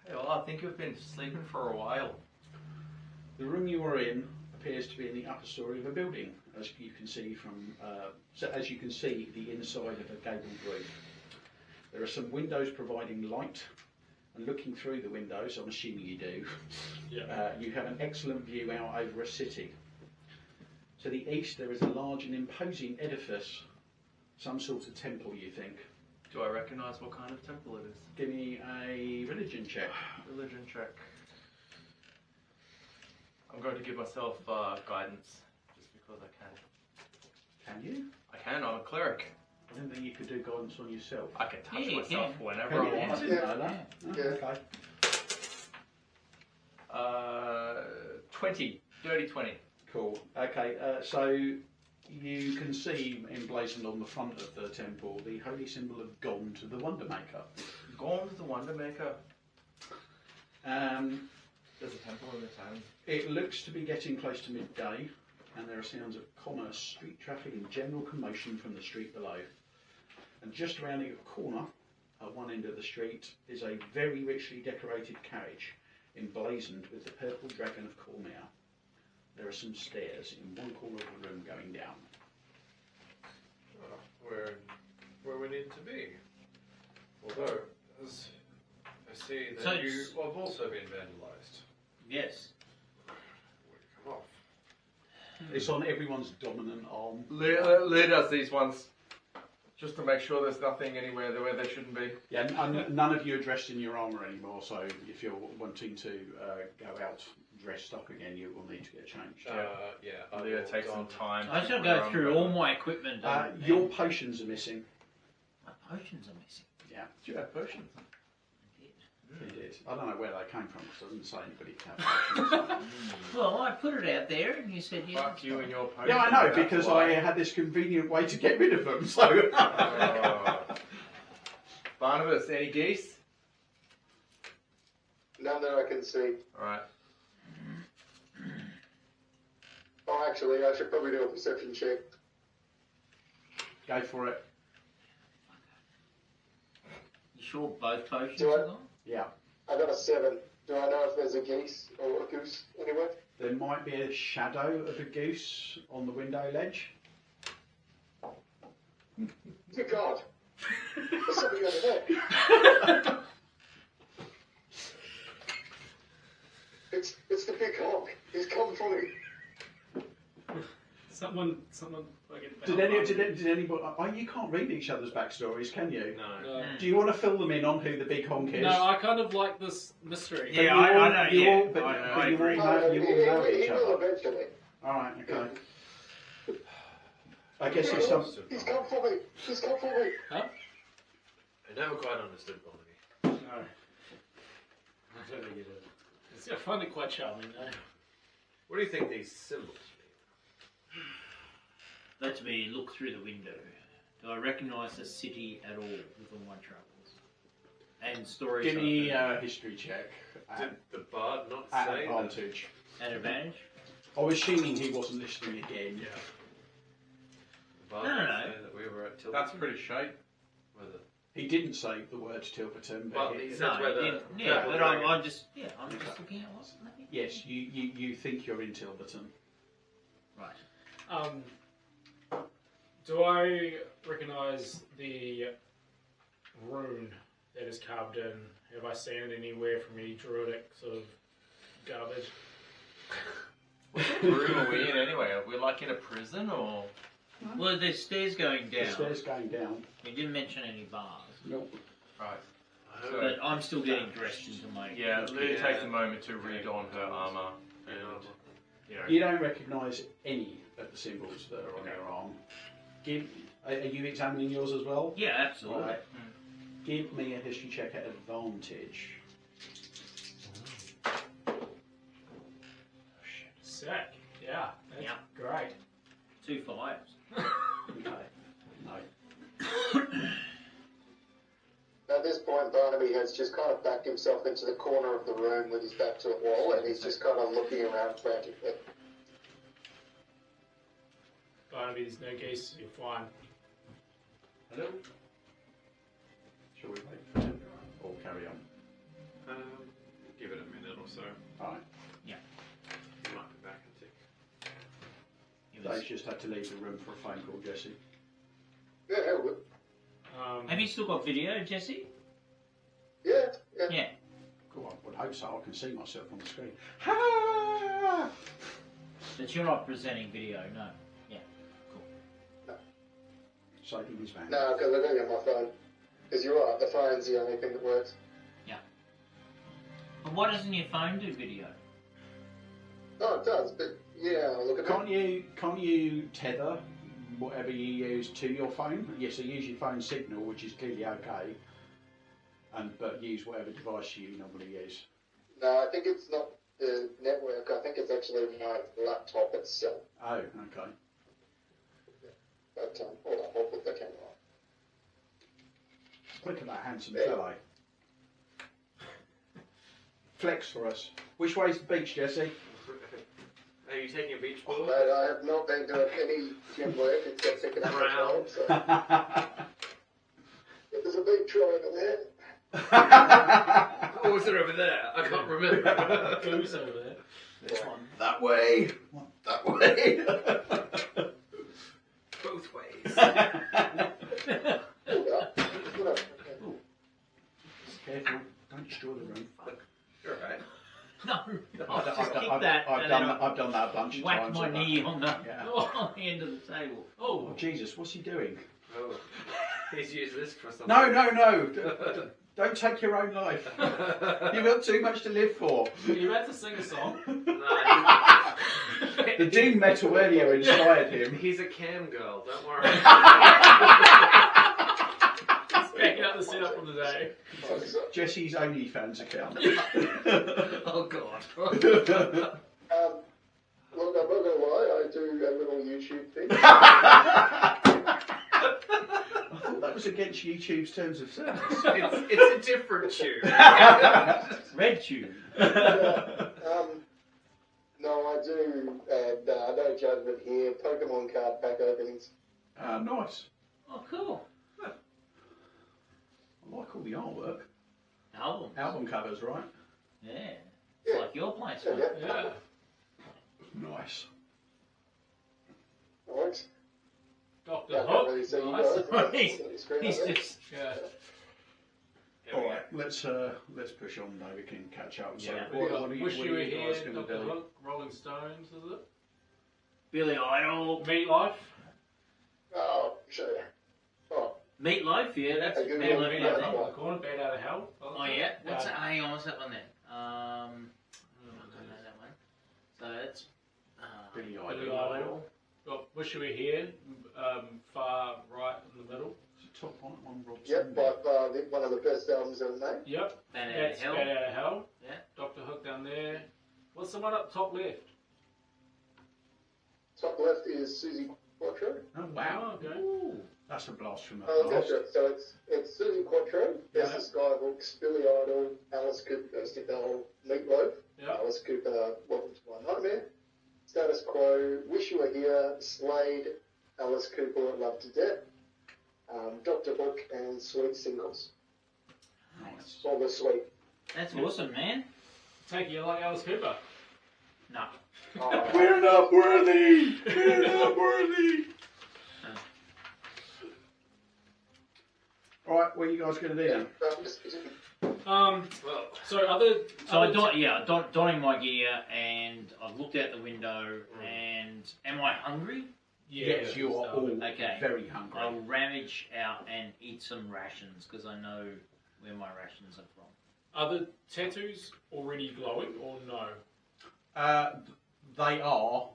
Hey, well, I think you've been sleeping for a while. The room you are in appears to be in the upper story of a building, as you can see from. As you can see, the inside of a gabled roof. There are some windows providing light, and looking through the windows, I'm assuming you do. Yeah. You have an excellent view out over a city. To the east, there is a large and imposing edifice, some sort of temple, you think. Do I recognise what kind of temple it is? Give me a religion check. Religion check. I'm going to give myself guidance, just because I can. Can you? I can, I'm a cleric. I didn't think you could do guidance on yourself. I can touch Yeah, you myself can. whenever Can I you? want. I didn't know that. Yeah. Oh, okay. 20. Dirty 20. Cool. Okay, so you can see emblazoned on the front of the temple the holy symbol of Gone to the Wonder Maker. Gone to the Wonder Maker. There's a temple in the town. It looks to be getting close to midday, and there are sounds of commerce, street traffic, and general commotion from the street below. And just around the corner, at one end of the street, is a very richly decorated carriage, emblazoned with the purple dragon of Cormia. There are some stairs in one corner of the room going down. where we need to be. Although, as I see that So you it's- have also been vandalised. Yes. Where to come off? It's on everyone's dominant arm. Lead us these ones, just to make sure there's nothing anywhere where there shouldn't be. Yeah, and none of you are dressed in your armour anymore, so if you're wanting to go out dressed up again, you will need to get changed. Yeah. I Leah will takes some don- time. I shall go through all my equipment. Your potions are missing. My potions are missing. Yeah, Do you have potions? I did. it is. I don't know where they came from because I didn't say anybody could have potions. Well, I put it out there, and you said yes. Fuck you and your potions. Yeah, I know, that's because why. I had this convenient way to get rid of them, so... Oh. Barnabas, any geese? None that I can see. Alright. Oh, actually, I should probably do a perception check. Go for it. You sure both potions Do I- are gone? Yeah. I got a 7. Do I know if there's a geese or a goose anywhere? There might be a shadow of a goose on the window ledge. Good God. There's something over there. It's the big hog. He's come for me. Someone fucking. Did anybody... Oh, you can't read each other's backstories, can you? No. No. Do you want to fill them in on who the big honk is? No, I kind of like this mystery. But Yeah, you all- I know, you yeah. all- but- I but you agree. all know, you all know He each will other. eventually. Alright, okay. I guess it's some... He's come for me. He's come for me. Huh? I never quite understood Barnaby. No. I don't think it is. I find it quite charming though. What do you think these symbols mean? Let me look through the window. Do I recognise the city at all with all my travels? And stories Give me I've heard. a history check Did at, the bard not at say that? advantage. An advantage? I'm assuming he wasn't listening again. Yeah. The bard No. didn't say that we were at Tilton? That's pretty shite. Whether... He didn't say the words Tilverton, but Well, he- he said No, whether... you didn't. Yeah, Purple but Dragon- I'm just looking at what's happening. yes, you think you're in Tilverton. Right. Do I recognise the rune that is carved in? Have I seen it anywhere from any druidic sort of garbage? What room are we in anyway? Are we like in a prison or? Well, there's stairs going down. The stairs going down. You didn't mention any bars. Nope. Right. So, But I'm still getting dressed into my... Yeah, Lily Yeah. takes a moment to redon her armour and, you know. You don't recognise any of the symbols that are on your arm. Are you examining yours as well? Yeah, absolutely. Right. Give me a history check at advantage. Sick. Yeah. That's Yeah. great. 2 5s. Okay. No. At this point, Barnaby has just kind of backed himself into the corner of the room with his back to the wall, and he's just kind of looking around frantically. Barnaby, there's no geese. You're fine. Hello? Shall we wait for him or carry on? give it a minute or so. Alright. He might be back in a tick. Dave's just had to leave the room for a phone call, Jesse. Yeah, hell with. Have you still got video, Jesse? Yeah. Yeah. Cool, I would hope so. I can see myself on the screen. Ha! But you're not presenting video, no. Yeah. Cool. Saving his van. No, because I don't have my phone. Because you're right, the phone's the only thing that works. But why doesn't your phone do video? Oh, it does, but yeah, look at Can't you tether whatever you use to your phone? Yes, so use your phone signal, which is clearly okay, but use whatever device you normally use. No, I think it's not the network. I think it's actually my laptop itself. Oh, okay. But hold on, I'll put the camera on. Look at that handsome fellow. Flex for us. Which way's the beach, Jesse? Are you taking a beach ball? But I have not been doing any gym work except picking up the phone, so there's a big troll over there. Or was it over there? I can't remember. Who's over there? This one. That way. That way. Both ways. Hold up. Hold up. Careful. Don't destroy the room. You're right. No. I'll just kick that I've and done then that. I've done that a bunch of whack times. my knee on the, Yeah. on the end of the table. Oh, Jesus, what's he doing? Oh. He's used this for something. No. Don't take your own life. You've got too much to live for. You're about to sing a song. The doom metal earlier inspired him. He's a cam girl, don't worry. check out the setup for the day. Jesse's OnlyFans account. Oh God. Look, I'm not gonna lie, I do a little YouTube thing. I thought that was against YouTube's terms of service. It's a different tube. Red tube. No, I do, and no judgment here. Pokemon card pack openings. Nice. Oh, cool. I like all the artwork. Album. Covers, right? Yeah. It's like your place, Yeah, mate. yeah. Yeah. Nice. Alright. Dr. Yeah, I can't Hook. really see you Nice. guys. He's- On the screen He's over there. just. Yeah. All right, let's push on. Though we can catch up. So, Yeah. what are Wish you were here, guys going to Dr. do? Hook, Rolling Stones, is it? Billy Idol. Meatloaf? Oh, sure. Oh, Meatloaf, yeah, that's Hey, good Meatloaf. one, Yeah, Meatloaf. that- The corner, Bad Out of Hell. Oh yeah. What's that? Hang on, what's that one then? I don't know that one. So it's Billy Billy Idol. Idol. Got Wish You Were Here, far right in the middle. Top one, Rob. yep, by far one of the best albums ever made. Yep. Bad Out That's of Hell. Bad Out of Hell. Yeah. Dr. Hook down there. What's the one up top left? Top left is Susie Quattro. Oh wow, Oh, okay. Ooh. that's a blast from the Oh, past. gotcha. So it's Susie Quattro, Yeah. Best of Skyhooks, Billy Idol, Alice Cooper Goes to Hell, Meatloaf, Yep. Alice Cooper, Welcome to My Nightmare, Status Quo, Wish You Were Here, Slade, Alice Cooper, Love to Death, Dr. Hook, and Sweet Singles. Nice. All the sweet. That's awesome, man. Take you like Alice Cooper. No. Oh, We're not worthy. We're not worthy. All right, what are you guys going to do then? Well, So other. So I other donning my gear, and I've looked out the window, and am I hungry? Yes, you are all Okay. very hungry. I'll ramage out and eat some rations because I know where my rations are from. Are the tattoos already glowing or no? They are,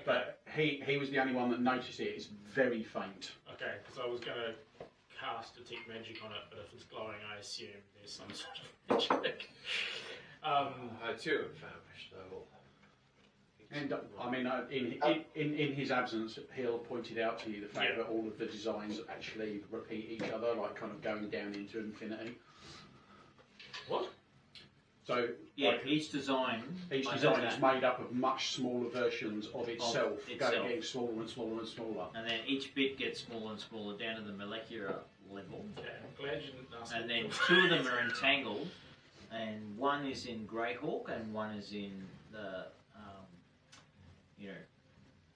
Okay. but he was the only one that noticed it. It's very faint. Okay, because I was going to cast detect magic on it, but if it's glowing, I assume there's some sort of magic. I too am famished, though. And I mean, in his absence, he'll pointed out to you the fact Yeah. that all of the designs actually repeat each other, like kind of going down into infinity. What? So Yeah, like, each design. each I know design is that. made up of much smaller versions of itself, itself. getting smaller and smaller and smaller. And then each bit gets smaller and smaller down to the molecular level. Okay, I'm glad you didn't ask And me. then two of them are entangled, and one is in Greyhawk, and one is in the,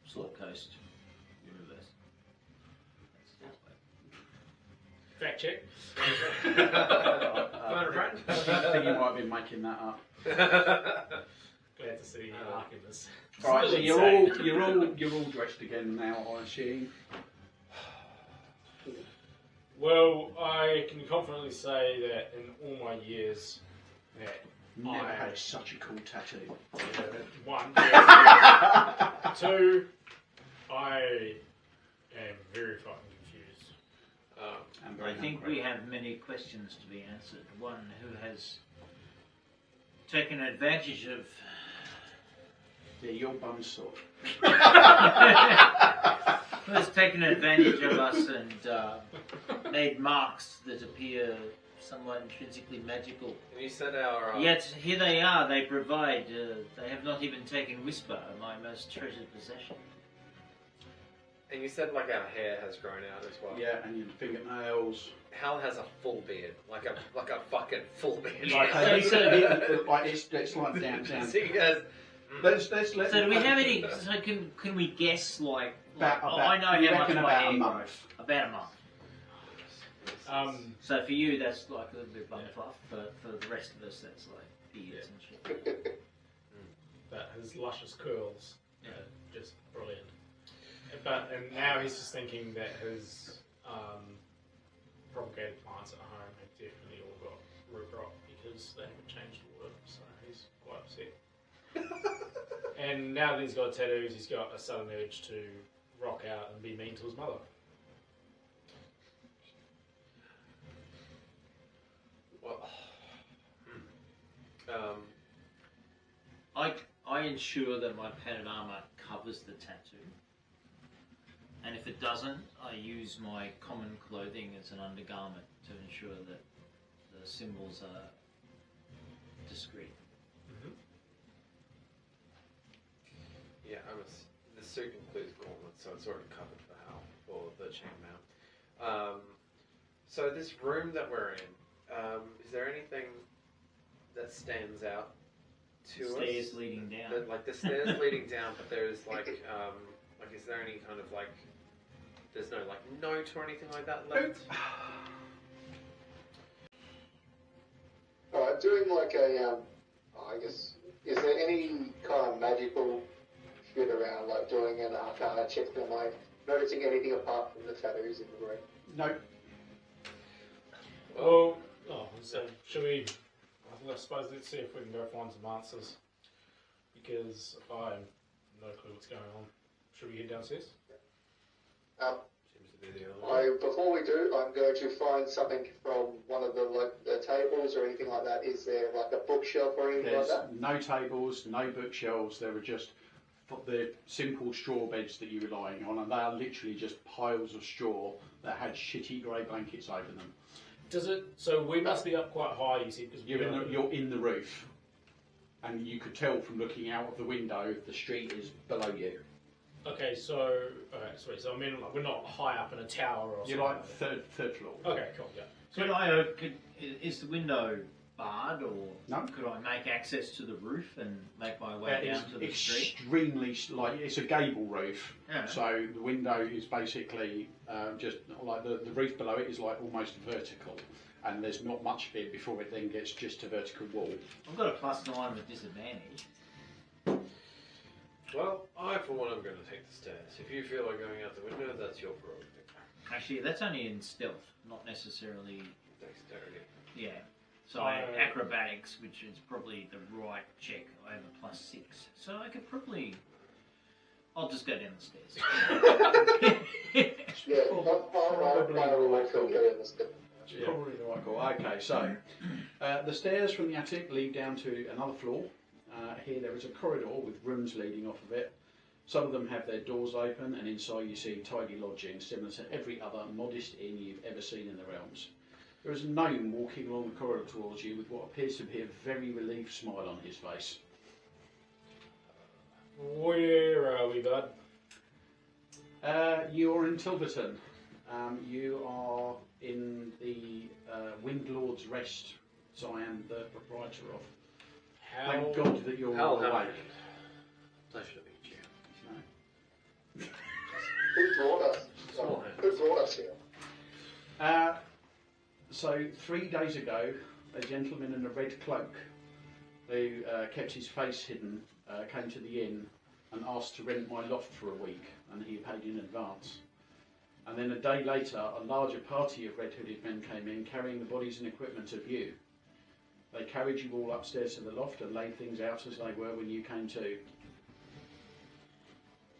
Slot Coast universe. That's Fact check. Phone a friend? I think you might have been making that up. Glad to see you liking this. All right, so Still you're all dressed again now, I assume. Well, I can confidently say that in all my years, that Never I- had such a cool tattoo. one, two, I am very fucking confused. And I very think hungry. we have many questions to be answered. One who has taken advantage of. Yeah, your bum sore. Who has taken advantage of us and made marks that appear somewhat intrinsically magical. And you said our... Yet here they are, they provide, they have not even taken Whisper, my most treasured possession. And you said like our hair has grown out as well. Yeah, and your fingernails. Hal has a full beard, like a fucking full beard. Yeah. Like, it's like down. So you guys, Let's So do we have any, so can we guess like About, I know you how much reckon my about hair a grows. month. About a month. So for you that's like a little bit bum fluff, for the rest of us that's like beards and shit. But his luscious curls Yeah. are just brilliant. And now he's just thinking that his propagated plants at home have definitely all got root rot because they haven't changed water, so he's quite upset. And now that he's got tattoos, he's got a sudden urge to rock out and be mean to his mother. Well, I ensure that my padded armour covers the tattoo. And if it doesn't, I use my common clothing as an undergarment to ensure that the symbols are discreet. Yeah, the suit includes gauntlets, so it's already covered for the chain mount. So this room that we're in, is there anything that stands out to us? Stairs leading down. Like the stairs leading down, but there's like is there any kind of like, there's no like note or anything like that left? Alright, doing like a, I guess, is there any kind of magical shit around, like doing an arcana check? Am I noticing anything apart from the tattoos in the room? No. Oh, so should we? I suppose let's see if we can go find some answers. Because I have no clue what's going on. Should we head downstairs? Seems to be the only one. Before we do, I'm going to find something from one of the tables or anything like that. Is there like a bookshelf or anything There's like that? no tables, no bookshelves. There are just the simple straw beds that you're relying on, and they are literally just piles of straw that had shitty grey blankets over them. Does it? So we must be up quite high, you see, because You're in the roof, and you could tell from looking out of the window the street is below you. Okay, so sorry. So I mean, like, we're not high up in a tower or something. You're like third floor. Okay, cool. Yeah. Is the window barred, or No. could I make access to the roof and make my way down to the street? Extremely it's a gable roof, Yeah. so the window is basically just like the roof below it is like almost vertical, and there's not much of it before it then gets just a vertical wall. I've got a +9 with disadvantage. Well, I for one am going to take the stairs. If you feel like going out the window, that's your prerogative. Actually, that's only in stealth, not necessarily. Dexterity. Yeah. So I have acrobatics, which is probably the right check. I have a +6, so I could probably. I'll just go down the stairs. Yeah, Probably I the will right call. get in the step. Probably the right call. Okay, so the stairs from the attic lead down to another floor. Here there is a corridor with rooms leading off of it. Some of them have their doors open, and inside you see tidy lodgings similar to every other modest inn you've ever seen in the realms. There is a gnome walking along the corridor towards you with what appears to be a very relieved smile on his face. Where are we, bud? You're in Tilverton. You are in the Windlord's Rest, so I am the proprietor of. Thank God that you're all awake. Pleasure to meet you. Who brought us? Who brought us here? So 3 days ago, a gentleman in a red cloak who kept his face hidden came to the inn and asked to rent my loft for a week, and he paid in advance. And then a day later, a larger party of red-hooded men came in carrying the bodies and equipment of you. They carried you all upstairs to the loft and laid things out as they were when you came to.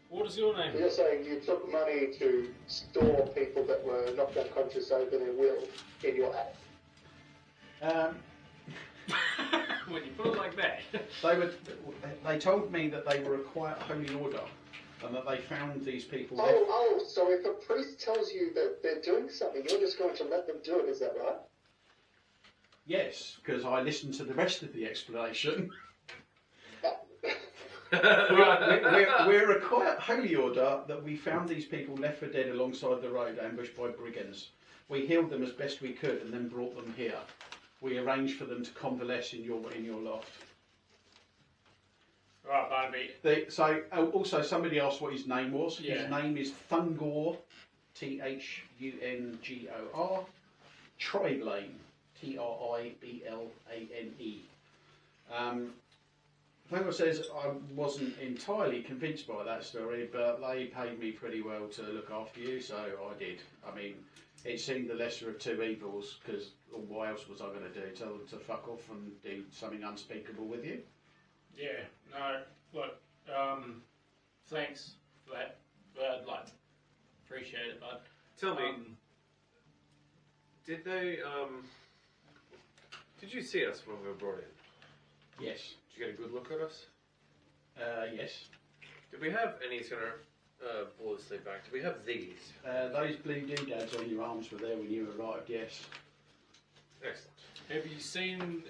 What is your name? You're saying you took money to store people that were knocked unconscious over their will in your act? When you put it like that. They told me that they were a quiet holy order and that they found these people. So if a priest tells you that they're doing something, you're just going to let them do it, is that right? Yes, because I listened to the rest of the explanation. We're a quiet holy order that we found these people left for dead alongside the road, ambushed by brigands. We healed them as best we could and then brought them here. We arranged for them to convalesce in your loft. Right, Barnaby. Also, somebody asked what his name was. Yeah. His name is Thungor, Thungor, Triblane, Triblane. Thungor says I wasn't entirely convinced by that story, but they paid me pretty well to look after you, so I did. I mean, it seemed the lesser of two evils, because what else was I going to do? Tell them to fuck off and do something unspeakable with you? Yeah, no, look, thanks for that. Appreciate it, bud. Tell me, did they, Did you see us when we were brought in? Yes. Did you get a good look at us? Yes. Did we have any sort of bullets they back? Did we have these? Those blue doodads on your arms were there when you arrived, yes. Excellent. Have you seen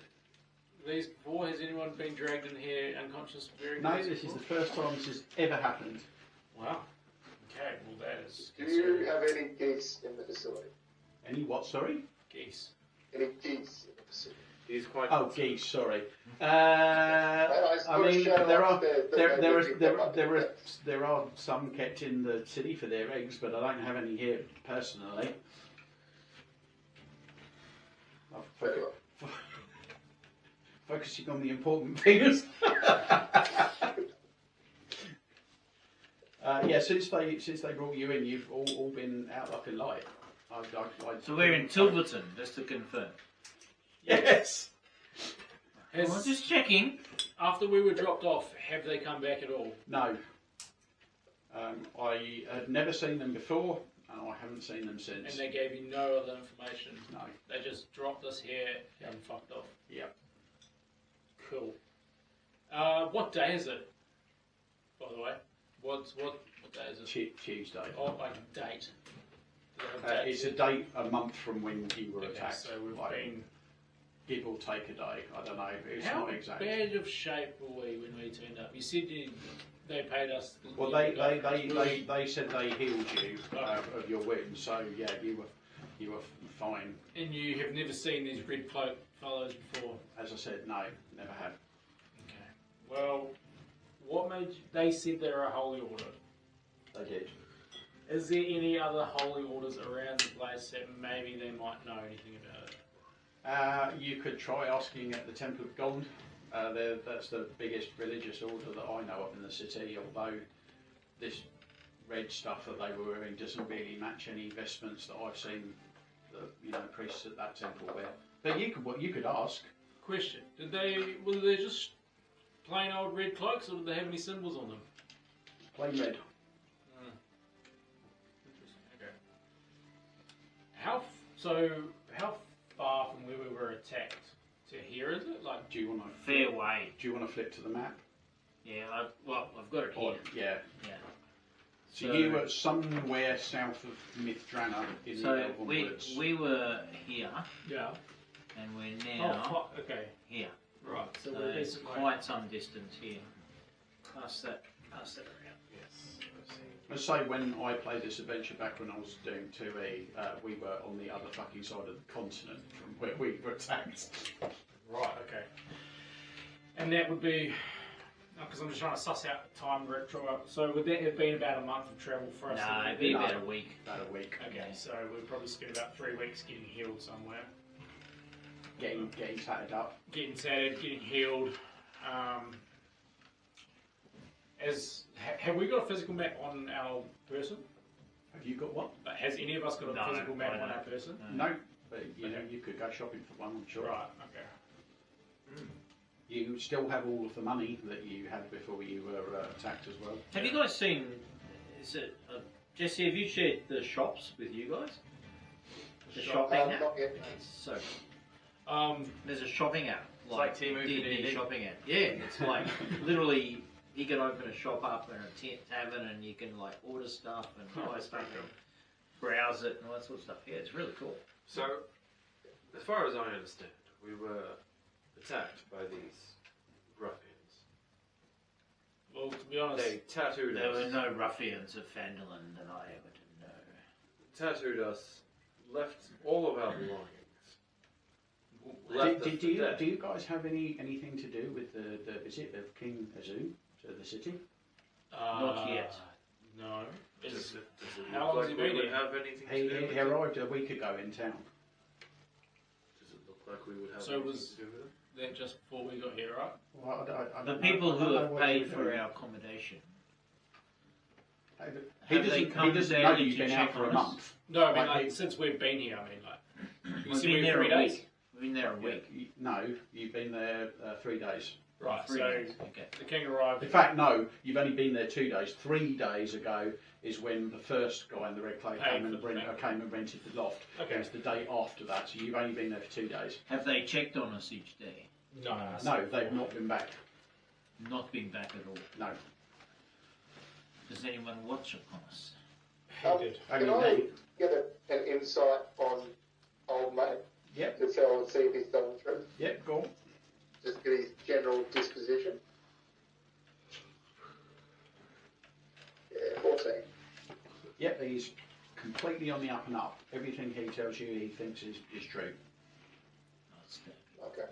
these before? Has anyone been dragged in here unconscious? No, this is the first time this has ever happened. Wow. Okay, well that is. Do you have any geese in the facility? Any what, sorry? Geese. Any geese in the facility? He's quite. Oh, geese, sorry. I mean, there are there there are some kept in the city for their eggs, but I don't have any here personally. Focusing on the important things. Yeah, since they brought you in, you've all been out like a light. So we're in Tilverton, just to confirm. Yes. I was just checking. After we were dropped off, have they come back at all? No. I had never seen them before, and I haven't seen them since. And they gave you no other information? No. They just dropped us here and fucked off? Yep. Cool. What day is it, by the way? What day is it? Tuesday. Oh, like a date. Do you have a date? It's a date a month from when you were Okay, attacked. so we've like, been... give or take a day. I don't know. It's How not exact. bad of shape were we when we turned up? You said they paid us... Well, they said they healed you of your wounds, so yeah, you were fine. And you have never seen these red cloak fellows before? As I said, no, never have. Okay. Well, what made you... They said they're a holy order. They did. Is there any other holy orders around the place that maybe they might know anything about it? You could try asking at the Temple of God. That's the biggest religious order that I know of in the city, although this red stuff that they were wearing doesn't really match any vestments that I've seen the priests at that temple wear. But you could ask. Question: were they just plain old red cloaks, or did they have any symbols on them? Plain red. Interesting. Okay. How far from where we were attacked to here is it? Like, Do you want to Fair way. Do you want to flip to the map? Yeah, I've got it Or, here. yeah. Yeah. So you were somewhere south of Mithdrana in the Elven Woods. we were here, yeah. and we're Oh, now fuck. Okay. here. Right. So So we're it's basically quite some distance here. Pass that around. Yes. Let's say when I played this adventure back when I was doing 2E, we were on the other fucking side of the continent from where we were attacked. Right. Okay. And that would be because I'm just trying to suss out time retro. So would that have been about a month of travel for us? No, it'd be about a week. About a week. Okay, Yeah. so we'd probably spend about 3 weeks getting healed somewhere. Getting tatted up. Getting tatted, getting healed. Have we got a physical map on our person? Have you got what? Has any of us got a No, physical map I on don't. our person? No, but you Okay. know you could go shopping for one, I'm sure. Right, okay. You still have all of the money that you had before you were attacked as well. Have you guys seen? Is it Jesse? Have you shared the shops with you guys? The shopping app. Not yet. So Um, there's a shopping app, like Temu for D&D D&D. shopping app. Yeah, it's like literally you can open a shop up and a tavern, and you can like order stuff and buy stuff and browse it and all that sort of stuff. Yeah, it's really cool. So, as far as I understand, we were attacked by these ruffians. well, to be honest, They tattooed There were us. no ruffians of Fandolin that I ever did know. Tattooed us. Left all of our belongings. Do Left us for dead. you guys have anything to do with the visit of King Azure to the city? Not yet. No. Does it How look long has like he we been would here? have anything to do with He it? arrived a week ago in town. Does it look like we would have So anything was- to do with it? That just before we got here, right? Well, I The don't people know, I who don't know have what paid you're for doing. our accommodation. He Have they doesn't come know daily you've to been out check for a on us? month. No, I mean Like, like since we've been here. I mean like. You We've said been we there were a 3 days. week. We've been there a week. No, you've been there 3 days. Right, 3 so days. Okay. the king arrived. In fact, no, you've only been there 2 days. 3 days ago is when the first guy in the red cloak Paid came and, for the thing. came and rented the loft. Okay. It was the day after that, so you've only been there for 2 days. Have they checked on us each day? No, No, they've not been back. Not been back at all. No. Does anyone watch upon us? He did. Can Only I me. get an insight on old mate Yep, to tell and see if he's telling the truth? yep, go on. Just get his general disposition. Yeah, 14. Yep, he's completely on the up and up. Everything he tells you he thinks is true. That's fair. Okay.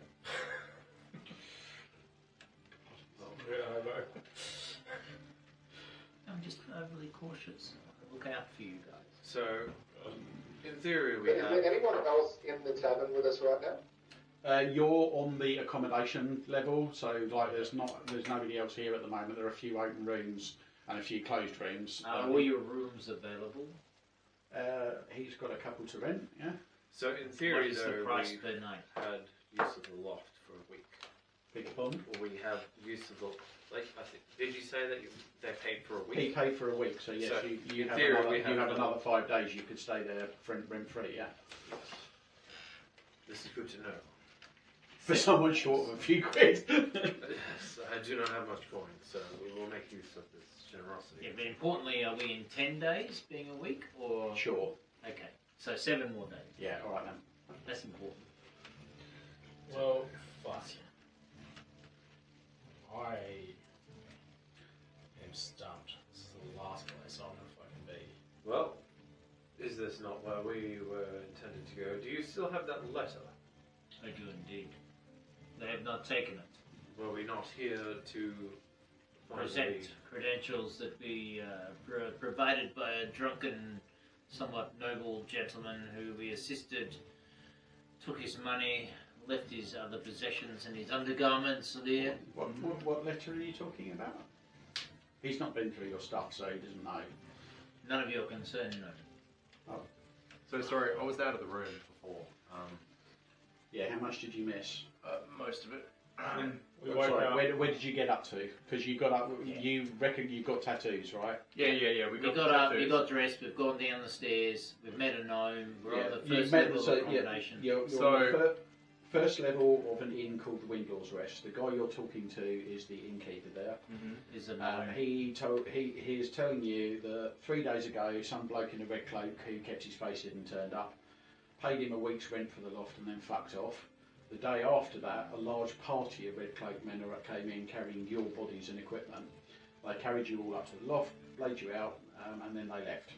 I'm just overly cautious. Look out for you guys. So, in theory, we But is have. there anyone else in the tavern with us right now? You're on the accommodation level, so like there's nobody else here at the moment. There are a few open rooms and a few closed rooms. Are all your rooms available? He's got a couple to rent. Yeah, So, in What theory, is the though, price we've per night? had use of the loft for a week. big pardon. Or we have use of the. Like, I think. Did you say that they paid for a He week? paid for a week, so yes, So, you in have, theory, another, we you have have another- another 5 days. You could stay there rent free. Yeah, This is good to know. for someone short of a few quid. Yes, I do not have much coin, so we will make use of this generosity. Yeah, but importantly, are we in 10 days being a week or? Sure. Okay, so 7 more days. Yeah. All right then. That's important. Well, fuck. I am stumped. This is the last place I'm gonna fucking be. Well, is this not where we were intended to go? Do you still have that letter? I do indeed. They have not taken it. Were we not here to Present credentials that we provided by a drunken, somewhat noble gentleman who we assisted, took his money, left his other possessions and his undergarments there. What letter are you talking about? He's not been through your stuff, so he doesn't know. None of your concern, no. So sorry, I was out of the room before. Yeah. How much did you miss? Most of it. We Oh, woke sorry, up. where did you get up to? Because you got up. You reckon you've got tattoos, right? Yeah. We We got up, we got dressed, we've gone down the stairs, we've met a gnome, we're on the you first met- level so, of accommodation. You're So- on the first level of an inn called the Windlaw's Rest. The guy you're talking to is the innkeeper there. Is a gnome. He is telling you that 3 days ago, some bloke in a red cloak who kept his face hidden turned up, paid him a week's rent for the loft, and then fucked off. The day after that, a large party of red cloak men came in carrying your bodies and equipment. They carried you all up to the loft, laid you out, and then they left.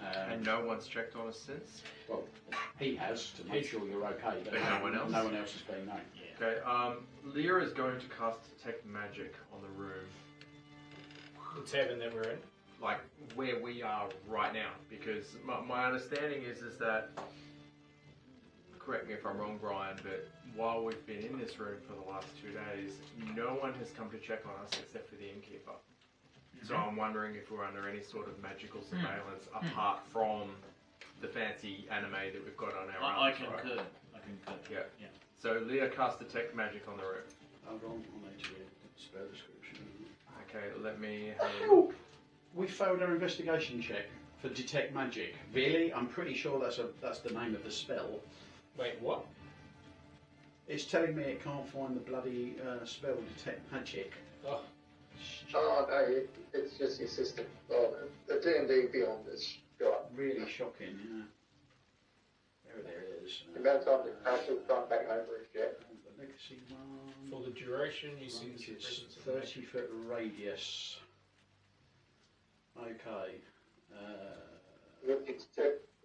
And no one's checked on us since. Well, he has to make sure you're okay, but But no one else? No one else has been known. Yeah. Okay. Leah is going to cast detect magic on the room, The tavern that we're in. like where we are right now, because my understanding is that. Correct me if I'm wrong, Brian, but while we've been in this room for the last 2 days, no one has come to check on us except for the innkeeper. So I'm wondering if we're under any sort of magical surveillance apart from the fancy anime that we've got on our I arms, concur. right? I concur. Yeah. So Leah cast detect magic on the room. Hold on, I'll need to read the spell description. Okay, let me have a Help! We failed our investigation check for detect magic. Really? I'm pretty sure that's the name of the spell. Wait, what? It's telling me it can't find the bloody spell detect magic. Oh, Oh no, it's just your system. Oh, the D&D Beyond is right. Really shocking, yeah. There it is. The amount of time the character's gone back over his jet. The legacy one. for the duration, you see Right, the it's presence of magic. 30-foot radius. Okay. It's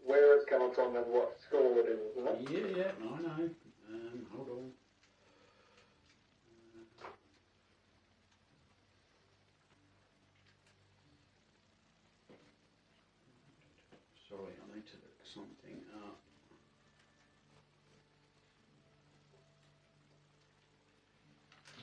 where it's coming from and what score it is, isn't it? Yeah, I know. Hold on. Sorry, I need to look something up.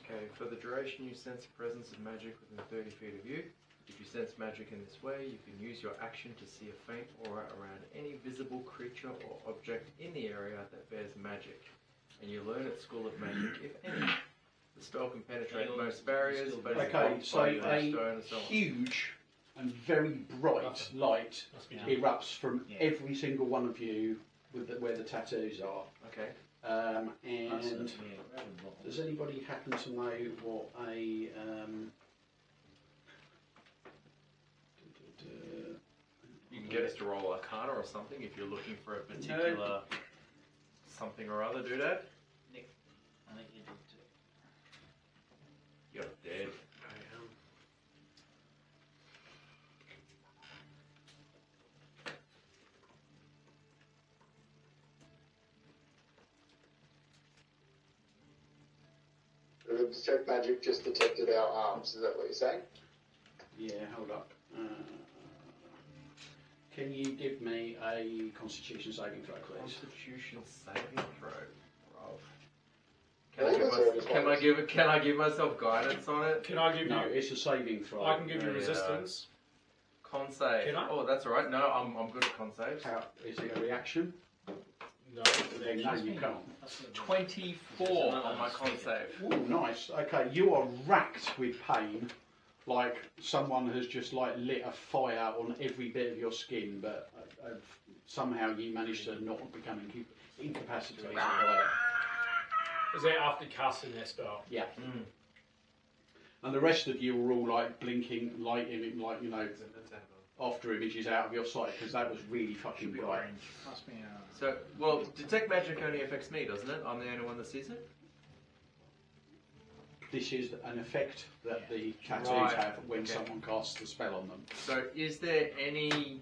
Okay, for the duration you sense the presence of magic within 30 feet of you. If you sense magic in this way, you can use your action to see a faint aura around any visible creature or object in the area that bears magic. And you learn at School of Magic, if any. The spell can penetrate most barriers, but it's Okay, blocked so by a stone and so on. huge and very bright light Must be erupts from every single one of you with where the tattoos are. Okay. And does anybody happen to know what a You can get us to roll Arcana or something if you're looking for a particular something or other, doodad. Nick, I think you did too. You're dead. I am. The detect magic just detected our arms. Is that what you're saying? yeah, hold up. Can you give me a Constitution saving throw, please? Constitution saving throw. Rob. Can I give myself guidance on it? Can I give No, you? it's a saving throw. I can give you Yeah. resistance. Con save. Can I? Oh, that's alright. No, I'm good at con saves. How, is it a reaction? No. No, you can't. 24 on my con save. Oh, nice. Okay, you are racked with pain, like someone has just like lit a fire on every bit of your skin, but somehow you managed to not become incapacitated by it. Is that after casting that spell? Yeah. And the rest of you are all like blinking light image, like you know, after images out of your sight because that was really fucking bright. Must be So, well, detect magic only affects me, doesn't it? I'm the only one that sees it. This is an effect that the tattoos Right, have when okay. someone casts a spell on them. So, is there any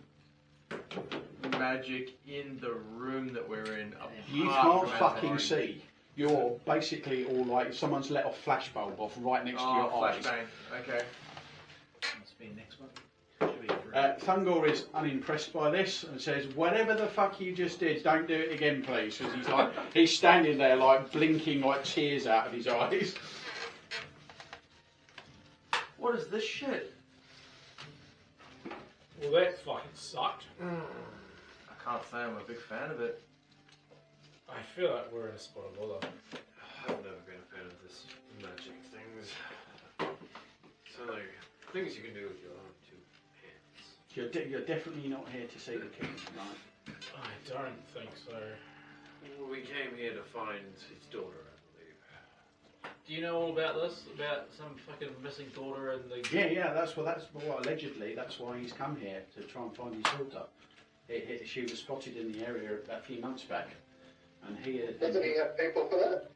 magic in the room that we're in? You apart can't from fucking orange? see. You're basically all like someone's let a flashbulb off right next to your eyes. flashbang. Okay. Must be next one. Should be three. Thungor is unimpressed by this and says, "Whatever the fuck you just did, don't do it again, please." Because he's like, he's standing there like blinking like tears out of his eyes. What is this shit? Well, that fucking sucked. I can't say I'm a big fan of it. I feel like we're in a spot of bother. I've never been a fan of this magic things. So like things you can do with your own two hands. You're definitely not here to see the king tonight. I don't think so. Well, we came here to find his daughter, I believe. Do you know all about this? About some fucking missing daughter and the... Yeah, that's what allegedly that's why he's come here to try and find his daughter. She was spotted in the area a few months back, and Doesn't he have people for that?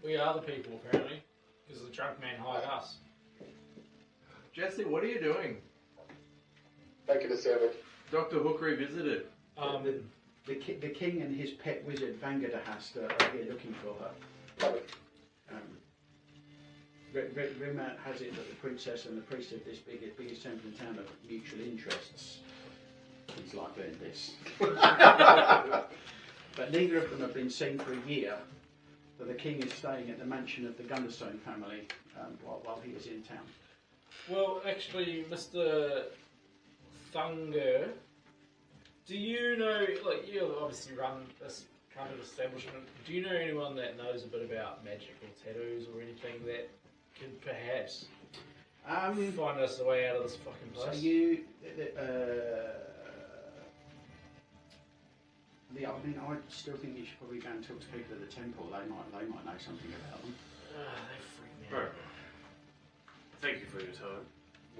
We are the people, apparently. Because the drunk man hired us. Jesse, what are you doing? Make it a savage. Dr. Hook revisited. The king and his pet wizard Vangadahast are here looking for her. Rumour has it that the princess and the priest of this biggest temple in town have mutual interests. He's like doing this. But neither of them have been seen for a year. But the king is staying at the mansion of the Gunderstone family while he was in town. Well, actually, Mr. Thunger, do you know, like, you obviously run this kind of establishment, do you know anyone that knows a bit about magical tattoos or anything that could perhaps find us a way out of this fucking place? So you, I mean, I still think you should probably go and talk to people at the temple. They might know something about them. They freak me out. Right. Thank you for your time.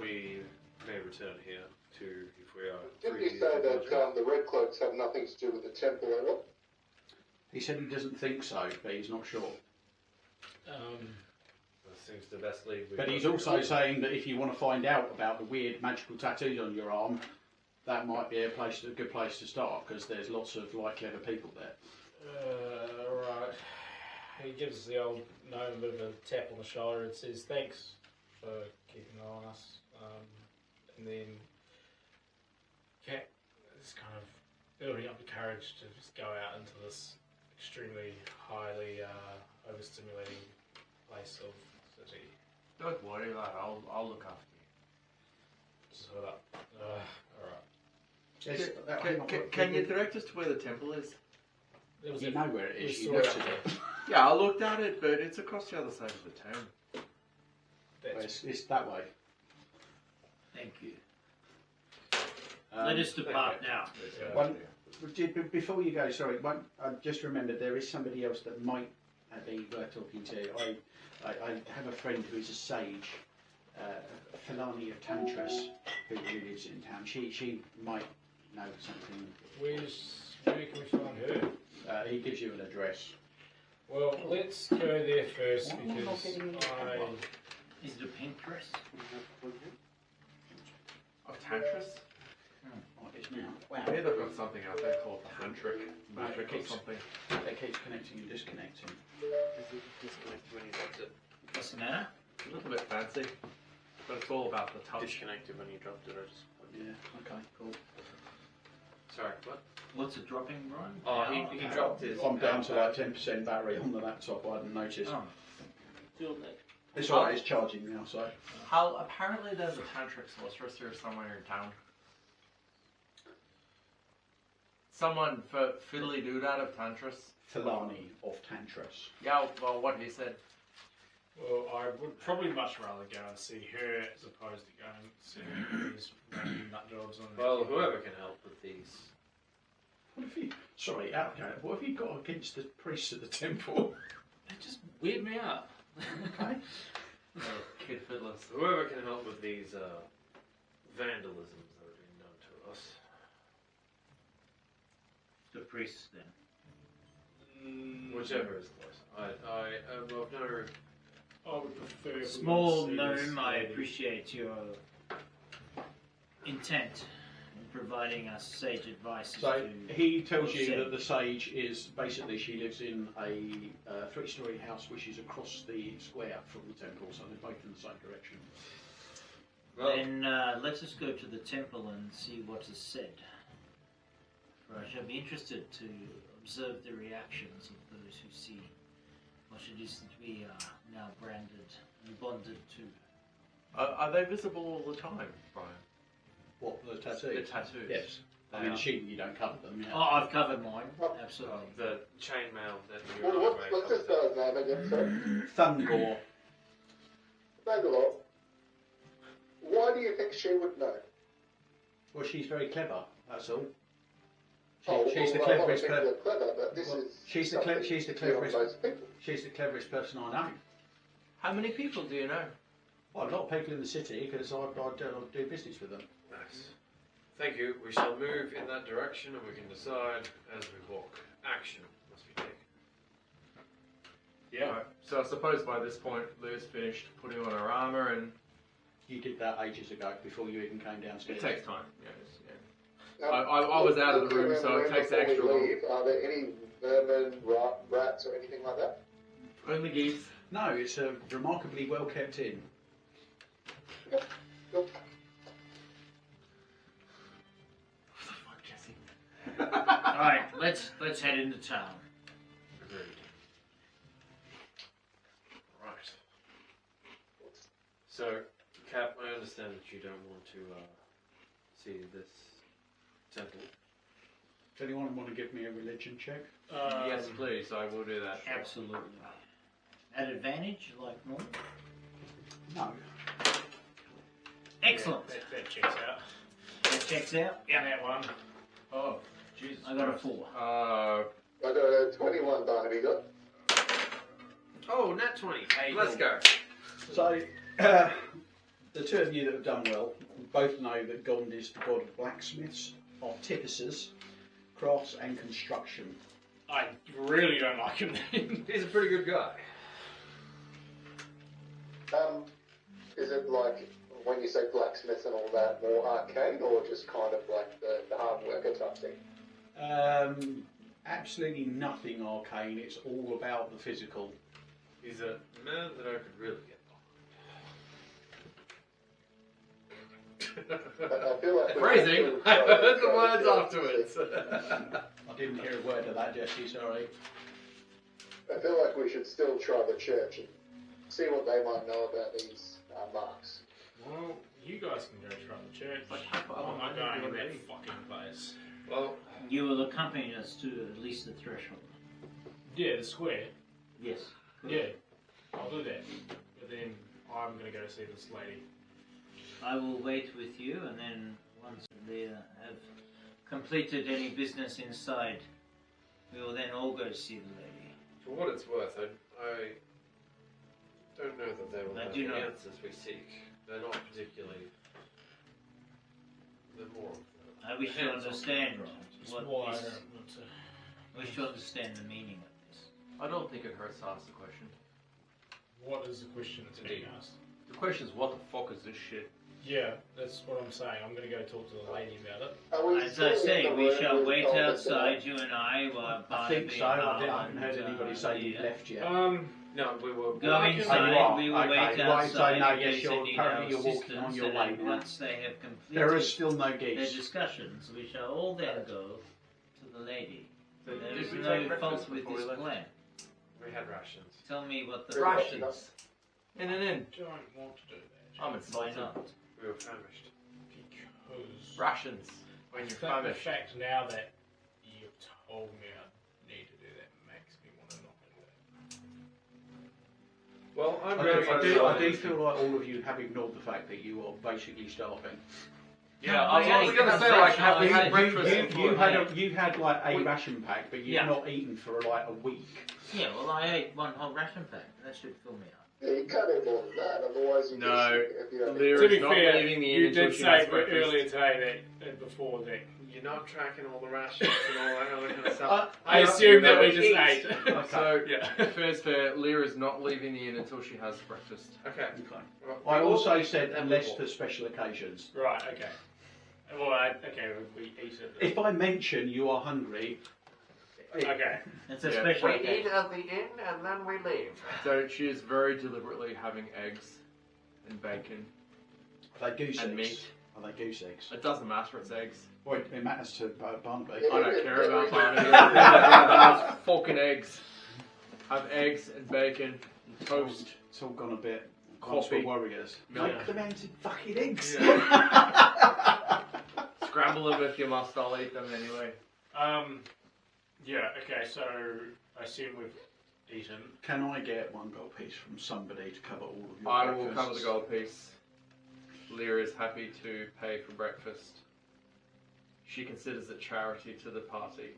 We may return here to if we are Didn't free you to say use the that budget. the Red Cloaks have nothing to do with the temple at all? He said he doesn't think so, but he's not sure. That seems the best lead we've But got he's to also go. saying that if you want to find out about the weird magical tattoos on your arm, that might be a good place to start because there's lots of clever people there. Right. He gives the old gnome a bit of a tap on the shoulder and says, "Thanks for keeping an eye on us." And then Cat is kind of building up the courage to just go out into this extremely highly overstimulating place of city. Don't worry, lad. I'll look after So that. Alright. Yes, hang on, Can you direct us to where the temple is? There was You a- know where it we is. You saw looked it. at it. Yeah, I looked at it, but it's across the other side of the town. Well, it's that way. Thank you. Let us depart now. Before you go, sorry, I just remembered there is somebody else that might be worth talking to. I have a friend who is a sage, Filani of Tantras, who lives in town. She might know something. Where can we find her? He gives you an address. Well, let's go there first because Is it a pink dress? Of Tantras? What is now? Wow. Yeah, they've got something out there called tantric magic or something. It keeps connecting and disconnecting. Disconnect when he drops it. What's the matter? A little bit fancy, but it's all about the touch. Disconnected when he dropped it. I just. Yeah. Okay. Cool. Sorry, what? What's it dropping, Brian? Oh, he dropped his. I'm down to like 10% battery on the laptop. I hadn't noticed. Oh. It's alright. It's charging now. So. How apparently there's a tantric sorceress here somewhere in town. Someone for fiddly doodad of Tantras. Filani of Tantras. Yeah, well, what he said. Well, I would probably much rather go and see her as opposed to going and see these random nut jobs on Well, whoever can help with these. What have you? Sorry, out of character. What have you got against the priests at the temple? They just weird me out. Okay. Kid fiddlers. Whoever can help with these vandalisms that are being done to us. The priests, then. Whichever is close. I have no. I would prefer. if we Small went to see this gnome, I lady. appreciate your intent in providing us sage advice. as So to he tells you what's that the sage is basically she lives in a 3-story house which is across the square from the temple, so they're both in the same direction. Well, Then let us go to the temple and see what is said. For I shall be interested to observe the reactions of those who see what it is that we are now branded and bonded to. Are they visible all the time, Brian? What, the The tattoos? tattoos. Yes. They I mean, are. assuming you don't cover them, yeah. Oh, I've covered mine, absolutely. the chainmail that you're What's this guy's name again, sir? Thungor. Bangalore. Why do you think she would know? Well, she's very clever, that's all. well, She's the a lot of cleverest people person. are clever, but this Well, is she's the something she's the beyond cleverest. most people. She's the cleverest person I know. How many people do you know? Well, a lot of people in the city because I do business with them. Nice. Thank you. We shall move in that direction and we can decide as we walk. Action must be taken. Yeah. Right, so I suppose by this point, Lou's finished putting on her armour and You did that ages ago before you even came downstairs. it takes time. Yeah. Now, I was out of the room, so it takes before we extra long. leave, are there any vermin, rats, or anything like that? Only geese. No, it's remarkably well kept in. Cool. Fuck, Jesse. Alright, let's head into town. Agreed. Right. So, Cap, I understand that you don't want to see this temple. Does anyone want to give me a religion check? Yes, please. I will do that. Absolutely. At advantage, like normal? No. Excellent. That checks out. That checks out. Yeah, that one. Oh, Jesus. I got a Christ. 4. I got a 21, Barnaby got. Oh, nat 20. Hey, Let's go. So, the two of you that have done well both know that Gond is the god of blacksmiths, artificers, crafts and construction. I really don't like him then. He's a pretty good guy. Is it like, when you say blacksmith and all that, more arcane, or just kind of like the hard worker type thing? Absolutely nothing arcane, it's all about the physical. He's a man that I could really get But I feel like we Phrasing. should I try heard the to words do it. afterwards. I didn't hear a word of that, Jesse, sorry. I feel like we should still try the church and see what they might know about these marks. Well, you guys can go try the church. Like, how far I'm not behind going in you that already? fucking place. Well, You will accompany us to at least the threshold. Yeah, the square. Yes. Yeah, I'll do that. But then I'm going to go see this lady. I will wait with you, and then once they have completed any business inside, we will then all go see the lady. for what it's worth, I don't know that they will I have do the not. answers we seek. They're not particularly. They're more. I wish to understand That's what why I this, don't want to. I wish to understand the meaning of this. I don't think it hurts to ask the question. What is the question that's being Indeed. asked? The question is, what the fuck is this shit? Yeah, that's what I'm saying. I'm going to go talk to the lady about it. Are we As I still say, in the we room shall with wait Tom outside, you and I, while I think Barnaby so. and I haven't heard Armand, anybody say you've left yet. No, we were. Go Oh, inside, you are? we will Okay, wait right, so outside now, in yes, case you're- they need apparently our you're walking on assistance, your and way then now. once they have completed There is still no their geese. discussions, we shall all then go to the lady. There Did is we no take breakfast fault with before we this left? plan. We had rations. Tell me what the Rations. In an inn. I don't want to do that. I'm Why insulted. not? We were famished. Because Rations. When you're the famished. fact now that you've told me I need to do that makes me want to not do that. Well, I'm I very do feel like all of you have ignored the fact that you are basically starving. Yeah, No, I was I going to ate say, like, lunch. have we I had said breakfast? You've had like a ration pack, but you've Yeah. not eaten for like a week. Yeah, well, I ate one whole ration pack. That should fill me up. Yeah, you can't eat more than that, otherwise you No. just, if you don't Lyra To is be not fair, leaving the inn you until did she say has breakfast. earlier today that before that. You're not tracking all the rations and all that other kind of stuff. I assume that we eat. just ate. So, Yeah. fair's fair, Lyra's not leaving the inn until she has breakfast. Okay. Okay. Well, I we also all eat said and unless we for special occasions. Right. Okay. Well, okay. We eat it. If I mention you are hungry, Okay. It's a Yeah. special We occasion. eat at the inn and then we leave. So she is very deliberately having eggs and bacon. are they goose And eggs? meat. Are they goose eggs? It doesn't matter, it's eggs. Well, it matters to Barnaby. Yeah. I don't care about Barnaby. Have fucking eggs. Have eggs and bacon and toast. It's all gone a bit. Coffee. For warriors. Milk. Make them into fucking eggs. Scramble them if you must, I'll eat them anyway. Yeah. Okay. So I assume we've eaten. Can I get one gold piece from somebody to cover all of your I will breakfasts? cover the gold piece. Lyra is happy to pay for breakfast. She considers it charity to the party.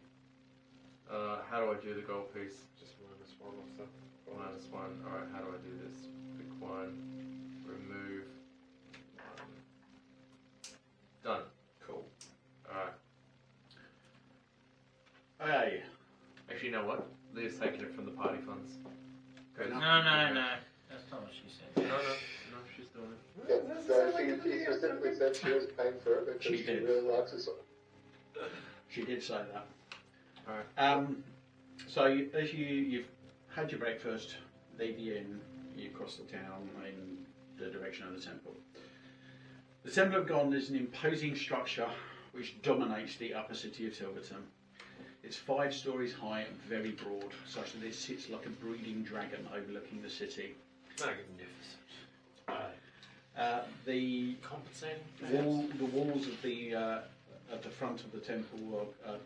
How do I do the gold piece? Just minus one or so. Minus one. Alright, how do I do this? Pick one. Remove. One. Done. Cool. Alright. Hey. Actually, you know what? Leah's taking it from the party funds. Goes- No, that's not what she said. No, she's doing it. Yeah, so she specifically said she was paying for it because She she did. really likes it. She did say that. Alright. So as you've had your breakfast, leave the inn, you cross the town in the direction of the temple. The Temple of God is an imposing structure which dominates the upper city of Tilverton. It's 5 stories high and very broad, such that it sits like a brooding dragon overlooking the city. Magnificent. The Compensating. the walls of the front of the temple are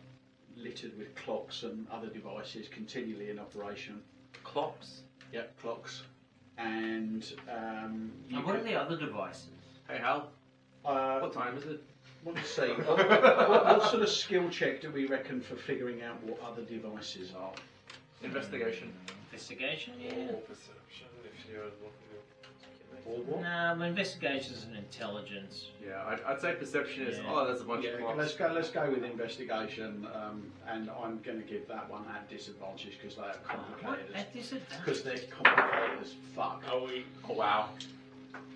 littered with clocks and other devices continually in operation. Clocks. Yep, clocks. And And what are the other devices? Hey, Hal. What time is it? Let's see. What sort of skill check do we reckon for figuring out what other devices are? Investigation. Investigation, yeah. Or perception if you're looking at. Or what? No, investigation is an intelligence. Yeah, I'd say perception is. Yeah. Oh, there's a bunch Yeah, of clocks. let's go with investigation, and I'm going to give that one at disadvantage because they are What? complicated. At disadvantage? Because they're complicated as fuck. Are we? Oh, wow.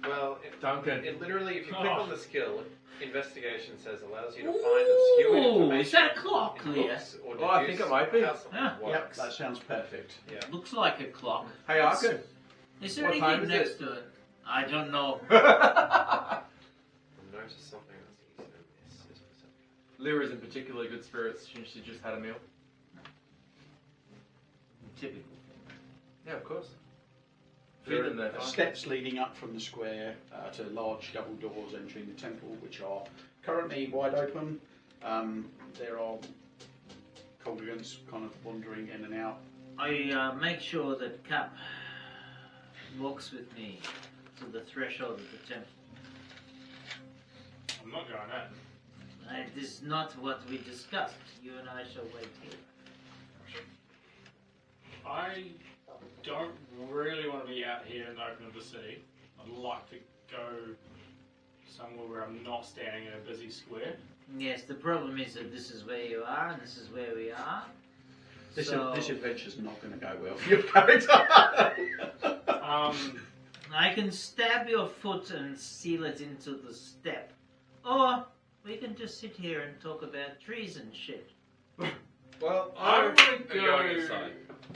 Well, Duncan. it literally, if you Oh. click on the skill, investigation says allows you to find obscure Ooh, information. is that a clock, in Leah? books or Oh, I think deduce it might be. how something Ah. Yep, works. that sounds perfect. Yeah. Looks like a clock. Hey, Arkin. Is there What time anything is next to it? I don't know. Notice something that's easy to miss is perception. Lyra's in particularly good spirits since she just had a meal. Typical. Yeah, of course. There Feed them are their steps leading up from the square to large double doors entering the temple, which are currently wide open. There are congregants kind of wandering in and out. I make sure that Cap walks with me to the threshold of the temple. I'm not going in. It is not what we discussed. You and I shall wait here. I don't really want to be out here in the open of the city. I'd like to go somewhere where I'm not standing in a busy square. Yes, the problem is that this is where you are and this is where we are. This So, adventure's not going to go well for your character. I can stab your foot and seal it into the step. Or we can just sit here and talk about trees and shit. Well, I I'm would going inside.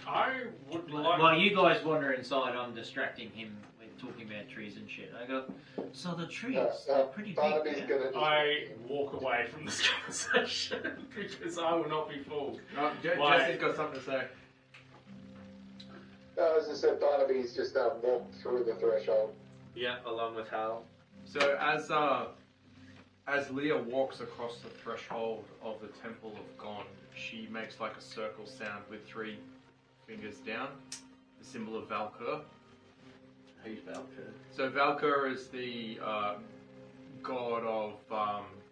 I would like. While you guys wander inside, I'm distracting him with talking about trees and shit. I go, so the trees, they're pretty big. Barnaby's Yeah? gonna just I walk away from this conversation because I will not be fooled. Oh, Jesse's got something to say. No, as I said, Barnaby's just walked through the threshold. Yeah, along with Hal. So as Leah walks across the threshold of the Temple of Gond, she makes like a circle sound with 3 fingers down, the symbol of Valkyr. Who's Valkyr? So Valkyr is the god of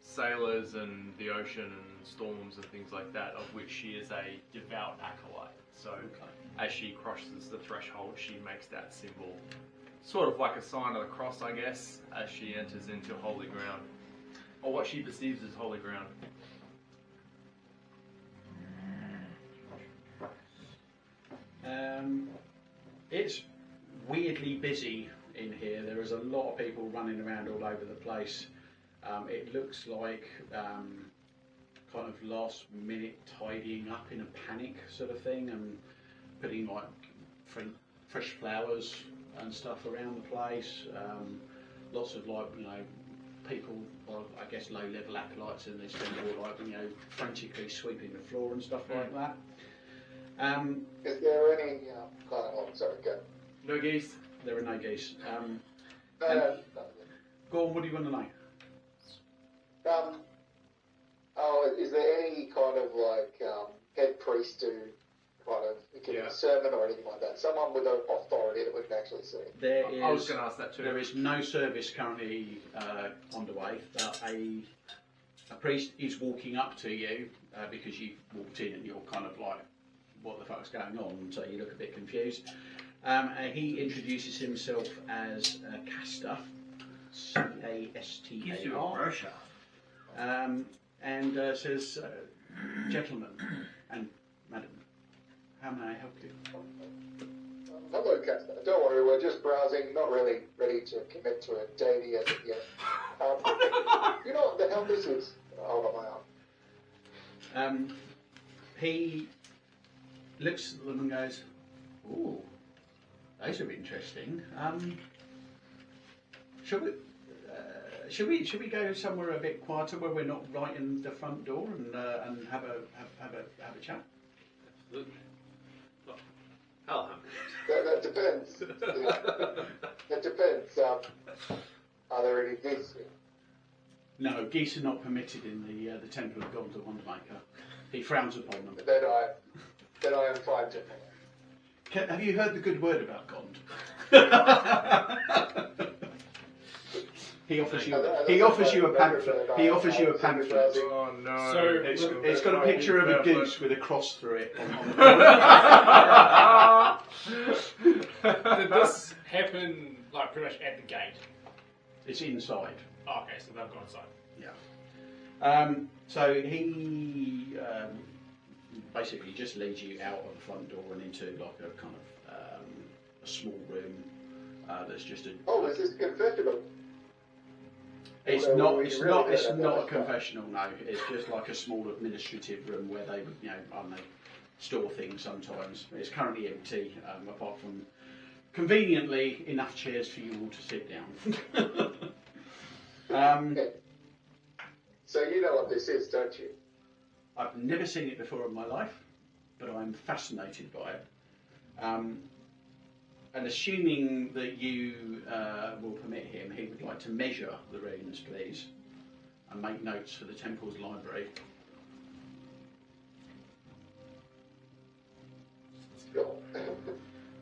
sailors and the ocean and storms and things like that, of which she is a devout acolyte. So as she crosses the threshold, she makes that symbol, sort of like a sign of the cross, I guess, as she enters into holy ground, or what she perceives as holy ground. It's weirdly busy in here. There is a lot of people running around all over the place. It looks like kind of last minute tidying up in a panic sort of thing, and putting like fresh flowers and stuff around the place. Lots of people, well, I guess low level acolytes in this temple, frantically sweeping the floor and stuff like that. Is there any sorry, go. No geese. There are no geese. No. Gordon, what do you want to know? Is there any kind of head priest who kind of give a sermon or anything like that? Someone with authority that we can actually see. I was going to ask that too. There is no service currently underway, but a priest is walking up to you because you've walked in and you're kind of like, what the fuck's going on? So you look a bit confused. He introduces himself as Castor, C-A-S-T-A-R. Gives you a brochure. And says, gentlemen and madam, how may I help you? Hello, Castor. Don't worry, we're just browsing, not really ready to commit to a deity as of yet. You know what the hell this is? Hold on my arm. He looks at them and goes, ooh, those are interesting. Should we go somewhere a bit quieter where we're not right in the front door and have a chat? Absolutely. Well, Hal, That depends. That depends. Are there any geese here? No, geese are not permitted in the Temple of God, the Wondermaker. He frowns upon them. Then I am fine to. Have you heard the good word about Gond? He offers you a pamphlet. He offers you a pamphlet. Oh no! So It's got a picture of a goose with a cross through it. did this happen like pretty much at the gate? It's inside. Oh, okay, so they've gone inside. Yeah. So he basically just leads you out of the front door and into like a kind of a small room. There's just a. Oh, is this confessional? It's Well, not. we It's really not. did It's have not a that. confessional. No, it's just like a small administrative room where they would, I don't know, store things. Sometimes it's currently empty, apart from conveniently enough chairs for you all to sit down. Okay. So you know what this is, don't you? I've never seen it before in my life, but I'm fascinated by it. And assuming that you will permit him, he would like to measure the runes, please, and make notes for the temple's library.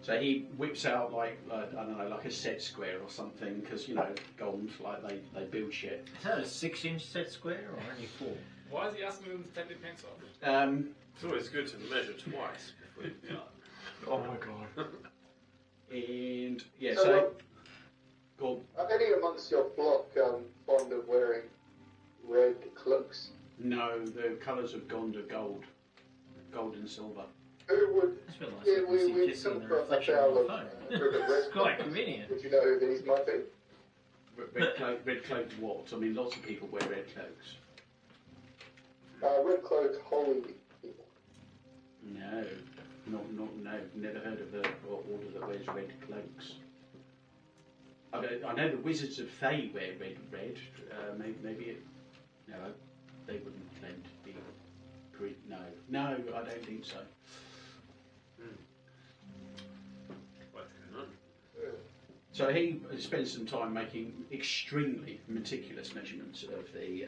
So he whips out like I don't know, like a set square or something, because Gond, like they build shit. Is that a 6-inch set square or only 4? Why is he asking them to take their pants off? It's always good to measure twice before you Oh my god. And yeah, So, go on. are any amongst your block fond of wearing red cloaks? No, the colours of Gond are gold and silver. Who would? That's real nice. Yeah, I can see we Jesse come in the from a reflection foul of of my phone. red It's quite convenient. Would you know who these might be? Red cloak what? I mean, lots of people wear red cloaks. Red cloaked holy people. No, no, never heard of the order that wears red cloaks. I know the Wizards of Thay wear red. Maybe it. No, they wouldn't claim to be green. No, I don't think so. What's going on? So he spends some time making extremely meticulous measurements of the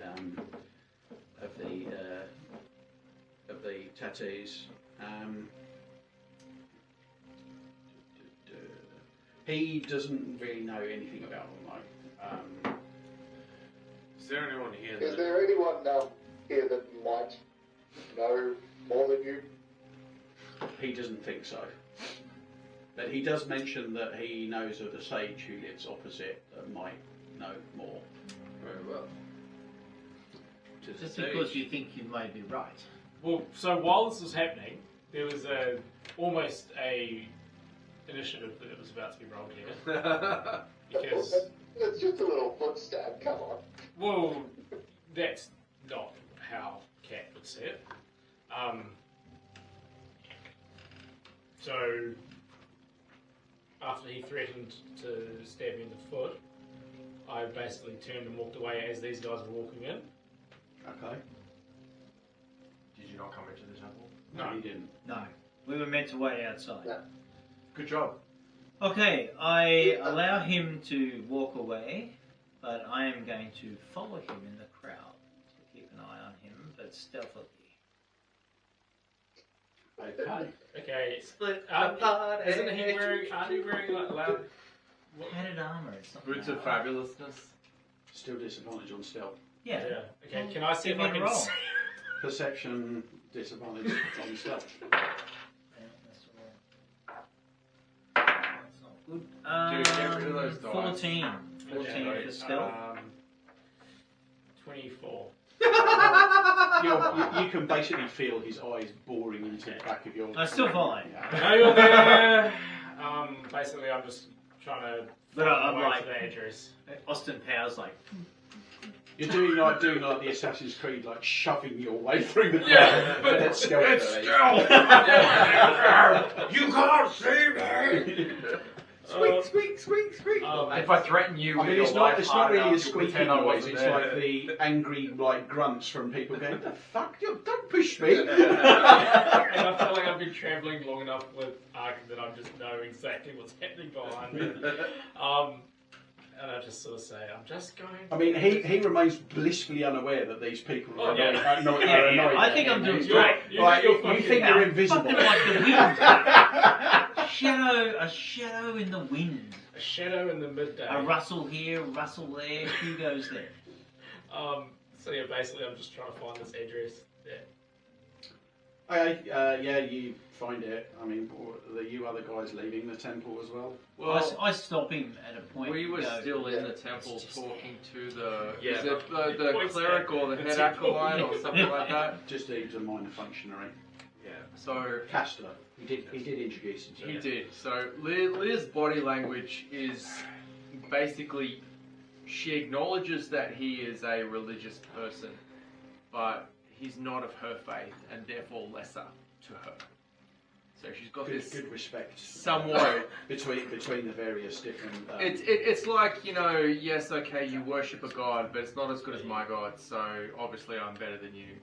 tattoos. He doesn't really know anything about them, Is there anyone here Is that... there anyone here that might know more than you? He doesn't think so. But he does mention that he knows of a sage who lives opposite that might know more. Very well. Just because you think you may be right. Well, so while this was happening, there was almost a initiative that was about to be rolled here. Because, It's just a little foot stab, come on. well, that's not how Cat would see it. So, after he threatened to stab me in the foot, I basically turned and walked away as these guys were walking in. Okay. Did you not come into the temple? No, he didn't. No, we were meant to wait outside. No. Good job. Okay, I allow him to walk away, but I am going to follow him in the crowd to keep an eye on him, but stealthily. Okay. Okay. Split Aren't he wearing like loud? Padded armor or something. Boots of fabulousness. Still disadvantage on stealth. Yeah. Okay. Can I see if Give I me a can? roll. See? Perception disadvantage on stealth. Yeah, that's all right. That's not good. Dude, get rid of those dice. 14. 14 Okay, for stealth. 24. You can basically feel his eyes boring into the back of your... I still follow. I know you're there. Basically, I'm just trying to But find I'm my way like- to the address. Austin Powers like, You're doing like the Assassin's Creed, like shoving your way through the crowd. Yeah, but it's stealth. You can't see me! Squeak, squeak, squeak, squeak. If I threaten you I with mean, your it's life not hard really a enough, you'll squeaky pretend I noise. wasn't It's there. like the angry like grunts from people going, "The fuck, you don't push me." And I feel like I've been travelling long enough with Ark that I just know exactly what's happening behind me. And I just sort of say, I'm just going. I mean, he remains blissfully unaware that these people are Oh, yeah. annoyed. yeah, are yeah. annoyed I at think him. I'm doing He's great. Right, You're you fucking think you're invisible. fucking like the wind. A shadow in the wind. A shadow in the midday. A rustle here, a rustle there. Who goes there? So yeah, basically I'm just trying to find this address. Yeah. Okay, yeah, you find it. I mean, are you other guys leaving the temple as well? Well, I stop him at a point. we were go, still in yeah, the temple it's just talking to the Yeah, is it but- the Voice cleric or the act- head the acolyte temple. or something like that. Just he's a minor functionary. Yeah. So Castor. He did introduce himself. he did. So Leah's body language is basically she acknowledges that he is a religious person, but he's not of her faith and therefore lesser to her. So she's got this Good respect. somewhat. between the various different. It's like, you know, yes, okay, you worship a god, but it's not as good as my god, so obviously I'm better than you.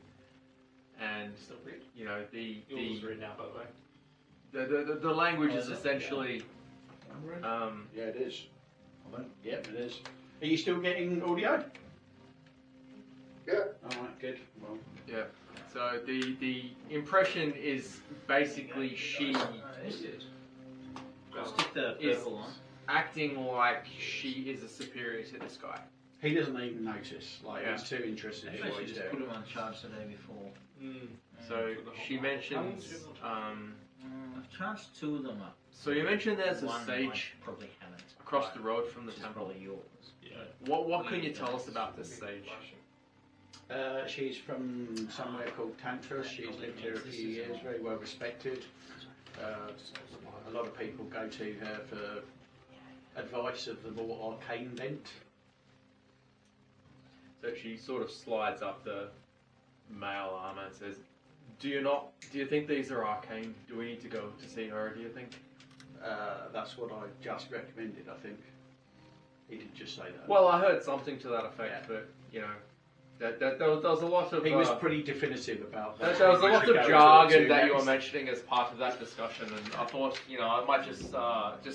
And Still read. you know Yours is read now, by the way. the language Oh, is is it? essentially Yeah, it is. Yep, it is. Are you still getting audio? Yeah. Alright, good. Well, Yeah. So the impression is basically she Stick the is purple on. acting like she is a superior to this guy. he doesn't even notice. Like, Yeah. he's too interested in Maybe I what should he's just put doing. him on charge the day before. So she mentions. I've charged 2 of them up. So you mentioned there's a One sage I probably haven't. across the road from the Which is temple. probably yours. What can you tell us about this sage? She's from somewhere called Tantras. She's lived here a few years, very well respected. A lot of people go to her for advice of the more arcane bent. So she sort of slides up the male armor and says, Do you think these are arcane? Do we need to go to see her, do you think? That's what I just recommended, I think. He did just say that. Well, I heard something to that effect, Yeah. but, you know, there was a lot of... He was pretty definitive about that. There was a We lot should of go jargon to that you were next. mentioning as part of that discussion, and I thought, you know, I might just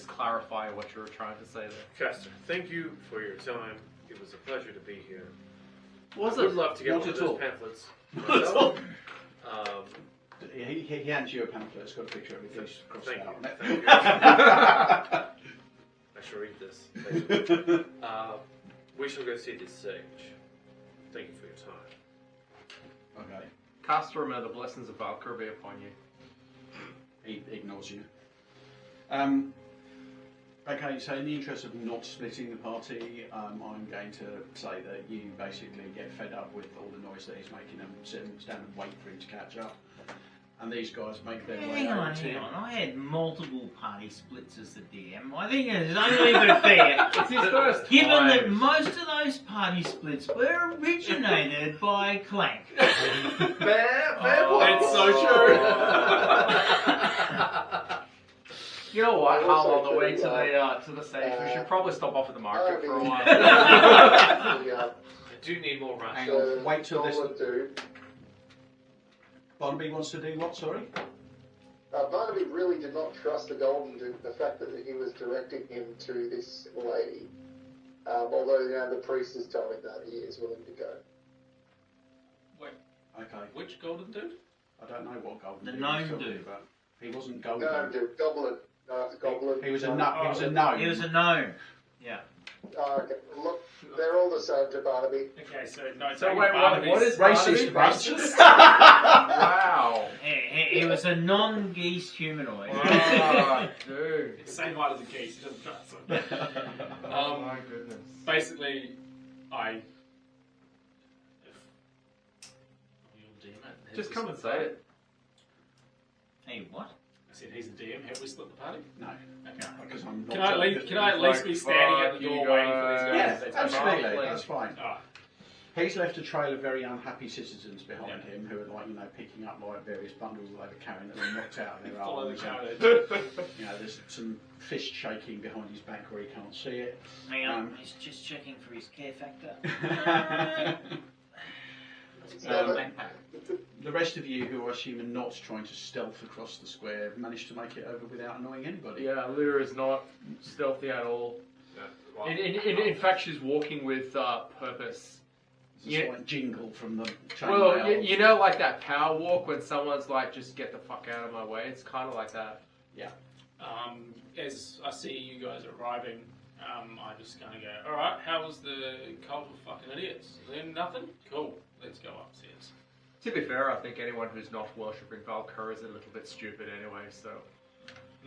clarify what you were trying to say there. Chester, thank you for your time. It was a pleasure to be here. Was I would it? love to get Not one of at those all. pamphlets. Not at all. Um, He hands you a pamphlet. It's got a picture of his face crossed Thank out you. on it. Thank you. I shall read this. Thank you. We shall go see this sage. Thank you for your time. Okay. Castor, the blessings of Valkyr be upon you. He ignores you. Okay, so in the interest of not splitting the party, I'm going to say that you basically get fed up with all the noise that he's making and stand and wait for him to catch up. And these guys make their way Hang over on, to hang him. on. I had multiple party splits as the DM. I think it's only but fair. It's his first Given time. that most of those party splits were originated by Clank. Fair It's so true. You know what? Also How on the way to, to the stage, we should probably stop off at the market for a while. I do need more rations. Hang on, wait till this. Goblin dude. Barnaby wants to do what, sorry? Barnaby really did not trust the Golden Duke, the fact that he was directing him to this lady. Although, the priest is telling him that he is willing to go. Okay. Which golden dude? I don't know what golden The dude gnome he's talking dude. about. He wasn't golden. No, dude, Goblin. No, it's Goblin. He was a gnome. He was a gnome. He was a gnome. Yeah. Okay, look, they're all the same to Barnaby. Okay, so no. So wait, what is Racist, Barnaby? racist. Wow. He was a non-geese humanoid. Wow, dude. It's the same height as a geese. He doesn't trust them. Oh my goodness. Basically, you'll DM it. Just come and say it. Hey, what? I said he's a DM. Have we split the party? No, Okay. because I'm not. Can I at least be standing at the door waiting for these guys? Yeah, That's absolutely. fine. That's fine. Alright. He's left a trail of very unhappy citizens behind Yeah. him who are picking up various bundles that they were carrying that were knocked out of their Follow the arms. carriage. There's some fist shaking behind his back where he can't see it. Hang on, he's just checking for his care factor. The rest of you, who I assume are not trying to stealth across the square, managed to make it over without annoying anybody. Yeah, Lyra is not stealthy at all. In fact, she's walking with purpose. It's a slight jingle from the chain Well, mail. you know, like that power walk when someone's like, just get the fuck out of my way. It's kind of like that. As I see you guys arriving, I'm just going to go, alright, how was the cult of fucking idiots? Then nothing? Cool, let's go upstairs. To be fair, I think anyone who's not worshipping Valkyr is a little bit stupid anyway, so...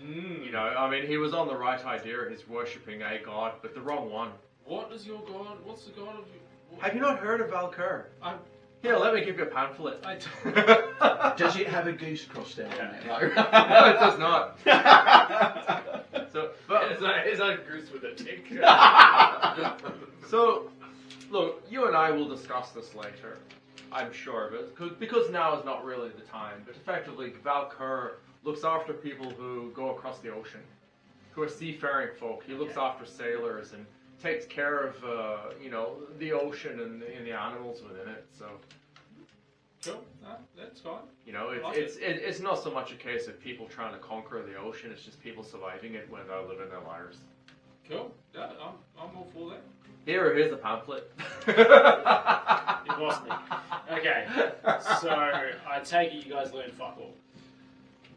You know, I mean, he was on the right idea, he's worshipping a god, but the wrong one. What is your god? What's the god of you? Have you not heard of Valkyr? Here, let me give you a pamphlet. I Does it have a goose crossed out on it? No, it does not. So, but, It's not a goose with a tick. so, look, you and I will discuss this later. I'm sure of it, because now is not really the time. But effectively, Valkyr looks after people who go across the ocean, who are seafaring folk. He looks after sailors and takes care of, the ocean and the animals within it. So, Cool. No, that's fine. You know, Like it's not so much a case of people trying to conquer the ocean. It's just people surviving it when they're living their lives. Cool. Yeah, I'm all for that. Here's the pamphlet. You lost me. Okay, so I take it you guys learned fuck all.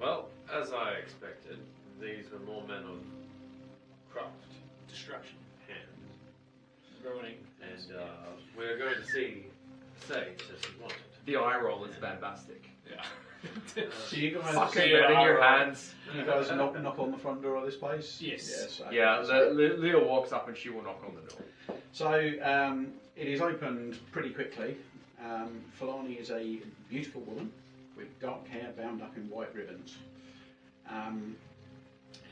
Well, as I expected, these were more men of craft, Destruction. hand, Ruining. and we're going to see Sage as he wanted. The eye roll is bombastic. Yeah. So you guys, Fucking Yeah, red in your right. hands. you guys knock on the front door of this place? Yes. Yes. Okay. Yeah, So- Leah walks up and she will knock on the door. So it is opened pretty quickly. Falani is a beautiful woman with dark hair bound up in white ribbons.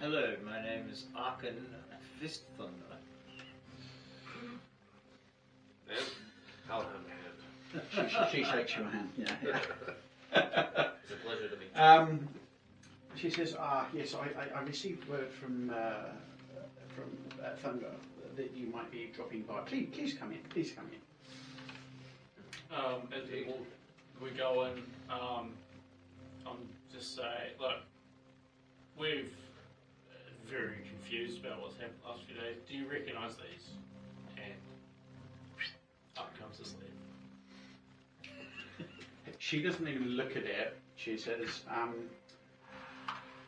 Hello, my name is Arkan Fist Thunder. And I'll have a hand. She shakes your hand. Yeah. It's a pleasure to meet you. She says, yes, I received word from Thunder that you might be dropping by. Please come in. Please come in. As we go in, I'm just say, look, we've very confused about what's happened the last few days. Do you recognise these? And up comes the sleeve. She doesn't even look at it. She says,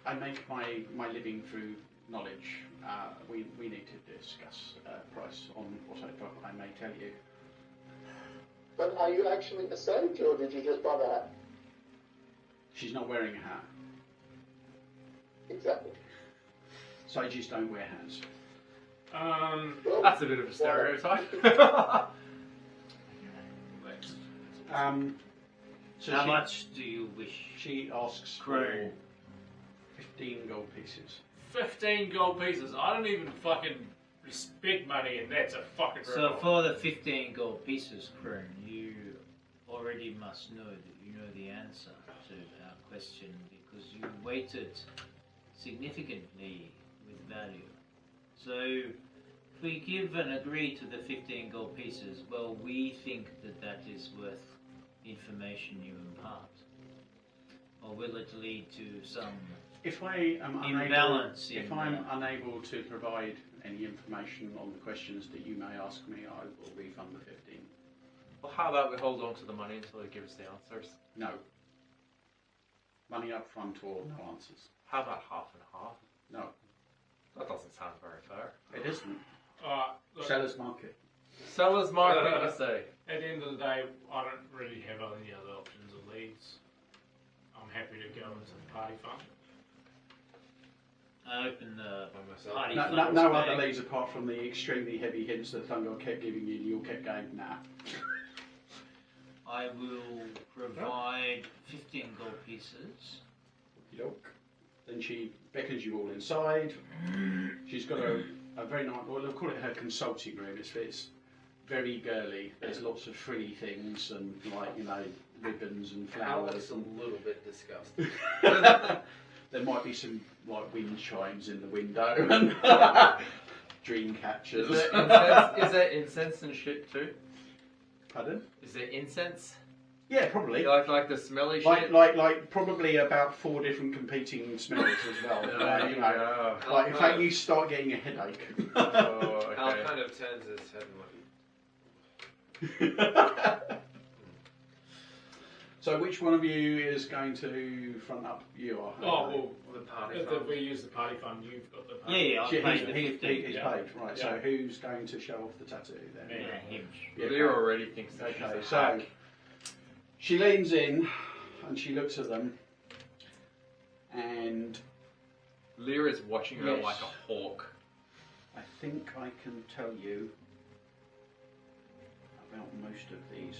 I make my living through knowledge. We need to discuss price on whatever I may tell you. But are you actually a sage, or did you just buy the hat? She's not wearing a hat. Exactly. Sages don't wear hats. Well, That's a bit of a stereotype. So How much do you wish? She asks Crown. for 15 gold pieces. 15 gold pieces. I don't even fucking respect money, and that's a fucking So rip-off. for the 15 gold pieces, Kroon, you already must know that you know the answer to our question because you weighted significantly with value. So if we give and agree to the 15 gold pieces, well, we think that that is worth information you impart. Or will it lead to some If I am imbalance if in I'm unable to provide any information on the questions that you may ask me, I will refund the 15. Well, how about we hold on to the money until they give us the answers? No. Money up front or no answers. How about half and half? No. That doesn't sound very fair. It isn't. Look, Seller's market. Seller's market, you say? at the end of the day, I don't really have any other options or leads. I'm happy to go into the party fund. I open the By myself. party No, fund no bag. other leads apart from the extremely heavy hints that Thunder kept giving you and you all kept going, nah. I will provide 15 gold pieces. Okey-doke. Then she beckons you all inside. She's got a very nice, well, we'll call it her consulting room. It's very girly. There's lots of frilly things and, like, you know, ribbons and flowers. Alex a And little bit disgusted. there might be some, like, wind chimes in the window and dream catchers. Is there incense and shit too? Pardon? Is there incense? Yeah, probably. Like the smelly Like, shit? like probably about 4 different competing smells as well. You know, Yeah. like in fact, you start getting a headache. Oh, Al okay. kind of turns his head and like, So, which one of you is going to front up? You are. Oh, well, the party if fund. we use the party fund, you've got the Yeah, party yeah, I'll He's pay the 15. paid, yeah. right? So, Yeah. who's going to show off the tattoo then? Me. Yeah, him. Yeah, Leah already thinks that Okay, she's a so hack. she leans in and she looks at them, and Leah is watching her Yes. like a hawk. I think I can tell you about most of these.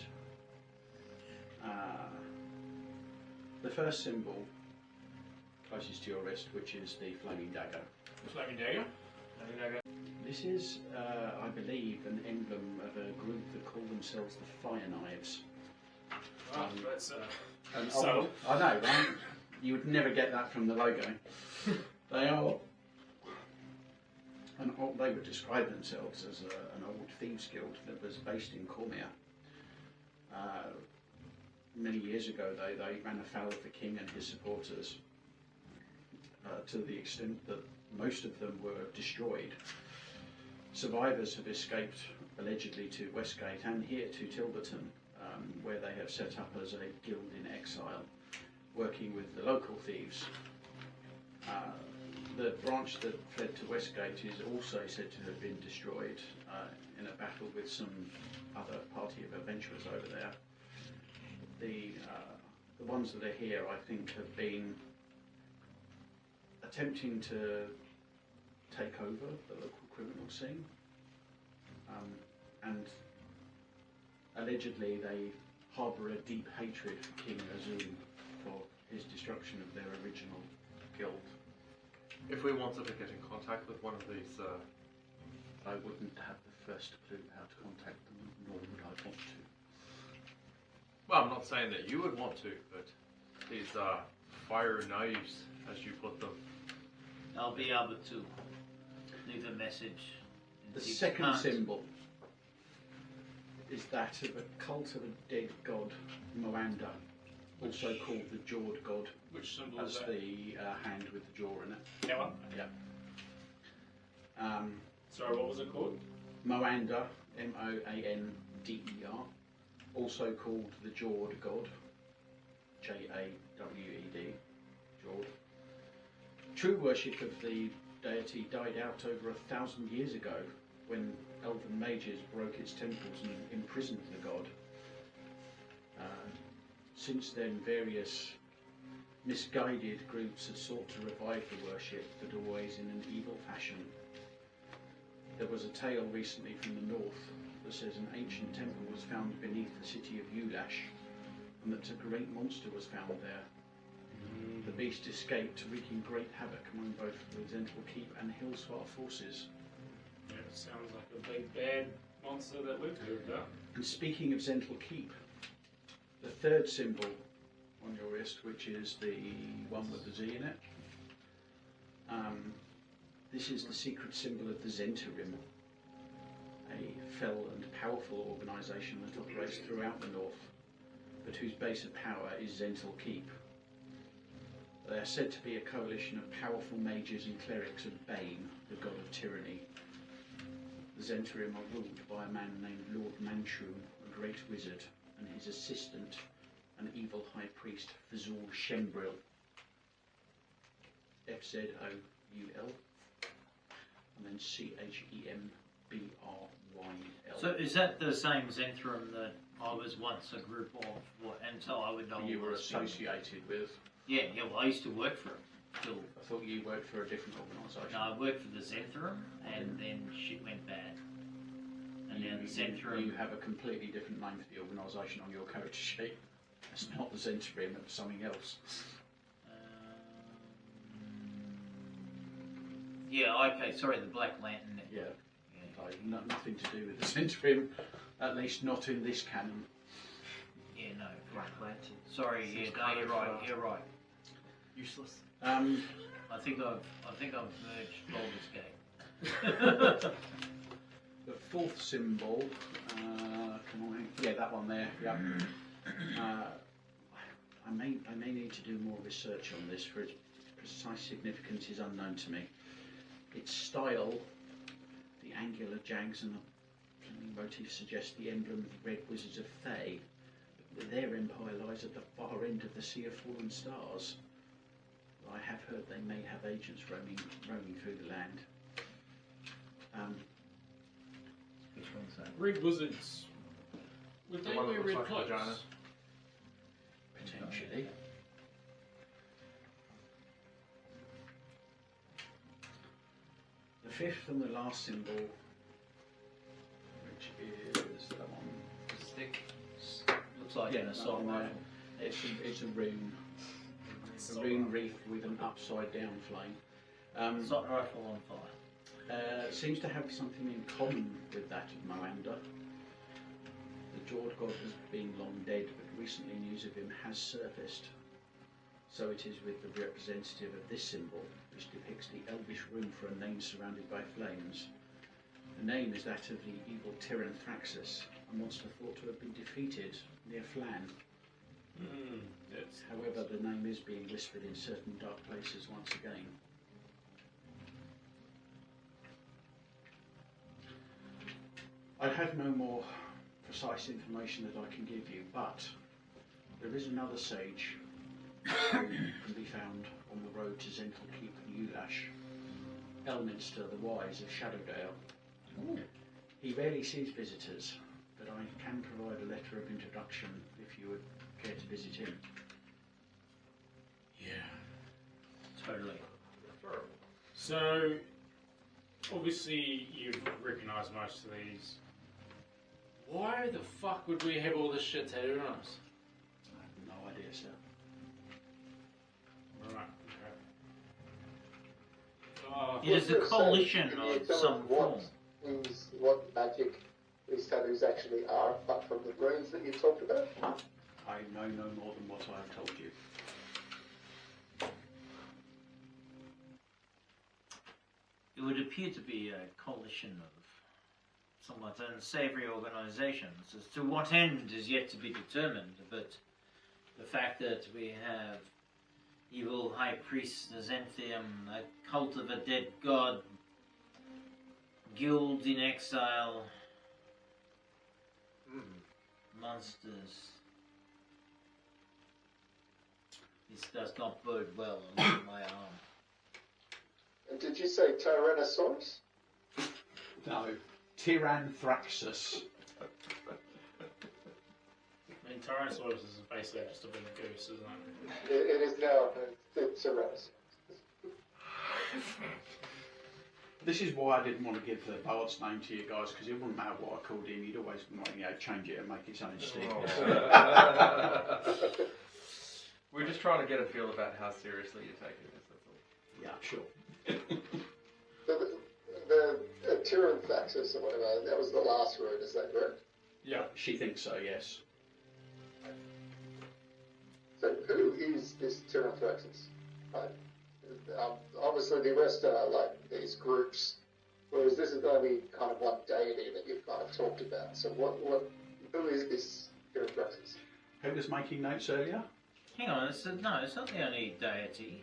The first symbol closest to your wrist, which is the flaming dagger. Flaming dagger. This is, I believe, an emblem of a group that call themselves the Fire Knives. Oh, that's An So? old, I know, right? You would never get that from the logo. They are. They would describe themselves as an old thieves guild that was based in Cormier. many years ago, they ran afoul of the king and his supporters to the extent that most of them were destroyed. Survivors have escaped allegedly to Westgate and here to Tilberton, where they have set up as a guild in exile, working with the local thieves. The branch that fled to Westgate is also said to have been destroyed in a battle with some other party of adventurers over there. The ones that are here, I think, have been attempting to take over the local criminal scene, and allegedly they harbour a deep hatred for King Azure for his destruction of their original guild. If we wanted to get in contact with one of these, I wouldn't have the first clue how to contact them, nor would I want to. well, I'm not saying that you would want to, but these fire knives, as you put them. I'll be able to leave a message. The If you second can't- symbol is that of a cult of a dead god, Moanda, also called the Jawed God, Which symbol as is that? the hand with the jaw in it. That one? Yeah. Sorry, what was it called? Moanda, Moander, also called the Jawed God, Jawed, Jawed. True worship of the deity died out over 1,000 years ago when elven mages broke its temples and imprisoned the god. Since then, various misguided groups have sought to revive the worship, but always in an evil fashion. There was a tale recently from the north that says an ancient temple was found beneath the city of Ulash, and that a great monster was found there. The beast escaped, wreaking great havoc among both the Zental Keep and Hillsfar forces. Yeah, it sounds like a big bad monster that we've heard about. And speaking of Zental Keep, the third symbol on your wrist, which is the one with the Z in it, this is the secret symbol of the Zentarim, a fell and powerful organisation that operates throughout the north, but whose base of power is Zental Keep. They are said to be a coalition of powerful mages and clerics of Bane, the god of tyranny. The Zentarim are ruled by a man named Lord Manshroom, a great wizard, and his assistant, an evil high priest, Fazul Shembril. Fzoul, and then Chembryl. So is that the same Zentrum that I was once a group of, until I would know You all were those people? associated with. Yeah, well, I used to work for it. Till, I thought you worked for a different organisation. no, I worked for the Zentrum, and then shit went bad. And now the Zentrum... You have a completely different name for the organisation on your character sheet. It's not the Zentarim, it's something else. Yeah, okay, sorry, the Black Lantern. Yeah. Yeah, Nothing to do with the Zentarim, at least not in this canon. yeah, no. Black Lantern. Sorry, Seems yeah, kind no, you're of, right, you're right. Useless. I think I've merged Baldur's Gate. The fourth symbol, come on, yeah, that one there, yeah. I may need to do more research on this, for its precise significance is unknown to me. Its style, the angular jags and the flaming motif suggest the emblem of the Red Wizards of Thay, but their empire lies at the far end of the Sea of Fallen Stars. I have heard they may have agents roaming through the land. Which one's that? Red Wizards. Would The they one that wear looks red like a cloaks? vagina. Potentially. The fifth and the last symbol, which is that one. Stick. Looks like Yeah, an that assault one there. rifle. It's a rune. A rune wreath with an upside down flame. Assault rifle on fire. Seems to have something in common with that of Moanda. The Jawed God has been long dead, but recently news of him has surfaced. So it is with the representative of this symbol, which depicts the elvish rune for a name surrounded by flames. The name is that of the evil tyrant Thraxus, a monster thought to have been defeated near Flan. However, the name is being whispered in certain dark places once again. I have no more precise information that I can give you, but there is another sage who can be found on the road to Zental Keep and Ulash, Elminster the Wise of Shadowdale. Ooh. He rarely sees visitors, but I can provide a letter of introduction if you would care to visit him. Yeah. Totally. So, obviously you've recognised most of these. Why the fuck would we have all this shit tattooed on us? I have no idea, sir. Right, okay. It is a coalition Can you of tell some us form. what magic these tattoos actually are, apart from the runes that you talked about? I know no more than what I have told you. It would appear to be a coalition of somewhat unsavory organizations. As to what end is yet to be determined, but the fact that we have evil high priest Azenthium, a cult of a dead god, guild in exile, monsters. This does not bode well on my arm. And did you say Tyrannosaurus? No, Tyranthraxus. I mean, Tyrannosaurus is basically just a big goose, isn't it? It is now the Tyrannosaurus. This is why I didn't want to give the bard's name to you guys, because it wouldn't matter what I called him, he'd always change it and make its own stick. We're just trying to get a feel about how seriously you're taking this, that's all. Yeah, sure. The Tyranthraxus or whatever, that was the last word, is that correct? Yeah. She thinks so, yes. So who is this Tyranthraxus? Right. Obviously the rest are like these groups, whereas this is only kind of one deity that you've kind of talked about. So who is this Tyranthraxus? Who was making notes earlier? Hang on, it's not the only deity.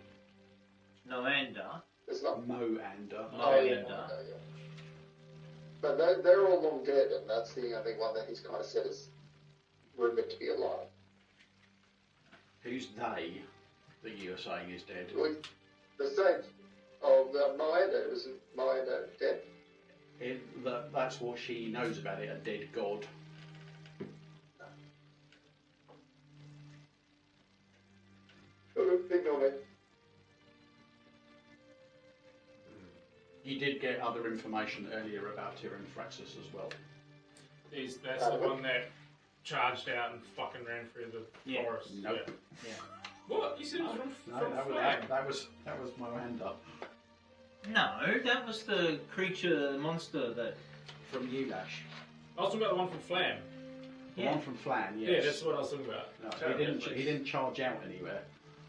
Noander. It's not. Moander. Noander. Yeah. But they're all long dead, and that's the only one that he's kind of said is rumoured to be alive. Who's they that you're saying is dead? Well, the same. Oh, Moander, was Moander dead? That's what she knows about it, a dead god. Ignore me. You did get other information earlier about Tyranthraxus as well. That's the one that charged out and fucking ran through the forest. Nope. Yeah. What? You said it was from That was Moander No, that was the creature, the monster that. from Ulash. I was talking about the one from Flam. The one from Flan, yes. Yeah, that's what I was talking about. No, he didn't charge out anywhere.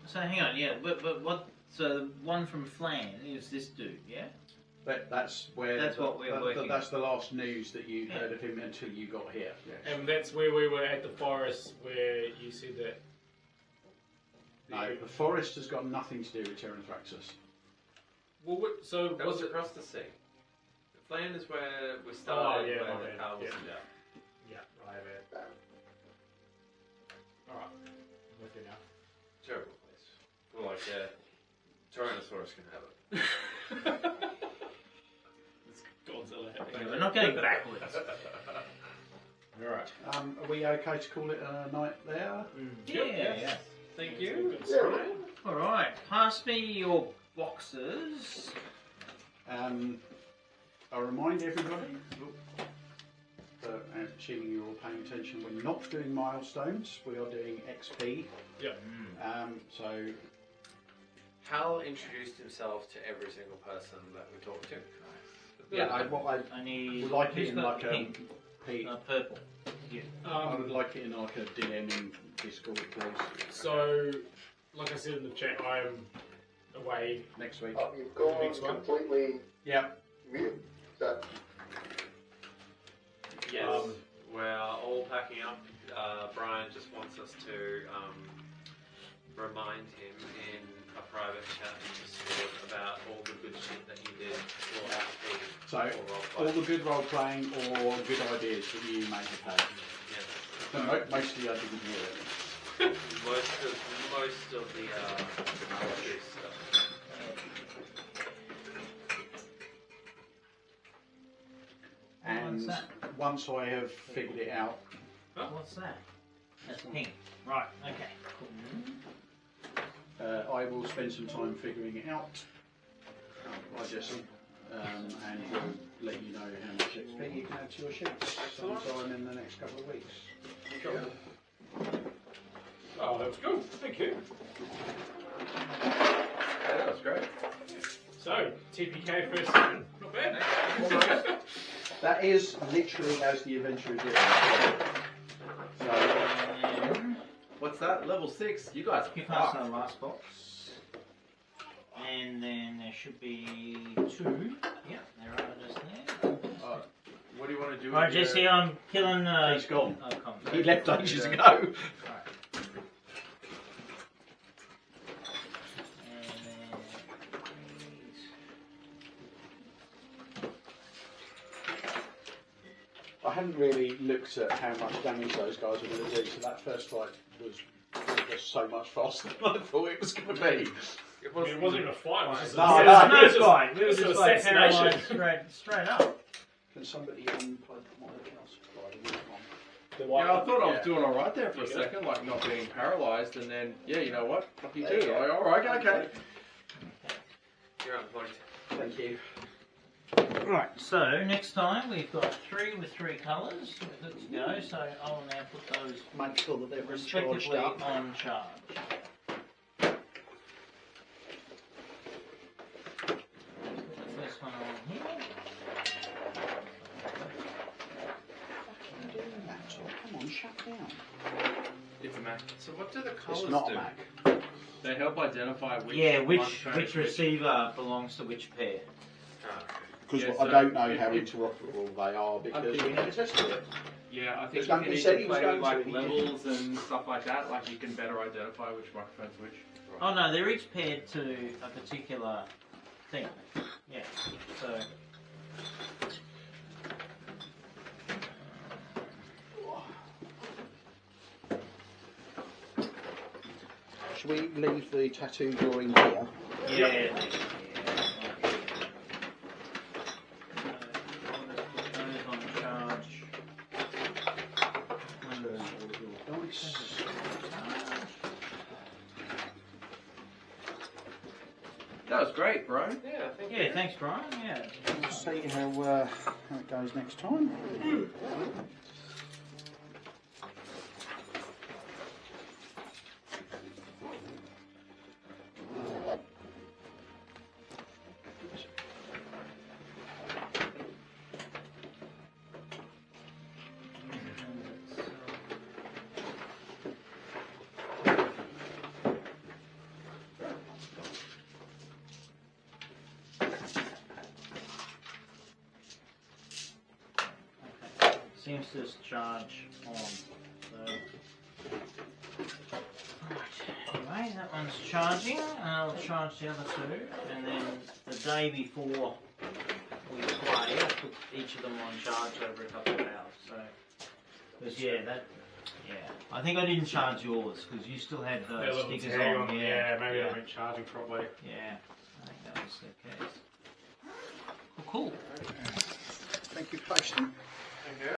So hang on, yeah, but what? So the one from Flan is this dude, yeah? That's where. That's what we're working. That's the last news that you heard of him until you got here. Yes. And that's where we were at the forest where you said that. No, the forest has got nothing to do with Tyranthraxus. Well, so That was across the sea. The Flan is where we started, yeah, where my the bad. power was Yeah. down. Yeah, I have it. Alright, I'm with you now. Terrible place. Well, like, Tyrannosaurus can have it. It's Godzilla. Yeah, we're not going backwards. Alright. Are we okay to call it a night there? Yeah. Thank you. Yeah. All right, pass me your boxes. I'll remind everybody, assuming you're all paying attention, we're not doing milestones, we are doing XP. Yeah. So, Hal introduced himself to every single person that we talked to. yeah, I need. would like it who's in got like a pink? Purple. Yeah. I would like it in like a DM in Discord, please. So, like I said in the chat, I'm away. Next week. You've gone Next one. completely Yeah. mute. So, Yes, we're all packing up. Bryan just wants us to remind him in a private chat in Discord about all the good shit that you did for RPG So, or all role-playing. the good role playing or good ideas that you may have had. Yeah. Mostly I didn't hear it. Most of the poetry stuff. And What's that? once I have figured it out, What's that? That's pink. Right, okay. Cool. I will spend some time figuring it out by Jesse, and we'll let you know how much XP you can add to your sheets sometime in the next couple of weeks. Oh, that was good. Thank you. Yeah, that was great. So, TPK first season. Not bad. That is literally as the adventure is written. So, And What's that? Level 6? You guys pick are us fucked. the last box. And then there should be 2. Yeah, there are just there. What do you want to do? Right, with your- Jesse, I'm killing. he's gone. Oh, come. he left ages ago. Right. And then I hadn't really looked at how much damage those guys were going to do, so that first fight was so much faster than I thought it was going to be. It It wasn't even a fight. It was just No, a I It know. was it no was just- fight. We were it was just an like assassination. paralysed straight up. Can somebody plug my account supply? The Yeah, white I thought I was Yeah. doing alright there for a You good? second, like not being paralysed, and then, yeah, you know what? Fuck you There too. you go. Like, alright, okay. You're unplugged. Thank you. Right, so next time we've got 3 with 3 colours. We're good to go, so I will now put those Make sure that they're respectively charged up. on charge. Put the first one on here. Fucking doing that, Tom. Come on, shut down. It's a Mac. So what do the colours It's not do? a Mac. They help identify which Yeah, which microphone is receiver belongs to which pair. Because Yeah, I so don't know if- how if- interoperable they are because Okay. we never tested it. Yeah, I think There's if nothing you need said to he was play with going like to. levels and stuff like that, like you can better identify which microphone's which. Oh no, they're each paired to a particular thing. Yeah, so. Should we leave the tattoo drawing here? Yeah. Nice. That was great, bro. Yeah, I think. Yeah, thanks, Brian. Yeah. We'll see how it goes next time. Seems to charge on. So. Right, anyway, that one's charging. I'll charge the other 2, and then the day before we play, I'll put each of them on charge over a couple of hours. So, because I think I didn't charge yours because you still had Yeah, the little stickers tag on. Yeah, maybe yeah. they weren't charging properly. Yeah, I think that was the case. Well, cool. Thank you for hosting.